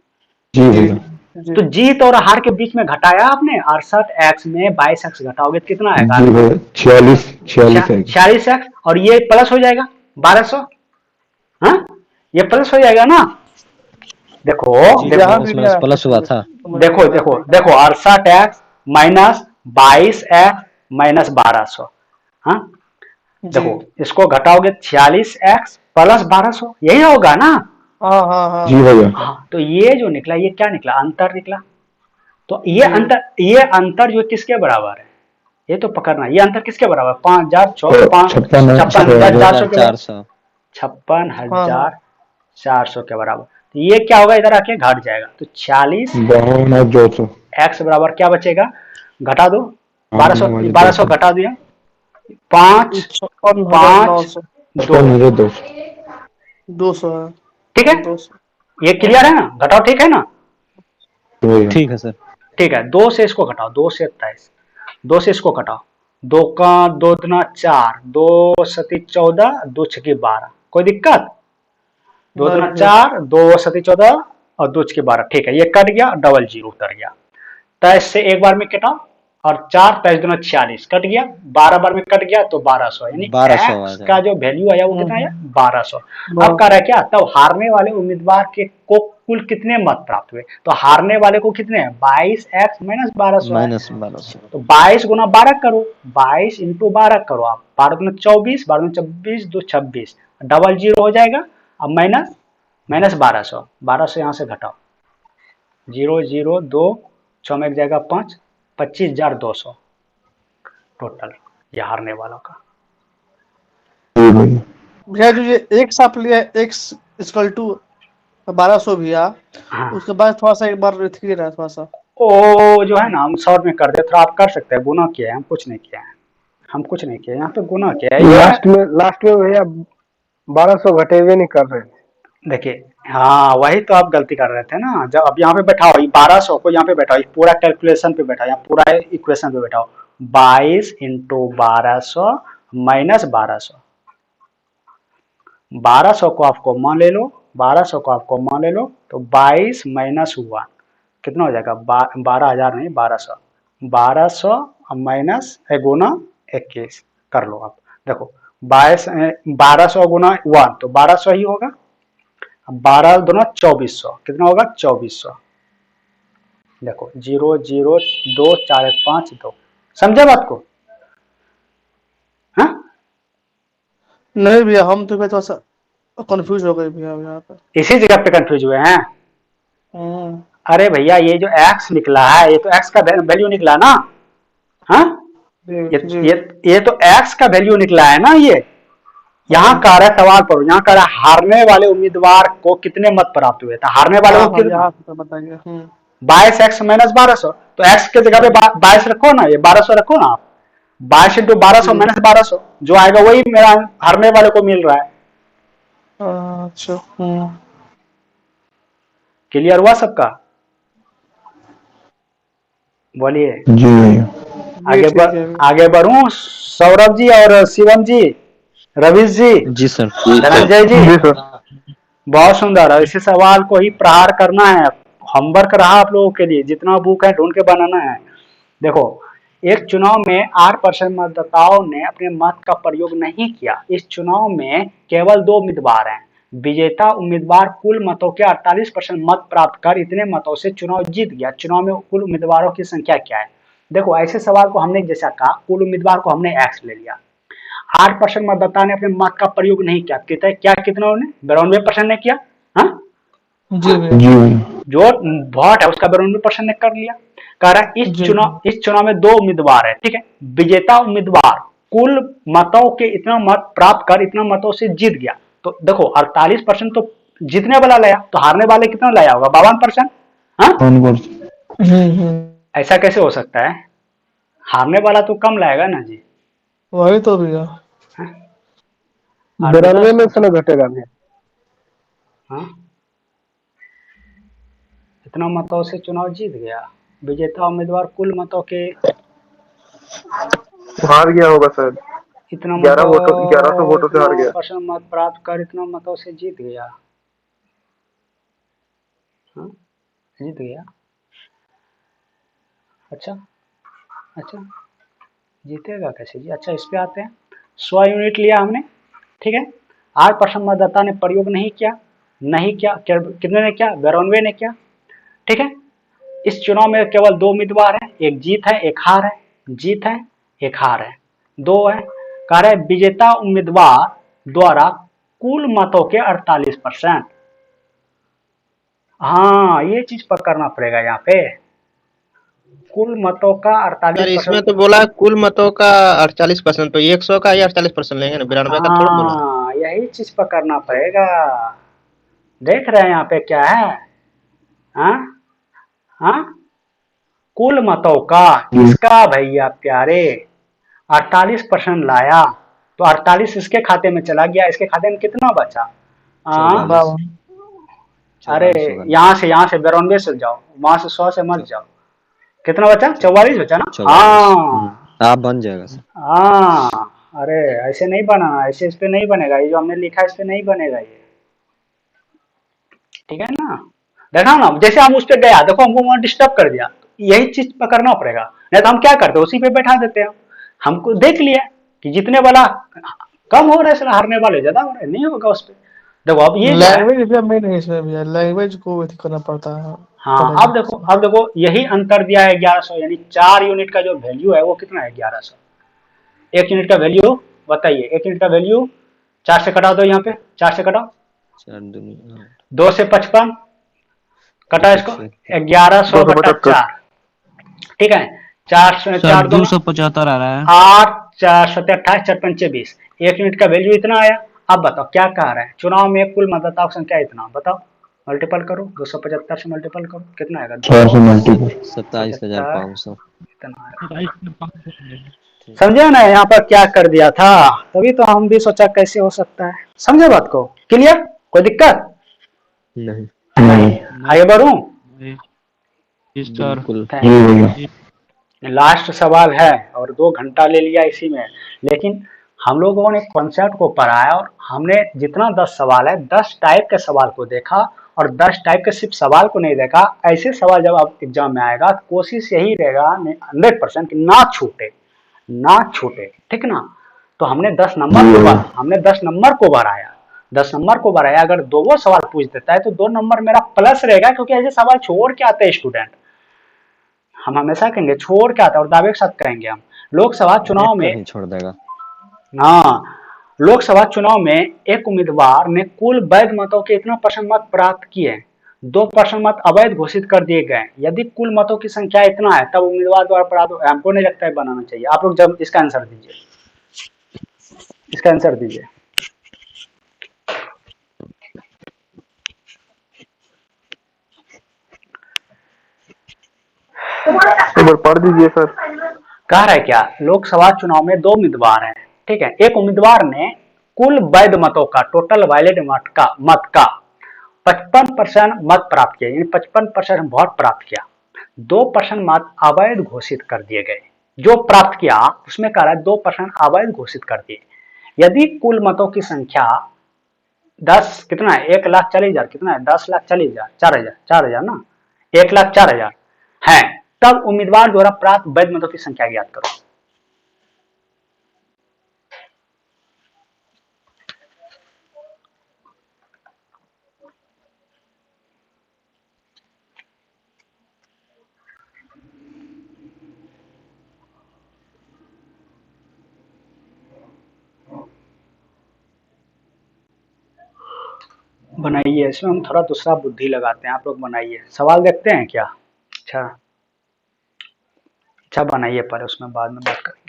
जी जी भैया। जी तो जीत और हार के बीच में घटाया आपने, 68x में 22x घटाओगे तो कितना आएगा? जी भैया। 46 है। 46x, और ये प्लस हो जाएगा 1200। हाँ, ये प्लस हो जाएगा ना। देखो जी, देखो यहाँ भी उसमें भैया प्लस हुआ था। देखो देखो देखो 68x माइनस 22x माइनस 1200। हाँ, जी देखो इसको घटाओगे 46x प्लस 1200, यही होगा ना। हाँ हाँ हाँ जी भैया। हाँ, तो ये जो निकला, ये क्या निकला? अंतर निकला। तो जी ये अंतर जो किसके बराबर है? ये तो पकड़ना, ये अंतर किसके बराबर? 5000 56 56,400 के बराबर, 56,400। 56,400 के बराबर। तो ये क्या होगा? इधर आके घट जाएगा, तो 46 52,200। x बराबर क्या बचेगा? घटा दो, 1200 52,200। 1200 घटा दिया, 5 5 56,900 2, 200 है। ठीक है, 200 ये क्लियर है ना? घटाओ ठीक है ना? भैया। ठीक है सर। ठीक है, 2 से इसको घटाओ, 2 से 27, 2 से इसको घटाओ, 2 का 2 दुना 4, 2 सती 14, 2 छकी 12, कोई दिक्कत? 2 नहीं दुना भैया 4, 2 सती 14 और 2 छकी 12, ठीक है, ये कट गया, डबल जीरो उतर गया। 23 से एक बार में कटा, और 4 23 दुना 46 कट गया, 12 बार में कट गया तो 1200, यानी 1200 आ x का जाएगा। जो वैल्यू आया वो कितना आया? 1200। अब वाह, कह रहा है क्या, तब हारने वाले उम्मीदवार के को कुल कितने मत प्राप्त हुए? तो हारने वाले को कितने हैं? 22x माइनस 1200 है। माइनस 1200। तो 22 गुना 12 करो, 22 इंटू 12 करो आप, 12 गुना 24, 12 गुना 24, 2 26, डबल जीरो हो जाएगा। अब माइनस माइनस 1200, 1200 यहाँ से घटाओ, 0 0 2 6 में एक जाएगा 5, 25,200 टोटल, ये हारने वालों का। जी भैया। भैया जो ये एक्स आप लिया एक्स इक्वल टू 1200 भैया, हाँ उसके बाद थोड़ा सा एक बार थ्री रहा थोड़ा सा। ओ जो है ना हम शॉर्ट में कर दे, थोड़ा आप कर सकते हैं, गुना किया है, हम कुछ नहीं किया है, हम कुछ नहीं किया, यहाँ पे गुना किया है ये। लास्ट में भैया 1200 घटे हुए नहीं कर रहे थे। देखिए हाँ वही तो आप गलती कर रहे थे ना, जब अब यहाँ पे बैठाओ, 1200 को यहाँ पे बैठाओ, ये पूरा कैलकुलेशन पे बैठाओ, यहाँ पूरा इक्वेशन पे बैठाओ, 22 इंटू 1200 माइनस 1200, 1200 को आप कॉमन ले लो, 1200 को आप कॉमन ले लो, तो 22 माइनस हुआ कितना हो जाएगा, 12,000 नहीं 1200, 1200 माइनस गुना 21 कर लो आप, देखो 1200 गुना 1 तो 1200 ही होगा, 12 दूना 2400 कितना होगा 2400, देखो 0 0 2 4 5 2, समझे बात को? हाँ नहीं भैया हम तो भैया थोड़ा सा कंफ्यूज हो गए भैया यहाँ पे। इसी जगह पे कंफ्यूज हुए हैं। अरे भैया ये जो x निकला है, ये तो x का वैल्यू निकला ना, हाँ ये तो x का वैल्यू निकला है ना, ये यहाँ कह रहा है सवाल पर, यहाँ कह रहा है हारने वाले उम्मीदवार को कितने मत प्राप्त हुए थे, हारने वाले को कितने, तो बताइए। 22x माइनस 1200, तो x के जगह पे 22 रखो ना, ये 1200 रखो ना आप, 22 इंटू 1200 माइनस 1200 जो आएगा वही मेरा हारने वाले को मिल रहा है। अच्छा क्लियर हुआ सबका? बोलिए जी भैया। आगे बढ़ूं, सौरभ जी और शिवम जी, रवीश जी, जी सर। धनंजय जी, बहुत सुंदर, इसी सवाल को ही प्रहार करना है, होमवर्क रहा आप लोगों के लिए, जितना बुक है ढूंढ के बनाना है। देखो एक चुनाव में 8% मतदाताओं ने अपने मत का प्रयोग नहीं किया, इस चुनाव में केवल 2 उम्मीदवार हैं, विजेता उम्मीदवार कुल मतों के 48% मत प्राप्त कर इतने मतों से चुनाव जीत गया, चुनाव में कुल उम्मीदवारों की संख्या क्या है? देखो ऐसे सवाल को हमने जैसा कहा, कुल उम्मीदवार को हमने एक्स ले लिया, 8% मतदाता ने अपने मत का प्रयोग नहीं किया, क्या कितना उन्होंने 92% ने किया, हाँ जी भैया। जी भैया। जो वोट है उसका 92% ने कर लिया, कह रहा है इस चुनाव में 2 उम्मीदवार है, ठीक है, विजेता उम्मीदवार कुल मतों के इतना मत प्राप्त कर इतना मतों से जीत गया, तो देखो 48% तो जीतने वाला लाया, तो हारने वाले कितना लाया होगा 52%, हाँ 1%। ऐसा कैसे हो सकता है, हारने वाला तो कम लाएगा ना जी, वही तो भैया 92 में से ना घटेगा भैया। हाँ इतना मतों से चुनाव जीत गया, विजेता उम्मीदवार कुल मतों के हार गया होगा सर, इतना 1100 वोटों से हार गया। % मत प्राप्त कर इतना मतों से जीत गया, हाँ जीत गया, अच्छा जीतेगा कैसे जी, अच्छा इस पे आते हैं, 100 यूनिट लिया हमने, ठीक है, 8% मतदाता ने प्रयोग नहीं किया, कितने ने किया 92 ने किया, ठीक है, इस चुनाव में केवल 2 उम्मीदवार हैं, एक जीत है एक हार है, जीत है एक हार है, 2 है, कह रहे विजेता उम्मीदवार द्वारा कुल मतों के 48%, हाँ ये चीज पकड़ना पड़ेगा यहाँ पे, कुल मतों का सर 48%, इसमें तो बोला कुल मतों का 48%, तो 100 का ही 48% लेंगे ना, 92 का थोड़ा बोला। हाँ यही चीज पकड़ना पड़ेगा, देख रहे हैं यहाँ पे क्या है, हाँ कुल मतों का इसका भैया प्यारे 48% लाया, तो 48 इसके खाते में चला गया, इसके खाते में कितना बचा, अरे यहाँ से 92 से जाओ, वहां से 100 से मत जाओ, कितना बचा 44 बचा ना, हाँ आप बन जाएगा सर। हाँ अरे ऐसे नहीं बनाना, ऐसे इस पे नहीं बनेगा, ये जो हमने लिखा है इस पे नहीं बनेगा ये, ठीक है ना, देखा ना, जैसे हम उस पे गया देखो हमको वहां डिस्टर्ब कर दिया, यही चीज पकड़ना पड़ेगा, नहीं तो हम क्या करते उसी पे बैठा देते हैं, हमको देख लिया कि जीतने वाला कम हो रहा है, हारने वाले ज्यादा हो रहे, नहीं होगा उस पे, देखो अब ये लैंग्वेज भैया मेन है इसमें भैया, लैंग्वेज को करना पड़ता है। हाँ अब देखो यही अंतर दिया है 1100, यानी 4 यूनिट का जो वैल्यू है वो कितना है 1100, 1 यूनिट का वैल्यू बताइए, 1 यूनिट का वैल्यू 4 से कटा दो, यहाँ पे 4 से कटाओ, 2 से 55 कटा इसको 1100 बटा 4, ठीक है, 4 275 आ रहा है, 8 4 7 28 4 5 20, 1 यूनिट का वैल्यू इतना आया, अब बताओ क्या कह रहे हैं, चुनाव में कुल मतदाताओं की संख्या इतना, बताओ मल्टीपल करो, 275 से मल्टीपल करो, कितना आएगा, 4 से मल्टीपल 275 27,500। इतना आएगा। समझे ना यहाँ पर क्या कर दिया था, तभी तो हम भी सोचा कैसे हो सकता है, समझे बात को, क्लियर, कोई दिक्कत नहीं, नहीं। आगे बढ़ूं। बिल्कुल। जी भैया। लास्ट सवाल है और 2 घंटा ले लिया इसी में, लेकिन हम लोगों ने कॉन्सेप्ट को पढ़ाया और हमने जितना 10 सवाल है 10 टाइप के सवाल को देखा, और 10 टाइप के सिर्फ सवाल को नहीं देखा, ऐसे सवाल जब आप एग्जाम में आएगा तो कोशिश यही रहेगा 100% कि ना छूटे, ना छूटे, ठीक ना। तो हमने 10 नंबर को हमने 10 नंबर को बढ़ाया, 10 नंबर को बढ़ाया, अगर 2 सवाल पूछ देता है तो 2 नंबर मेरा प्लस रहेगा, क्योंकि ऐसे सवाल छोड़ के आते हैं स्टूडेंट, हम हमेशा कहेंगे छोड़ के आता है और दावे के साथ कहेंगे हम। लोकसभा चुनाव में नहीं छोड़ देगा। हाँ, लोकसभा चुनाव में एक उम्मीदवार ने कुल वैध मतों के इतना % मत प्राप्त किए, 2% मत अवैध घोषित कर दिए गए। यदि कुल मतों की संख्या इतना है तब उम्मीदवार द्वारा अपराध हमको नहीं लगता है बनाना चाहिए। आप लोग जब इसका आंसर दीजिए, इसका आंसर दीजिए। एक बार पढ़ दीजिए सर। कह रहा है क्या, लोकसभा चुनाव में 2 उम्मीदवार हैं, ठीक है, एक उम्मीदवार ने कुल वैध मतों का, टोटल वैलिड मत का 55% मत प्राप्त किया, यानी 55% वोट प्राप्त किया, 2% मत अवैध घोषित कर दिए गए। जो प्राप्त किया उसमें कह रहा है 2% अवैध घोषित कर दिए। यदि कुल मतों की संख्या 10 कितना है, 1,40,000 कितना है, 10,40,000 4,000 ना, 1,04,000 है, तब उम्मीदवार द्वारा प्राप्त वैध मतों की संख्या ज्ञात करो। बनाइए, इसमें हम थोड़ा दूसरा बुद्धि लगाते हैं, आप लोग बनाइए, सवाल देखते हैं क्या। अच्छा अच्छा बनाइए पहले, उसमें बाद में बात करेंगे।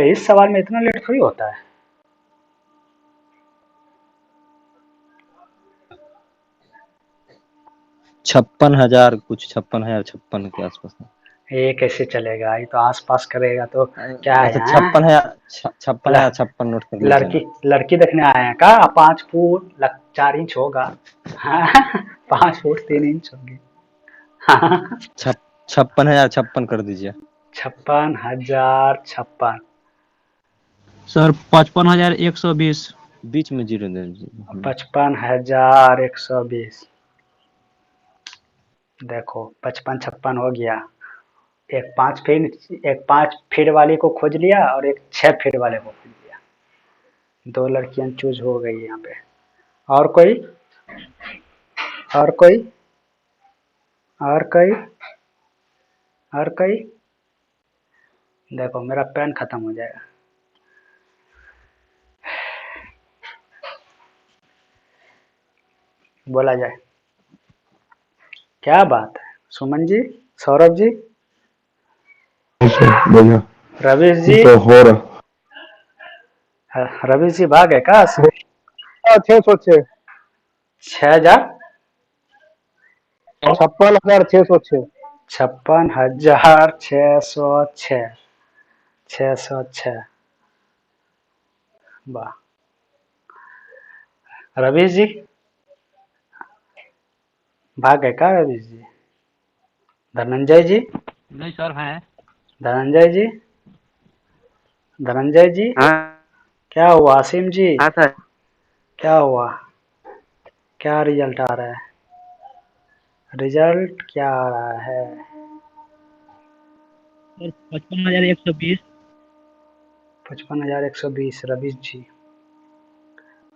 इस सवाल में इतना लेट थोड़ी होता है। 56,000 कुछ, 56,056 के आसपास। ये कैसे चलेगा, ये तो आसपास करेगा तो क्या है। अच्छा 56,056 नोट कर लीजिए लड़की ना। लड़की देखने आए हैं का, 5 फुट 4 इंच होगा। हाँ, 5 फुट 3 इंच होगी। 56,056 कर दीजिए। 56,056 सर 55,120। बीच में जीरो दे दीजिए। 55,120 देखो 55 56 हो गया। एक 5 फीट वाली को खोज लिया और एक 6 फीट वाले को खोज लिया, 2 लड़कियां चूज हो गई यहाँ पे। और कोई, और कोई, और कोई, और कोई, देखो मेरा पेन खत्म हो जाएगा। बोला जाए, क्या बात है सुमन जी, सौरभ जी, भैया रवीश जी, तो हो रहा। रवीश जी भाग है का, 606 6,000 56,606 56,606 606 वाह। रवीश जी भाग गए का, रवीश जी, धनंजय जी, नहीं सर हैं। धनंजय जी, धनंजय जी, हाँ क्या हुआ, आसिम जी हाँ सर। क्या हुआ, क्या रिजल्ट आ रहा है, रिजल्ट क्या आ रहा है। 55,120। 55,120 रवीश जी,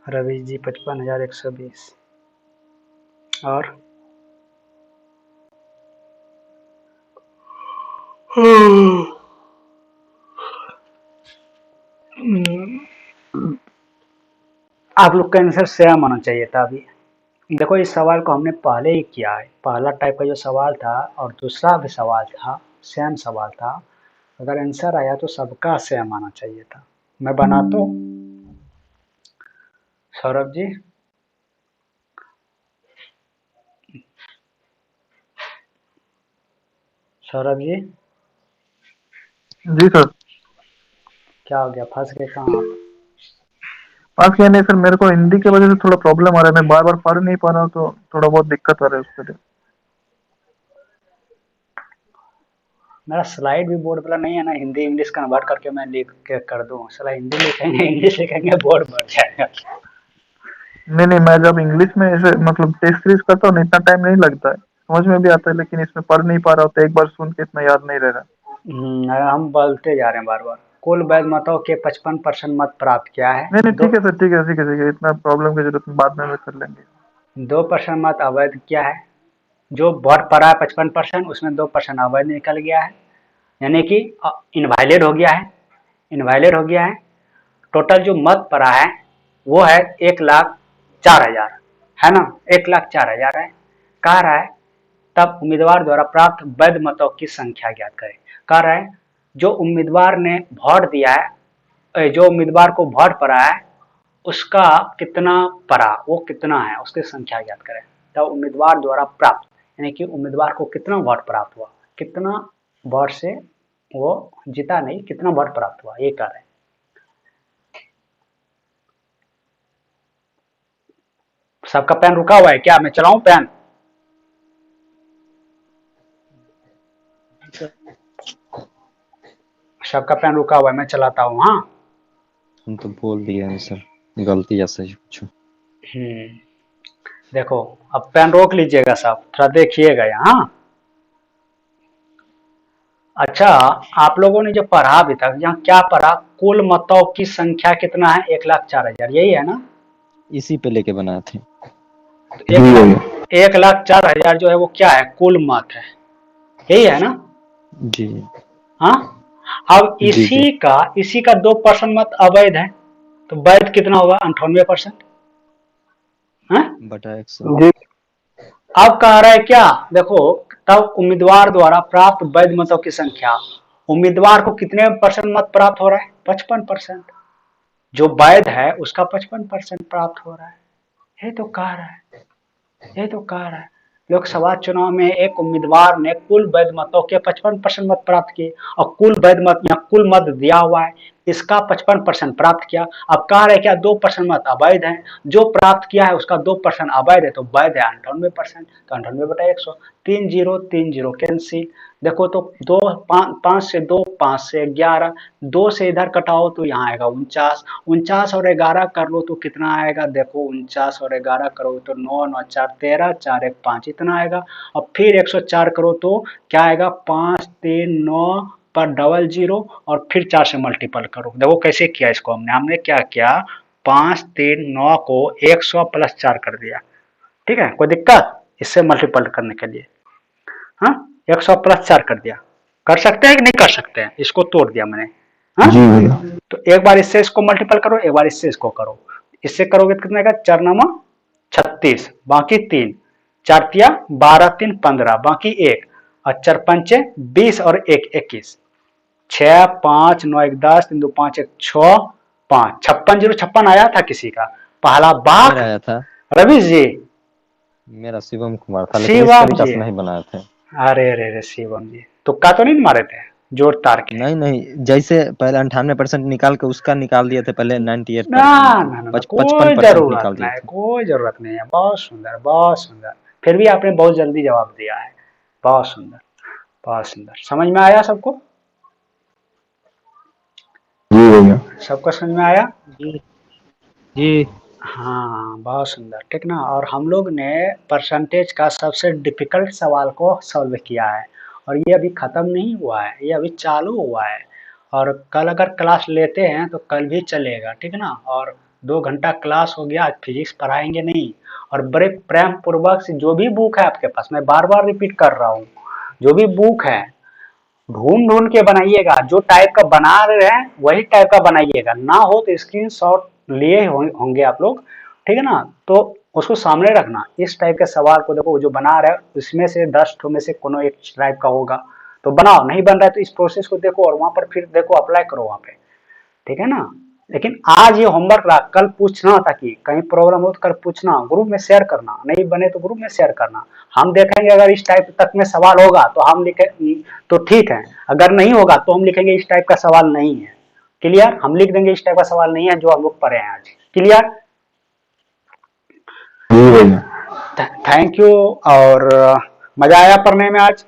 रवीश जी 55,120 और आप लोग का आंसर सेम आना चाहिए था अभी। देखो इस सवाल को हमने पहले ही किया है, पहला टाइप का जो सवाल था और दूसरा भी सवाल था, सेम सवाल था। अगर आंसर आया तो सबका सेम आना चाहिए था। मैं बनाता हूँ। सौरभ जी, सौरभ जी जी सर। क्या हो गया, फंस गए कहाँ आप? पास किया नहीं सर, मेरे को हिंदी की वजह से थोड़ा प्रॉब्लम आ रहा है, मैं बार बार पढ़ नहीं पा रहा हूँ तो थोड़ा बहुत दिक्कत आ रहा है उसके लिए। मेरा स्लाइड भी बोर्ड वाला नहीं है ना, हिंदी इंग्लिश कन्वर्ट करके मैं लिख के कर दूँ। साला हिंदी लिखेंगे इंग्लिश लिखेंगे बोर्ड भर जाएगा। नहीं नहीं, मैं जब इंग्लिश में ऐसे मतलब टेस्ट सीरीज करता हूँ ना, इतना टाइम नहीं लगता है, समझ में भी आता है, लेकिन इसमें पढ़ नहीं पा रहा हूँ तो एक बार सुन के इतना याद नहीं रह रहा। हम बोलते जा रहे हैं बार बार। कुल वैध मतों के 55% मत प्राप्त किया है। नहीं नहीं, ठीक है सर, ठीक है ठीक है ठीक है, इतना प्रॉब्लम की जरूरत नहीं, बाद में कर लेंगे। 2% मत अवैध किया है। जो वोट पड़ा है 55%, उसमें 2% अवैध निकल गया है, यानी कि इनवैलिड हो गया है, इनवैलिड हो गया है। टोटल जो मत पड़ा है वो है 1,04,000, है ना, 1,04,000 है। कह रहा है तब उम्मीदवार द्वारा प्राप्त वैध मतों की संख्या ज्ञात करें। कह रहा है जो उम्मीदवार ने वोट दिया है, जो उम्मीदवार को वोट पड़ा है उसका कितना पड़ा, वो कितना है, उसकी संख्या ज्ञात करें। तब उम्मीदवार द्वारा प्राप्त, यानी कि उम्मीदवार को कितना वोट प्राप्त हुआ, कितना वोट से वो जीता नहीं, कितना वोट प्राप्त हुआ, ये कह रहे हैं। सबका पेन रुका हुआ है क्या, मैं चलाऊं पेन? सबका पेन रुका हुआ है, मैं चलाता हूँ। हाँ, हम तो बोल दिए हैं सर, गलती या सही पूछो। देखो अब पेन रोक लीजिएगा साहब, थोड़ा देखिएगा यहाँ। अच्छा, आप लोगों ने जो पढ़ा अभी तक, यहाँ क्या पढ़ा, कुल मतों की संख्या कितना है, 1,04,000, यही है ना? इसी पे लेके बनाए थे। तो 1,04,000 जो है वो क्या है, कुल मत है, यही है ना? जी। हाँ, अब जी जी। इसी का 2% मत अवैध है, तो वैध कितना होगा, 98%। बटा 100। जी अब कह रहा है क्या, देखो तब उम्मीदवार द्वारा प्राप्त वैध मतों की संख्या, उम्मीदवार को कितने % मत प्राप्त हो रहा है, 55%। जो वैध है उसका 55% प्राप्त हो रहा है। ये तो कह रहा है, ये तो कह रहा है लोकसभा चुनाव में एक उम्मीदवार ने कुल वैध मतों के 55% मत प्राप्त किए, और कुल वैध मत या कुल मत दिया हुआ है, इसका 55% प्राप्त किया। अब कह रहे क्या, 2% मत अवैध है, जो प्राप्त किया है उसका 2% अवैध है, तो वैध है 98%, तो 98/100, 30 कैंसिल। देखो तो 2 5 से 2, 5 से 11, 2 से इधर कटाओ तो यहाँ आएगा 49, 49 और 11 कर लो तो कितना आएगा, देखो 49 और 11 करो तो 9 9 4 13, 4 1 5, इतना आएगा। और फिर 104 करो तो क्या आएगा, 5 3 9 पर 00 और फिर 4 से मल्टीपल करो। देखो कैसे किया इसको, हमने क्या किया, 5 3 9 को 100 + 4 कर दिया, ठीक है, कोई दिक्कत इससे मल्टीपल करने के लिए? हाँ, 100 + 4 कर दिया, कर सकते हैं कि नहीं कर सकते हैं, इसको तोड़ दिया मैंने। हाँ? जी भैया। तो एक बार इससे इसको मल्टीपल करो, एक बार इससे इसको करो, इससे करोगे तो कितना आएगा, 4 9 36, बाकी 3, 4 तिया 12 3 15, बाकी 1, और 4 5 20 और 1 21, 6 5 9 1 10, 3 2 5 1 6 5, 56 आया था किसी का, पहला बाघ मेरा आया था, रवि जी, मेरा शिवम कुमार था, लेकिन इस शिवम तरीका जी, से नहीं बनाए थे। अरे अरे शिवम जी, तुक्का तो नहीं मारे थे जोर तार के? नहीं नहीं, जैसे पहले 98% निकाल के उसका निकाल दिए थे, पहले 98%, ना, 55% कोई जरूरत निकाल दिए नहीं, थे। कोई जरूरत नहीं है। बहुत सुंदर, बहुत सुंदर, फिर भी आपने बहुत जल्दी जवाब दिया है, बहुत सुंदर, बहुत सुंदर। समझ में आया सबको? जी भैया। सबको समझ में आया? जी जी। हाँ, बहुत सुंदर, ठीक ना। और हम लोग ने परसेंटेज का सबसे डिफिकल्ट सवाल को सॉल्व किया है, और ये अभी खत्म नहीं हुआ है, ये अभी चालू हुआ है। और कल अगर क्लास लेते हैं तो कल भी चलेगा, ठीक ना। और 2 घंटा क्लास हो गया, आज फिजिक्स पढ़ाएंगे नहीं। और बड़े प्रेम पूर्वक से जो भी बुक है आपके पास, मैं बार बार रिपीट कर रहा हूँ, जो भी बुक है ढूंढ के बनाइएगा, जो टाइप का बना रहे हैं वही टाइप का बनाइएगा, ना हो तो स्क्रीनशॉट लिए होंगे आप लोग, ठीक है ना। तो उसको सामने रखना, इस टाइप के सवाल को देखो जो बना रहा है उसमें से 10 ठो में से कोनो एक टाइप का होगा तो बनाओ, नहीं बन रहा है तो इस प्रोसेस को देखो और वहां पर फिर देखो अप्लाई करो वहां पे, ठीक है ना। लेकिन आज ये होमवर्क रहा, कल पूछना, ताकि कहीं प्रॉब्लम हो तो कल पूछना, ग्रुप में शेयर करना, नहीं बने तो ग्रुप में शेयर करना। हम देखेंगे अगर इस टाइप तक में सवाल होगा तो हम लिखे तो ठीक है, अगर नहीं होगा तो हम लिखेंगे इस टाइप का सवाल नहीं है। क्लियर, हम लिख देंगे इस टाइप का सवाल नहीं है जो हम लोग पढ़े हैं आज। क्लियर, जी भैया। Thank you. और मजा आया पढ़ने में आज,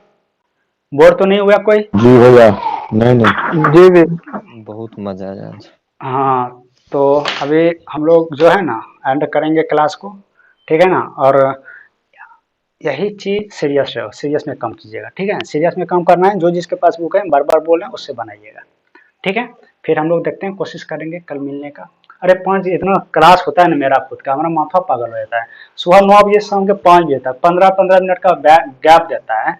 बोर तो नहीं हुआ कोई? जी भैया, नहीं। जी भी। बहुत मजा आया आज। हाँ, तो अभी हम लोग जो है ना एंड करेंगे क्लास को, ठीक है ना। और यही चीज सीरियस रहो, सीरियस में कम कीजिएगा, ठीक है। सीरियस में कम करना है, जो जिसके पास बुक है बार बार बोलें उससे बनाइएगा, ठीक है। फिर हम लोग देखते हैं, कोशिश करेंगे कल मिलने का। अरे 5 इतना क्लास होता है ना मेरा खुद का, हमारा माथा पागल हो जाता है। सुबह 9 बजे से शाम के 5 बजे तक 15-15 मिनट का गैप देता है।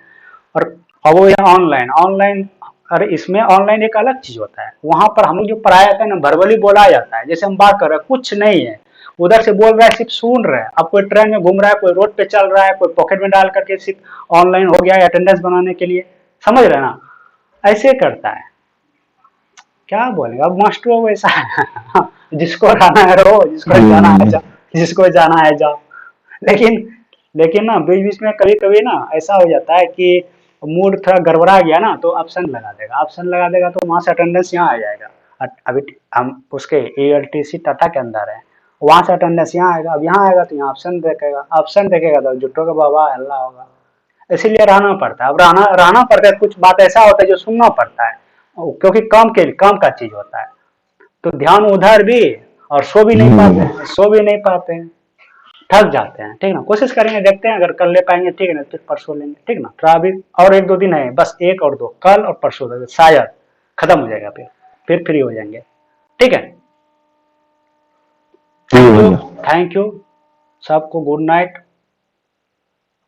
और अब वो यहाँ ऑनलाइन ऑनलाइन, अरे इसमें ऑनलाइन एक अलग चीज होता है, वहां पर हम लोग जो पढ़ाया जाता है ना वर्बली बोला जाता है, जैसे हम बात कर रहे हैं कुछ नहीं है, उधर से बोल रहा है सिर्फ सुन रहे हैं। अब कोई ट्रेन में घूम रहा है, कोई रोड पे चल रहा है, कोई पॉकेट में डाल करके सिर्फ ऑनलाइन हो गया है अटेंडेंस बनाने के लिए, समझ रहे हैं ना, ऐसे करता है। क्या बोलेगा, अब मास्टरों वैसा है जिसको रहना है रहो, जिसको जाना है जाओ, जिसको जाना है जाओ। लेकिन लेकिन ना बीच बीच में कभी कभी ना ऐसा हो जाता है कि मूड थोड़ा गड़बड़ा गया ना तो ऑप्शन लगा देगा, ऑप्शन लगा देगा तो वहां से अटेंडेंस यहाँ आ जाएगा। अभी हम उसके ALTC टाटा के अंदर है, वहां से अटेंडेंस यहाँ आएगा, अब यहाँ आएगा तो यहाँ ऑप्शन देखेगा, ऑप्शन देखेगा तो जुट्टो का बाबा हल्ला होगा। इसीलिए रहना पड़ता है। अब रहना पड़ता है, कुछ बात ऐसा होता है जो सुनना पड़ता है, क्योंकि काम का चीज होता है, तो ध्यान उधर भी, और सो भी नहीं पाते, सो भी नहीं पाते हैं, थक जाते हैं, ठीक ना। कोशिश करेंगे, देखते हैं अगर कल ले पाएंगे ठीक है ना, फिर परसों लेंगे, ठीक ना। थोड़ा अभी और 1-2 दिन है, बस 1 और 2, कल और परसों तक शायद खत्म हो जाएगा, फिर फ्री हो जाएंगे, ठीक है। जी भैया। थैंक यू सबको, गुड नाइट।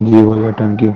जी भैया, थैंक यू।